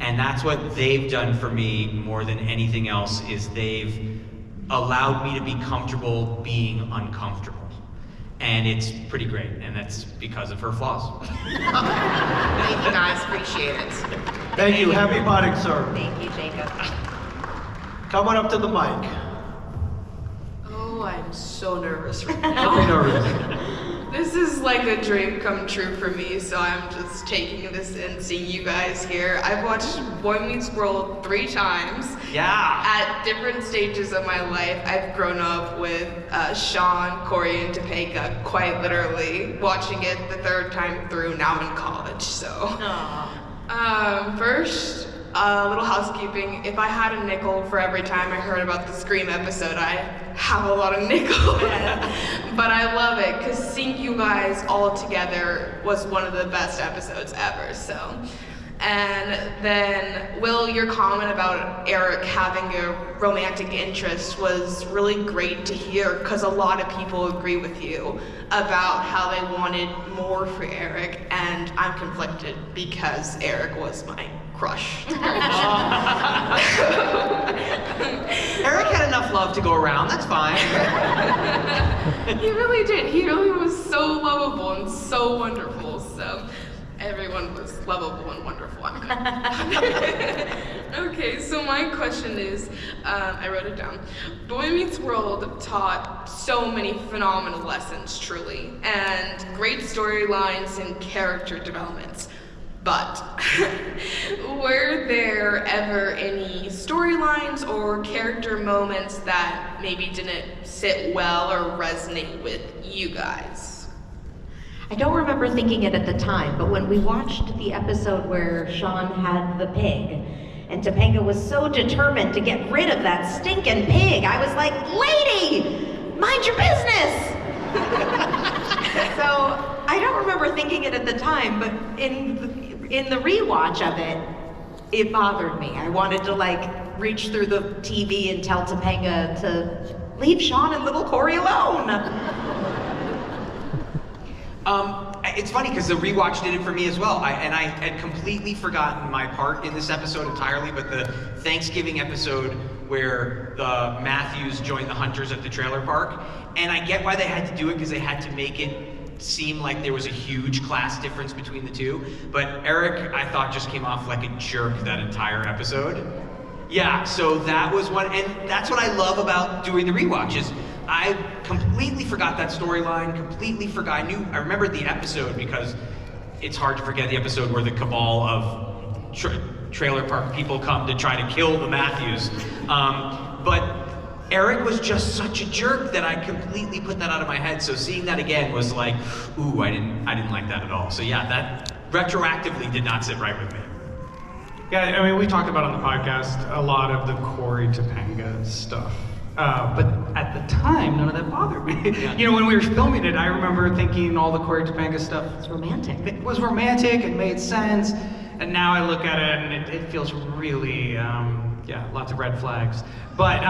And that's what they've done for me more than anything else, is they've allowed me to be comfortable being uncomfortable. And it's pretty great, and that's because of her flaws. Thank you guys, appreciate it. Thank you, happy potting, sir. Thank you, Jacob. Come on up to the mic. Oh, I'm so nervous right Don't now. be nervous. This is like a dream come true for me, so I'm just taking this in, seeing you guys here. I've watched Boy Meets World 3 times. Yeah. At different stages of my life. I've grown up with Sean, Corey, and Topeka, quite literally, watching it the 3rd time through, now in college, so. First, a little housekeeping. If I had a nickel for every time I heard about the Scream episode, I have a lot of nickels. But I love it, because seeing you guys all together was one of the best episodes ever, so. And then, Will, your comment about Eric having a romantic interest was really great to hear, because a lot of people agree with you about how they wanted more for Eric, and I'm conflicted because Eric was my crush. Eric had enough love to go around, that's fine. He really did. He really was so lovable and so wonderful, so everyone was lovable and wonderful. Okay, so my question is, I wrote it down. Boy Meets World taught so many phenomenal lessons, truly, and great storylines and character developments. But were there ever any storylines or character moments that maybe didn't sit well or resonate with you guys? I don't remember thinking it at the time, but when we watched the episode where Sean had the pig, and Topanga was so determined to get rid of that stinking pig, I was like, lady, mind your business! So, I don't remember thinking it at the time, but in the rewatch of it, it bothered me. I wanted to reach through the TV and tell Topanga to leave Sean and little Corey alone. it's funny because the rewatch did it for me as well. I had completely forgotten my part in this episode entirely, but the Thanksgiving episode where the Matthews joined the hunters at the trailer park, and I get why they had to do it because they had to make it seem like there was a huge class difference between the two. But Eric, I thought, just came off like a jerk that entire episode. Yeah, so that was one, and that's what I love about doing the rewatch is I completely forgot that storyline, completely forgot. I remembered the episode because it's hard to forget the episode where the cabal of trailer park people come to try to kill the Matthews. But Eric was just such a jerk that I completely put that out of my head. So seeing that again was like, ooh, I didn't like that at all. So yeah, that retroactively did not sit right with me. Yeah, I mean, we talked about on the podcast a lot of the Corey Topanga stuff. But at the time, none of that bothered me. Yeah. You know, when we were filming it, I remember thinking all the Corey Topanga stuff was romantic. It was romantic, it made sense, and now I look at it and it feels really, yeah, lots of red flags. But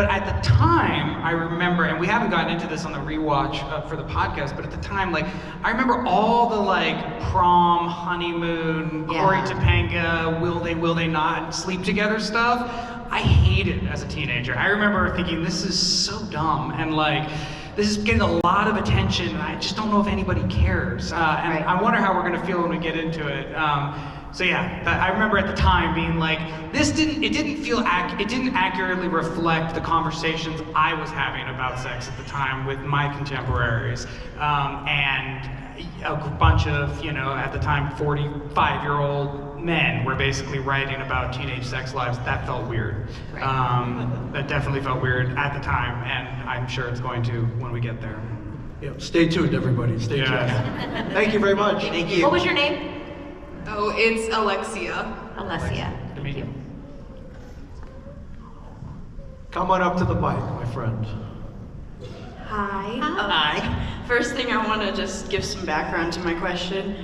at the time, I remember, and we haven't gotten into this on the rewatch for the podcast, but at the time, like, I remember all the, like, prom, honeymoon, Corey Topanga, will they not sleep together stuff. I hated as a teenager. I remember thinking, this is so dumb, and, like, this is getting a lot of attention, and I just don't know if anybody cares. And I wonder how we're gonna feel when we get into it. So yeah, I remember at the time being like, it didn't accurately reflect the conversations I was having about sex at the time with my contemporaries. And a bunch of, you know, at the time, 45-year-old men were basically writing about teenage sex lives. That felt weird. That definitely felt weird at the time, and I'm sure it's going to when we get there. Yeah, stay tuned, everybody. Stay tuned. Thank you very much. Thank you. What was your name? Oh, it's Alexia. Alexia. Thank you. Come on up to the mic, my friend. Hi. Hi. First thing, I want to just give some background to my question.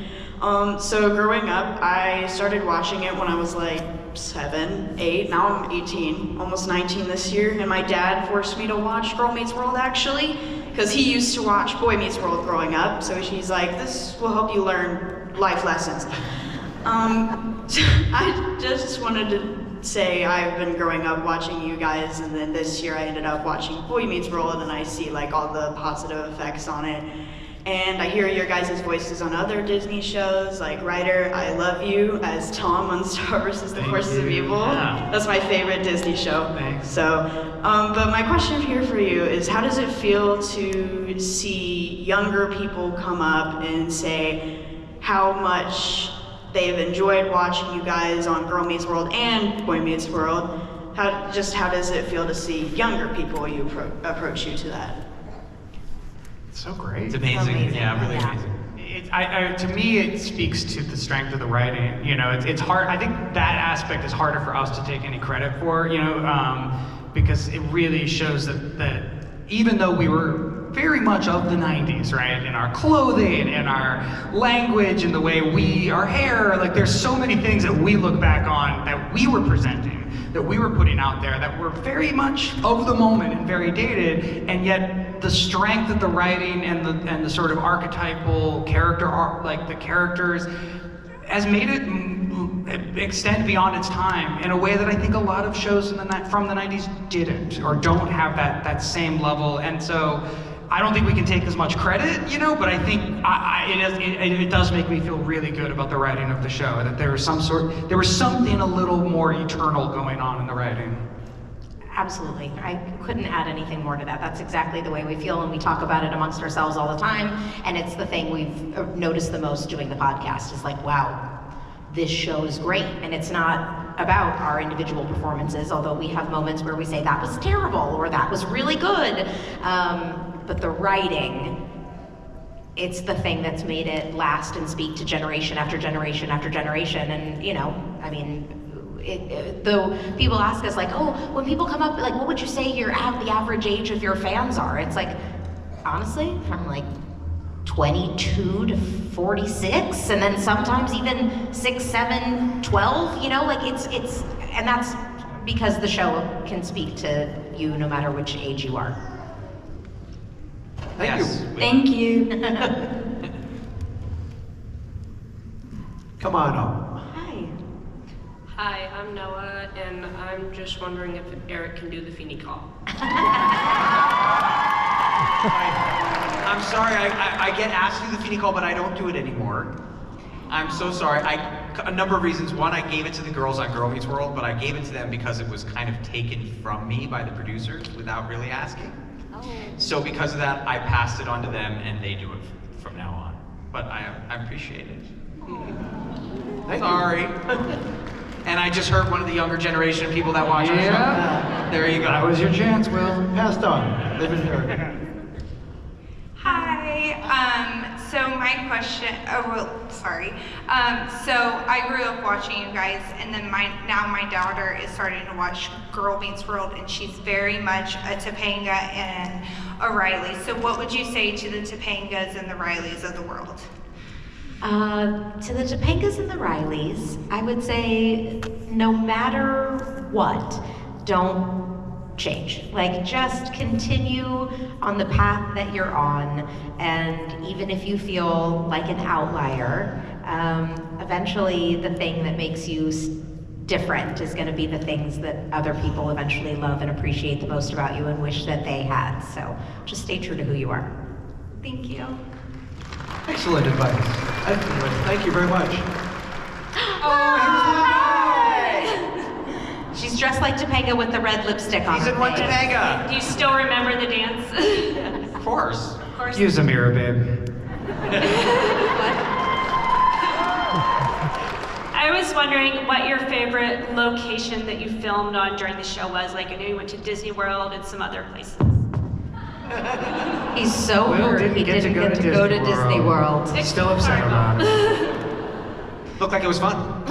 So growing up, I started watching it when I was like 7, 8. Now I'm 18, almost 19 this year, and my dad forced me to watch Girl Meets World actually, because he used to watch Boy Meets World growing up. So he's like, this will help you learn life lessons. I just wanted to say I've been growing up watching you guys, and then this year I ended up watching Boy Meets World, and I see like all the positive effects on it. And I hear your guys' voices on other Disney shows, like Ryder, I Love You, as Tom on Star vs. the Forces of Evil. Yeah. That's my favorite Disney show. Thanks. So, but my question here for you is, how does it feel to see younger people come up and say how much they've enjoyed watching you guys on Girl Meets World and Boy Meets World? How does it feel to see younger people approach you to that? So great. It's amazing. Yeah, really amazing. To me, it speaks to the strength of the writing. You know, it's hard. I think that aspect is harder for us to take any credit for. You know, because it really shows that even though we were very much of the 90s, right? In our clothing, in our language, in the way our hair, like there's so many things that we look back on that we were presenting, that we were putting out there, that were very much of the moment and very dated, and yet the strength of the writing and the sort of archetypal character art, like the characters, has made it extend beyond its time in a way that I think a lot of shows from the 90s didn't, or don't have that same level. And so I don't think we can take as much credit, you know, but I think it does make me feel really good about the writing of the show, that there was something a little more eternal going on in the writing. Absolutely. I couldn't add anything more to that. That's exactly the way we feel, and we talk about it amongst ourselves all the time, and it's the thing we've noticed the most doing the podcast is like, wow, this show is great. And it's not about our individual performances, although we have moments where we say that was terrible or that was really good. But the writing, it's the thing that's made it last and speak to generation after generation after generation. And, you know, I mean, though people ask us like, oh, when people come up, like, what would you say the average age of your fans are? It's like, honestly, from like 22 to 46, and then sometimes even 6, 7, 12, you know, like and that's because the show can speak to you no matter which age you are. Thank Yes. you. Thank you. Come on up. Hi, I'm Noah, and I'm just wondering if Eric can do the Feeny call. I'm sorry, I get asked to do the Feeny call, but I don't do it anymore. I'm so sorry. A number of reasons. One, I gave it to the girls on Girl Meets World, but I gave it to them because it was kind of taken from me by the producers without really asking. So because of that, I passed it on to them, and they do it from now on. But I appreciate it. Sorry. And I just hurt one of the younger generation of people that watch our show. There you go. That was your chance, Will. Passed on. Live and learn. Hi, so my question, so I grew up watching you guys, and then now my daughter is starting to watch Girl Meets World, and she's very much a Topanga and a Riley. So what would you say to the Topangas and the Rileys of the world? To the Topangas and the Rileys, I would say no matter what, don't change. Like, just continue on the path that you're on, and even if you feel like an outlier, eventually the thing that makes you different is going to be the things that other people eventually love and appreciate the most about you and wish that they had. So just stay true to who you are. Thank you. Excellent advice. Thank you very much. She's dressed like Topanga with the red lipstick on. She's her in one face. Topanga. Do you still remember the dance? Of course. Of course. Use a mirror, babe. I was wondering what your favorite location that you filmed on during the show was. Like, I know you went to Disney World and some other places. He's so hurt he didn't get to go to Disney World. Still upset about it. Looked like it was fun.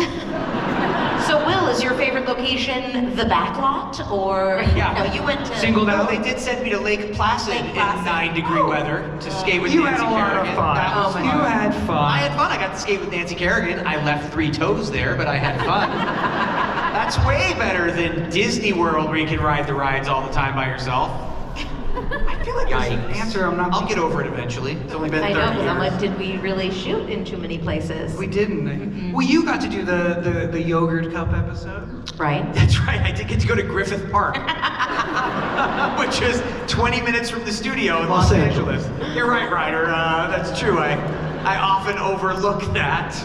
So Will, is your favorite location the backlot, or no, you went to... Singled out. They did send me to Lake Placid in 9-degree weather to skate with You Nancy had a lot of Kerrigan. fun. That was You fun. had fun. I had fun. I got to skate with Nancy Kerrigan. I left 3 toes there, but I had fun. That's way better than Disney World, where you can ride the rides all the time by yourself. I feel like there's an answer I'm not... I'll get over it eventually. It's only been 30 I know, years. but I'm like, did we really shoot in too many places? We didn't. Well, you got to do the yogurt cup episode. Right. That's right. I did get to go to Griffith Park, which is 20 minutes from the studio in Los Angeles. You're right, Ryder. That's true. I often overlook that.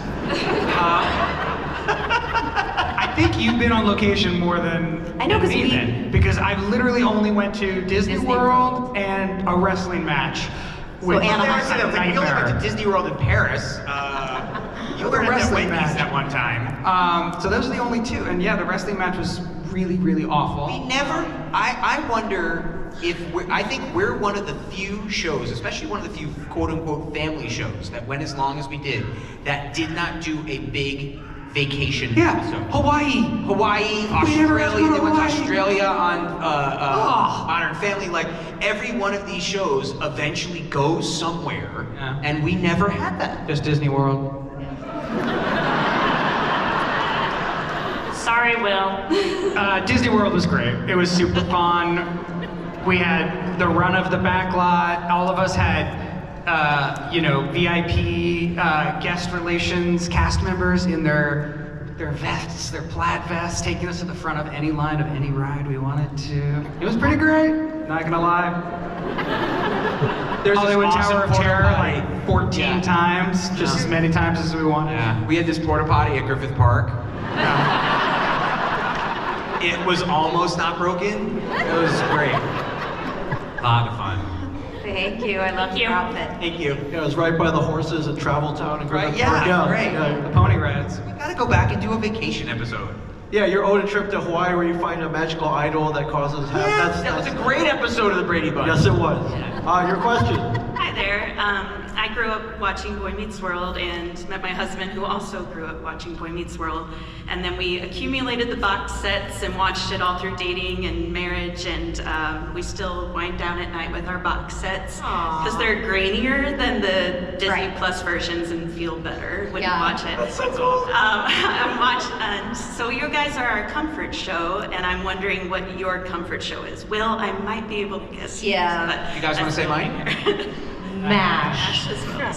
I think you've been on location more than I know, 'cause me we- then, because I've literally only went to Disney World and a wrestling match. With We only went to Disney World in Paris. You were at that Wendy's at one time. So those are the only 2, and yeah, the wrestling match was really, really awful. We never. I wonder if I think we're one of the few shows, especially one of the few quote-unquote family shows that went as long as we did, that did not do a big vacation episode. Hawaii, Australia. They went to Australia on Modern Family. Like, every one of these shows eventually goes somewhere, and we never had that. Just Disney World. Sorry, Will. Disney World was great. It was super fun. We had the run of the back lot. All of us had, VIP guest relations cast members in their vests, their plaid vests, taking us to the front of any line of any ride we wanted to. It was pretty great. Not gonna lie. There's Hollywood this awesome Tower of porta Terror potty. like 14 times, just as many times as we wanted. Yeah. We had this porta potty at Griffith Park. It was almost not broken. It was great. A lot of fun. Thank you. I love your outfit. Thank you. Yeah, it was right by the horses at Travel Town and Griffith Right, Park. yeah, great. The pony rides. We gotta go back and do a vacation episode. Yeah, your own trip to Hawaii where you find a magical idol that causes That was a great episode of the Brady Bunch. Yes, it was. Your question. Hi there. I I grew up watching Boy Meets World and met my husband who also grew up watching Boy Meets World. And then we accumulated the box sets and watched it all through dating and marriage, and we still wind down at night with our box sets because they're grainier than the Disney Plus versions and feel better when you watch it. That's so cool. And so you guys are our comfort show, and I'm wondering what your comfort show is. Will, I might be able to guess. Yeah. But You guys want to say mine? MASH. as well.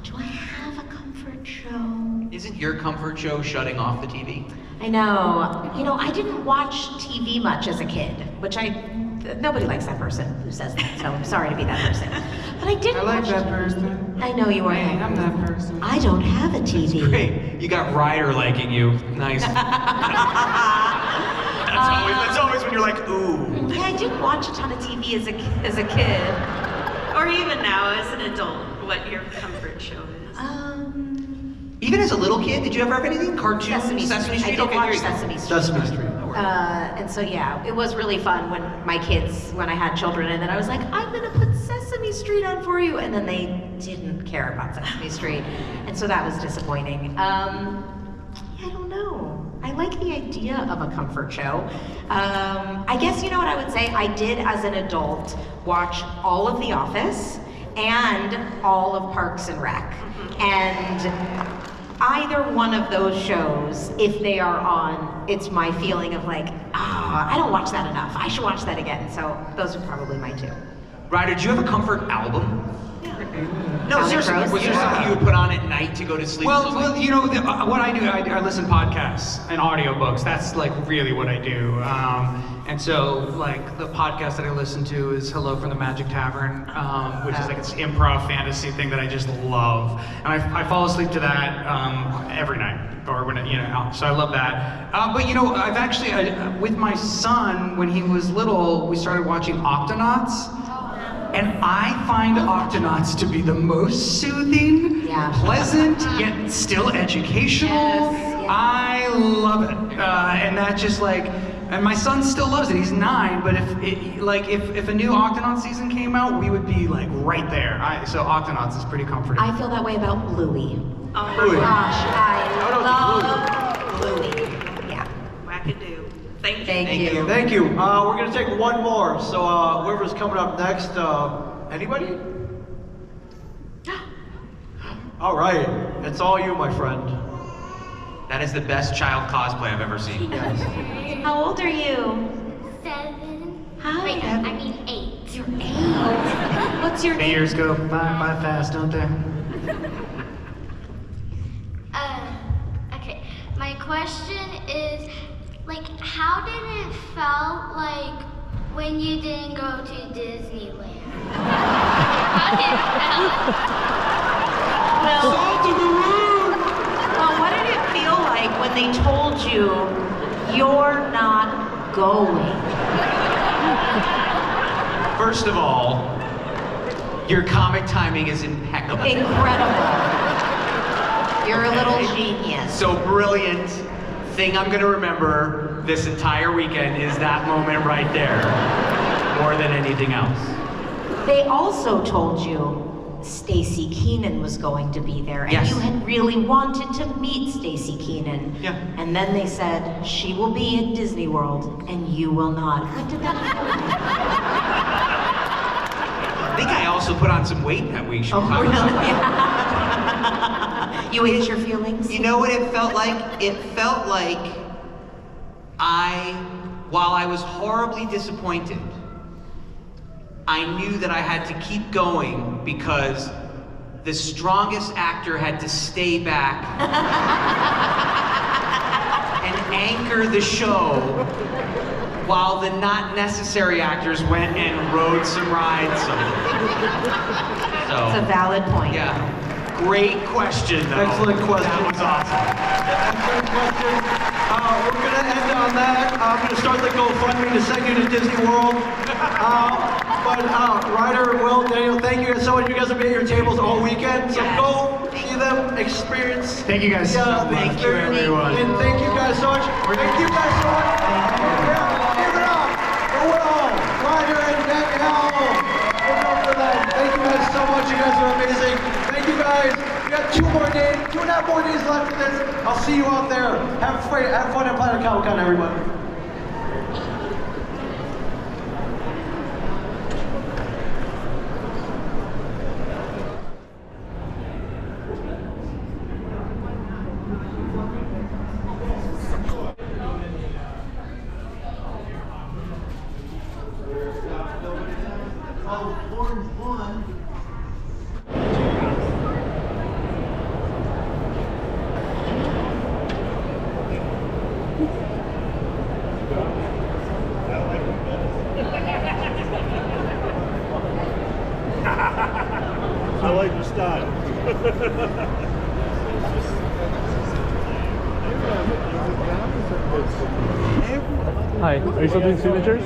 Do I have a comfort show? Isn't your comfort show shutting off the TV? I know. You know, I didn't watch TV much as a kid, which nobody likes that person who says that, so I'm sorry to be that person. But I didn't I like watch that person. I know you are. Hey, I'm that person. I don't have a TV. Great. You got Ryder liking you. Nice. That's always when you're like, ooh. Yeah, I didn't watch a ton of TV as a kid. Or even now as an adult, what your comfort show is. Even as a little kid, did you ever have anything? Cartoons? Sesame Street. I did Okay, watch here you go. Sesame Street. Sesame Street. And so yeah, it was really fun when I had children, and then I was like, I'm gonna put Sesame Street on for you, and then they didn't care about Sesame Street, and so that was disappointing. I don't know. I like the idea of a comfort show. I guess you know what I would say? I did as an adult watch all of The Office and all of Parks and Rec. And either one of those shows, if they are on, it's my feeling of like, I don't watch that enough. I should watch that again. So those are probably my two. Ryder, do you have a comfort album? No, Comic seriously. Rose? Was there something you would put on at night to go to sleep? Well, you know, what I do, I listen to podcasts and audiobooks. That's like really what I do. And so, like, the podcast that I listen to is Hello from the Magic Tavern, which is like this improv fantasy thing that I just love. And I fall asleep to that every night. Or when so I love that. But you know, I've actually, with my son, when he was little, we started watching Octonauts. And I find Octonauts to be the most soothing, pleasant, yet still educational. I love it. And that just like, and my son still loves it. He's 9, but if a new Octonaut season came out, we would be like right there. So Octonauts is pretty comforting. I feel that way about Bluey. Oh Bluey. Gosh, I love Bluey. Yeah. Wackadoo. Thank you. Thank you. We're gonna take one more. So whoever's coming up next, anybody? All right, it's all you, my friend. That is the best child cosplay I've ever seen. How old are you? 7. Hi. Wait, I mean 8. You're 8. What's your The name? years go by fast, don't they? Okay. My question is, like, how did it felt like when you didn't go to Disneyland? How did it feel? Well, what did it feel like when they told you you're not going? First of all, your comic timing is impeccable. Incredible. You're a little genius. So brilliant. Thing I'm gonna remember this entire weekend is that moment right there, more than anything else. They also told you Stacy Keenan was going to be there, and Yes. you had really wanted to meet Stacy Keenan. Yeah. And then they said she will be at Disney World, and you will not. What did that feel I think I also put on some weight that week. Oh, really? You ate your feelings? You know what it felt like? It felt like while I was horribly disappointed, I knew that I had to keep going because the strongest actor had to stay back and anchor the show while the not necessary actors went and rode some rides. So, It's a valid point. yeah. Great question, though. Excellent question. That was awesome. Excellent question. We're gonna end on that. I'm gonna start the GoFundMe to send you to Disney World. Ryder, Will, Daniel, thank you guys so much. You guys will be at your tables all weekend, so go see them, experience. Thank you guys. Thank you, everyone. And thank you guys so much. Thank you guys so much. Give it up for Will, Ryder, and Danielle. guys are amazing. Thank you guys. We got 2.5 more days left of this. I'll see you out there. Have fun at Planet Comicon, everyone. I like your style. Hi, are you still doing signatures?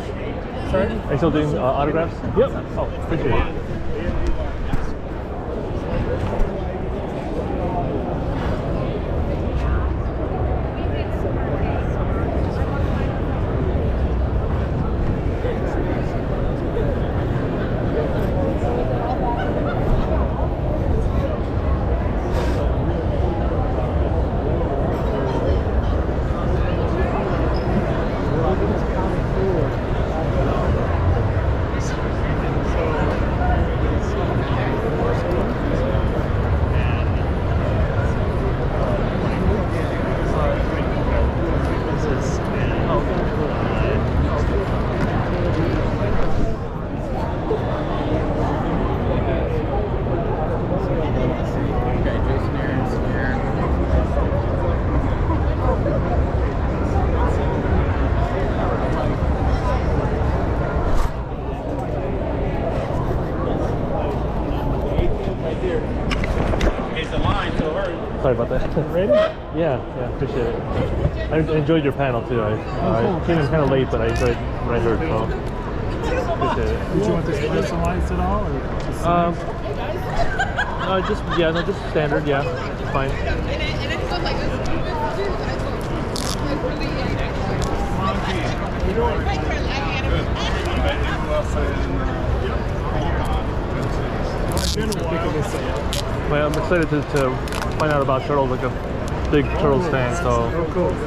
Sorry? Are you still doing autographs? Yep. Oh, appreciate it. Sorry about that. Ready? Yeah, appreciate it. I enjoyed your panel too. I came in kind of late, but I enjoyed what I heard, so appreciate it. Did you want this personalized at all, or just just standard. Yeah, it's fine. Well, I'm excited to find out about turtles, like a big turtles fan, so. Oh, cool. Well,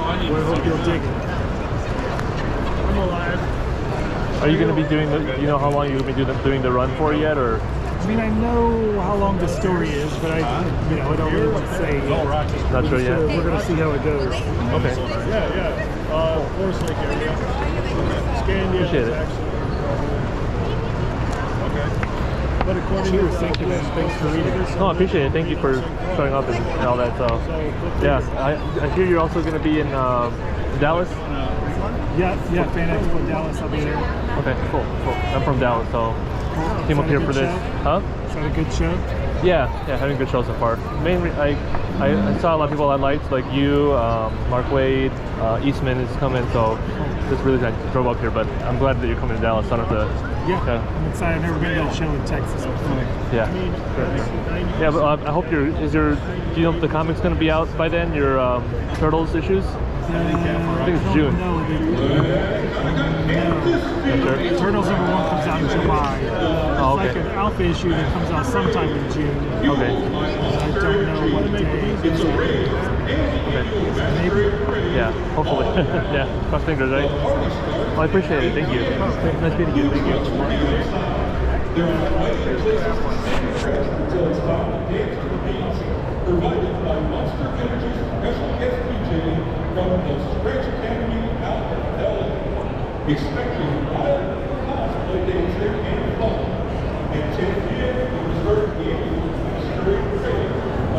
I hope you'll dig it. I'm alive. Are you going to be doing the, you know how long you're going to be doing the run for yet, or? I mean, I know how long the story is, but I don't really want to say. Not sure yet. We're going to see how it goes. Okay. Forest Lake area. Scandia. Appreciate it. But according to thank you, man. Thanks for reading. No, I appreciate it. Thank you for showing up and all that. So, yeah, I hear you're also going to be in Dallas. Yeah, Fan Expo Dallas. I'll be there. Okay, cool. I'm from Dallas, so came up here for this. Huh? Is that a good show? Yeah, having a good show so far. Mainly, I saw a lot of people I liked, like you, Mark Waid, Eastman is coming, so just really I drove up here. But I'm glad that you're coming to Dallas. So I don't have to. Yeah, I'm excited. I've never been to a show in Texas before. Yeah. Yeah, but I hope do you know if the comic's going to be out by then, your Turtles issues? I think it's June. No. Turtles #1 comes out in July. Oh, okay. It's like an alpha issue that comes out sometime in June. Okay. I don't know what day. Okay. Maybe. Yeah, hopefully. Yeah, cross fingers, right? Well, I appreciate it. Thank you. Nice meeting you. Thank you. Provided by Monster Energy's special guest DJ from the Stretch Academy out of LA. Expecting wild cosplay days there and fun. At 10 p.m. the reserved annual Masquerade Parade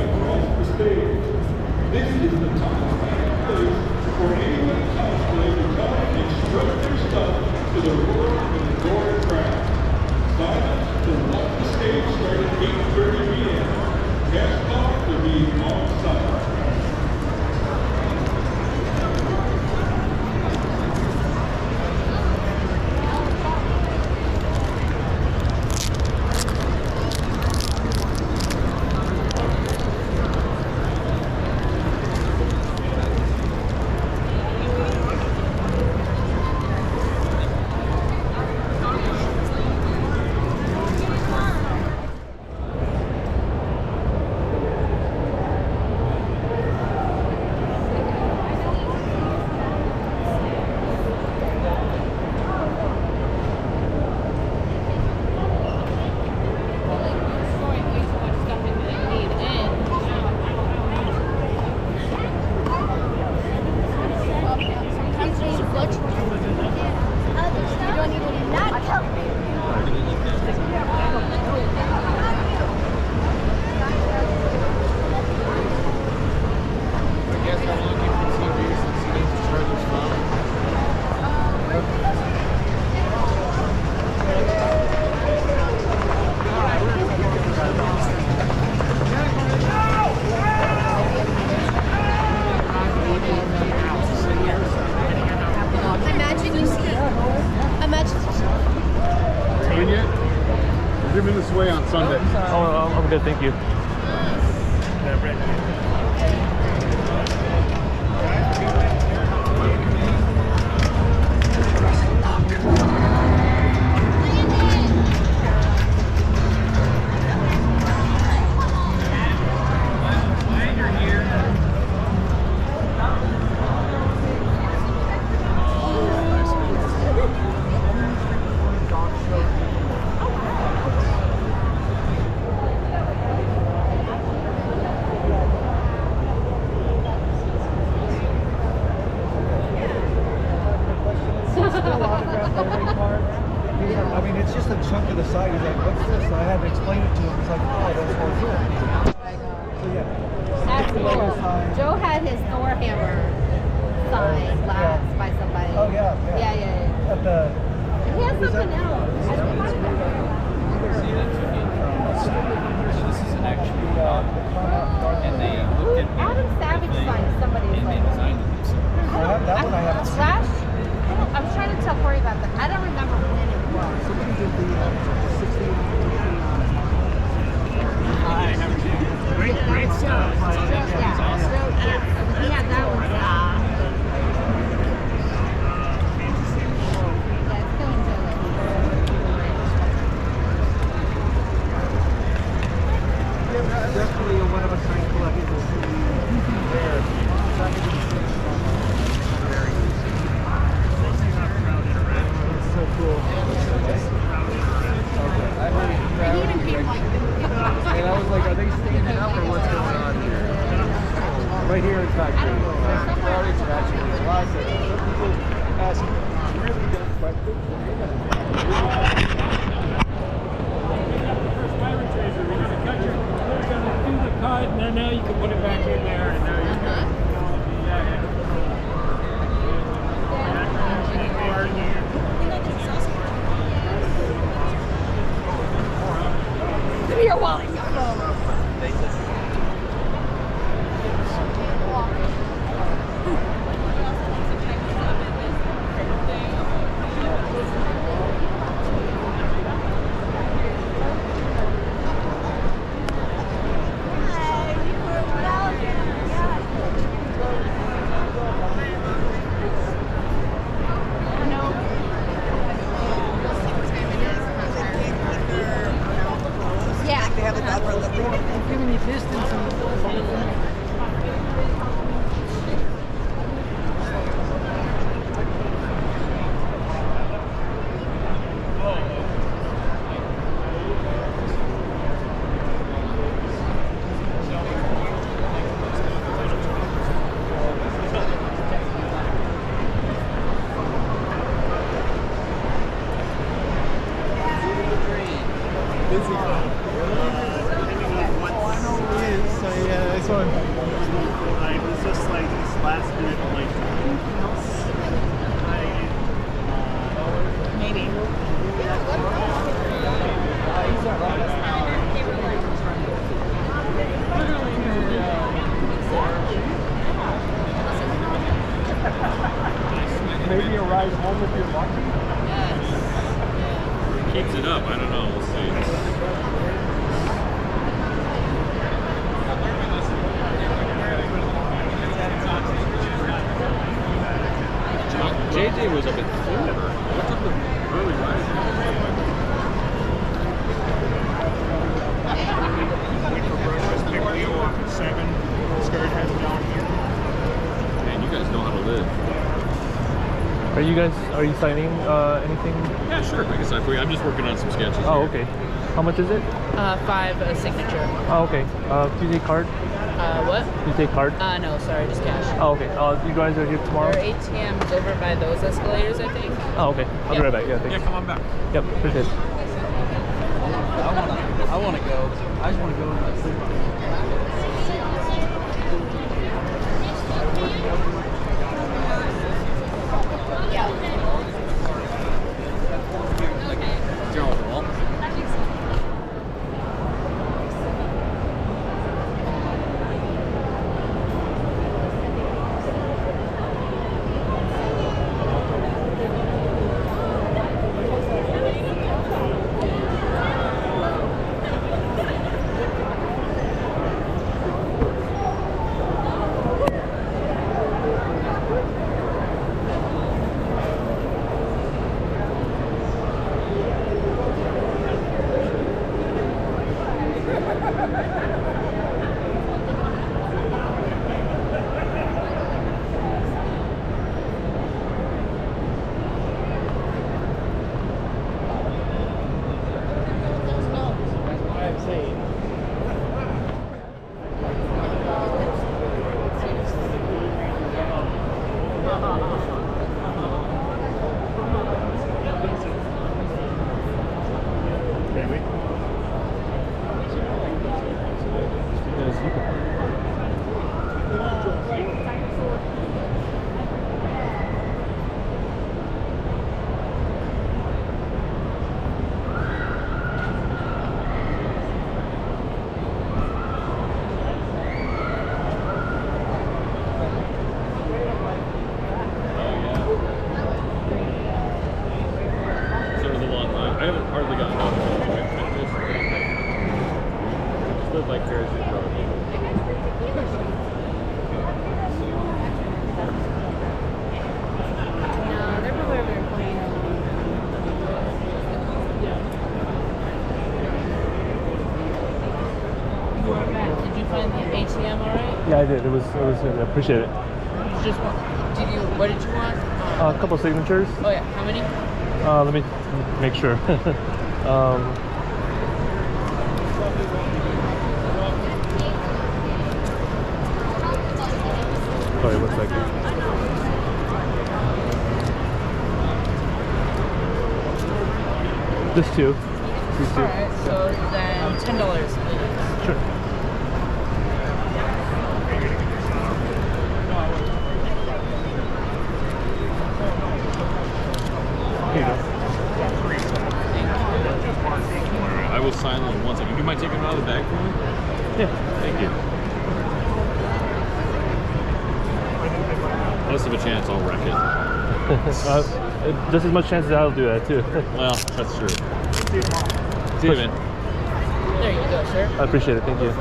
across the stage. This is the time and place for anyone cosplay to come and strut their stuff to the roar of the adored crowd. Sign up to watch the stage start at 8:30 p.m. Guest talk to be on site. way on Sunday. Oh, I'm good, thank you. I mean, it's just a chunk of the side. He's like, what's this? So I had to explain it to him. It's like, oh, that's what's here. So yeah. That's the Lego cool. sign. Joe had his Thor hammer signed last by somebody. Oh yeah, yeah. Yeah. At the. He has something else. I don't know. This is an actual and they looked at Adam Savage signed somebody's and they designed it themselves. I have that one. I haven't seen. I was trying to tell Corey about that. I don't remember when it was. Somebody did the 60. Great stuff. Yeah. He had that one. Definitely one of a kind collectibles. That's so cool. And I was like, are they standing up or what's going on here? Right here in factory. Crowd interaction. So I said, some people ask really dumb questions. And then now you can put it back in there, and now you're good. Give me your wallet. Giving you distance maybe a ride home if you're lucky. Keeps it up, I don't know, we'll see. JJ was up at 4. What's up with early rising? Went for breakfast, picked Leo up at 7, started heading down here. Man, you guys know how to live. Are you signing anything? Yeah, sure. I guess I'm just working on some sketches. Oh, here. okay. How much is it? 5 a signature. Oh, okay. Do you take card? What? You take card? No, sorry, just cash. Oh, okay. You guys are here tomorrow? Our ATM's over by those escalators, I think. Oh, okay. I'll be right back. Yeah, thanks. Yeah, come on back. Yep, appreciate it. I want to go. I just want to go and sleep. Yeah, I did. It was good. I appreciate it. Just one. What did you want? A couple signatures. Oh yeah, how many? Let me make sure. Sorry, 1 second. Just two. These two. Alright, so then $10, please. Sure. I will sign them in 1 second. You might take them out of the bag for me? Yeah. Thank you. Less of a chance I'll wreck it. Just as much chance as I'll do that too. Well, that's true. See you, man. There you go, sir. I appreciate it. Thank you.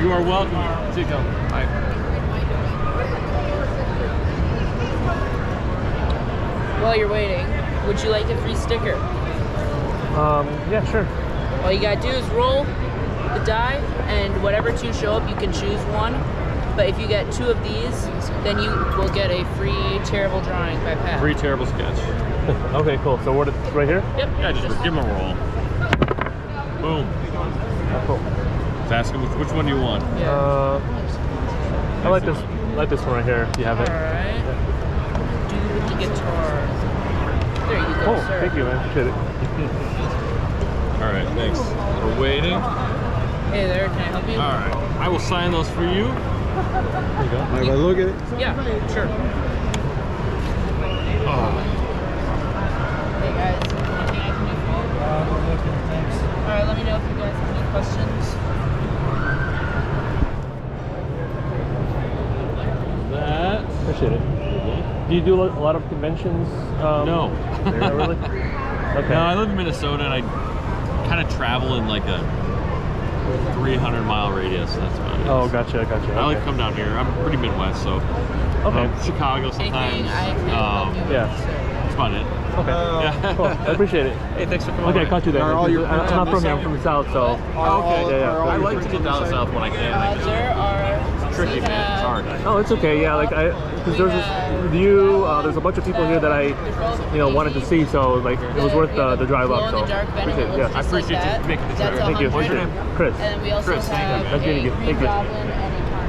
You are welcome. See you, bye. While you're waiting, would you like a free sticker? Yeah, sure. All you gotta do is roll the die, and whatever two show up, you can choose one. But if you get two of these, then you will get a free terrible drawing by Pat. Free terrible sketch. Okay, cool. So what? Right here? Yep. Yeah, just give him a roll. Boom. Oh, cool. Just ask him which one do you want. Yeah. I like this. I like this one right here. If you have it. All right. Do with the guitar. There you go, Cool. sir. Thank you, man. Appreciate it. All right, thanks. We're waiting. Hey there, can I help you? All right, I will sign those for you. There you go. Mind if I look at it? Yeah, sure. Oh. Hey guys, anything I can do for you? Thanks. Alright, let me know if you guys have any questions. That. Appreciate it. Do you do a lot of conventions? No. Not really? Okay. No, I live in Minnesota and I kind of travel in like a 300-mile radius. That's about it. Oh, gotcha. I like to come down here. I'm pretty Midwest, so Okay. Chicago sometimes. Yeah. That's about it. Okay. Yeah. Cool. I appreciate it. Hey, thanks for coming. Okay, I by. caught you there. Are all your I'm prints not on from this here. I'm side? from the south, so. Okay. Yeah. I like to get down south when I can. I just, There are. it's tricky, man. It's hard. Oh, it's okay. Yeah, like because there's this view. There's a bunch of people here that I, wanted to see. So like it was worth the drive up. So appreciate it. Yeah. I appreciate you making the trip. Thank you. What's your name? Chris. And we also Chris, have thank you. a Thank you. Green Thank you. Goblin and a Tarn.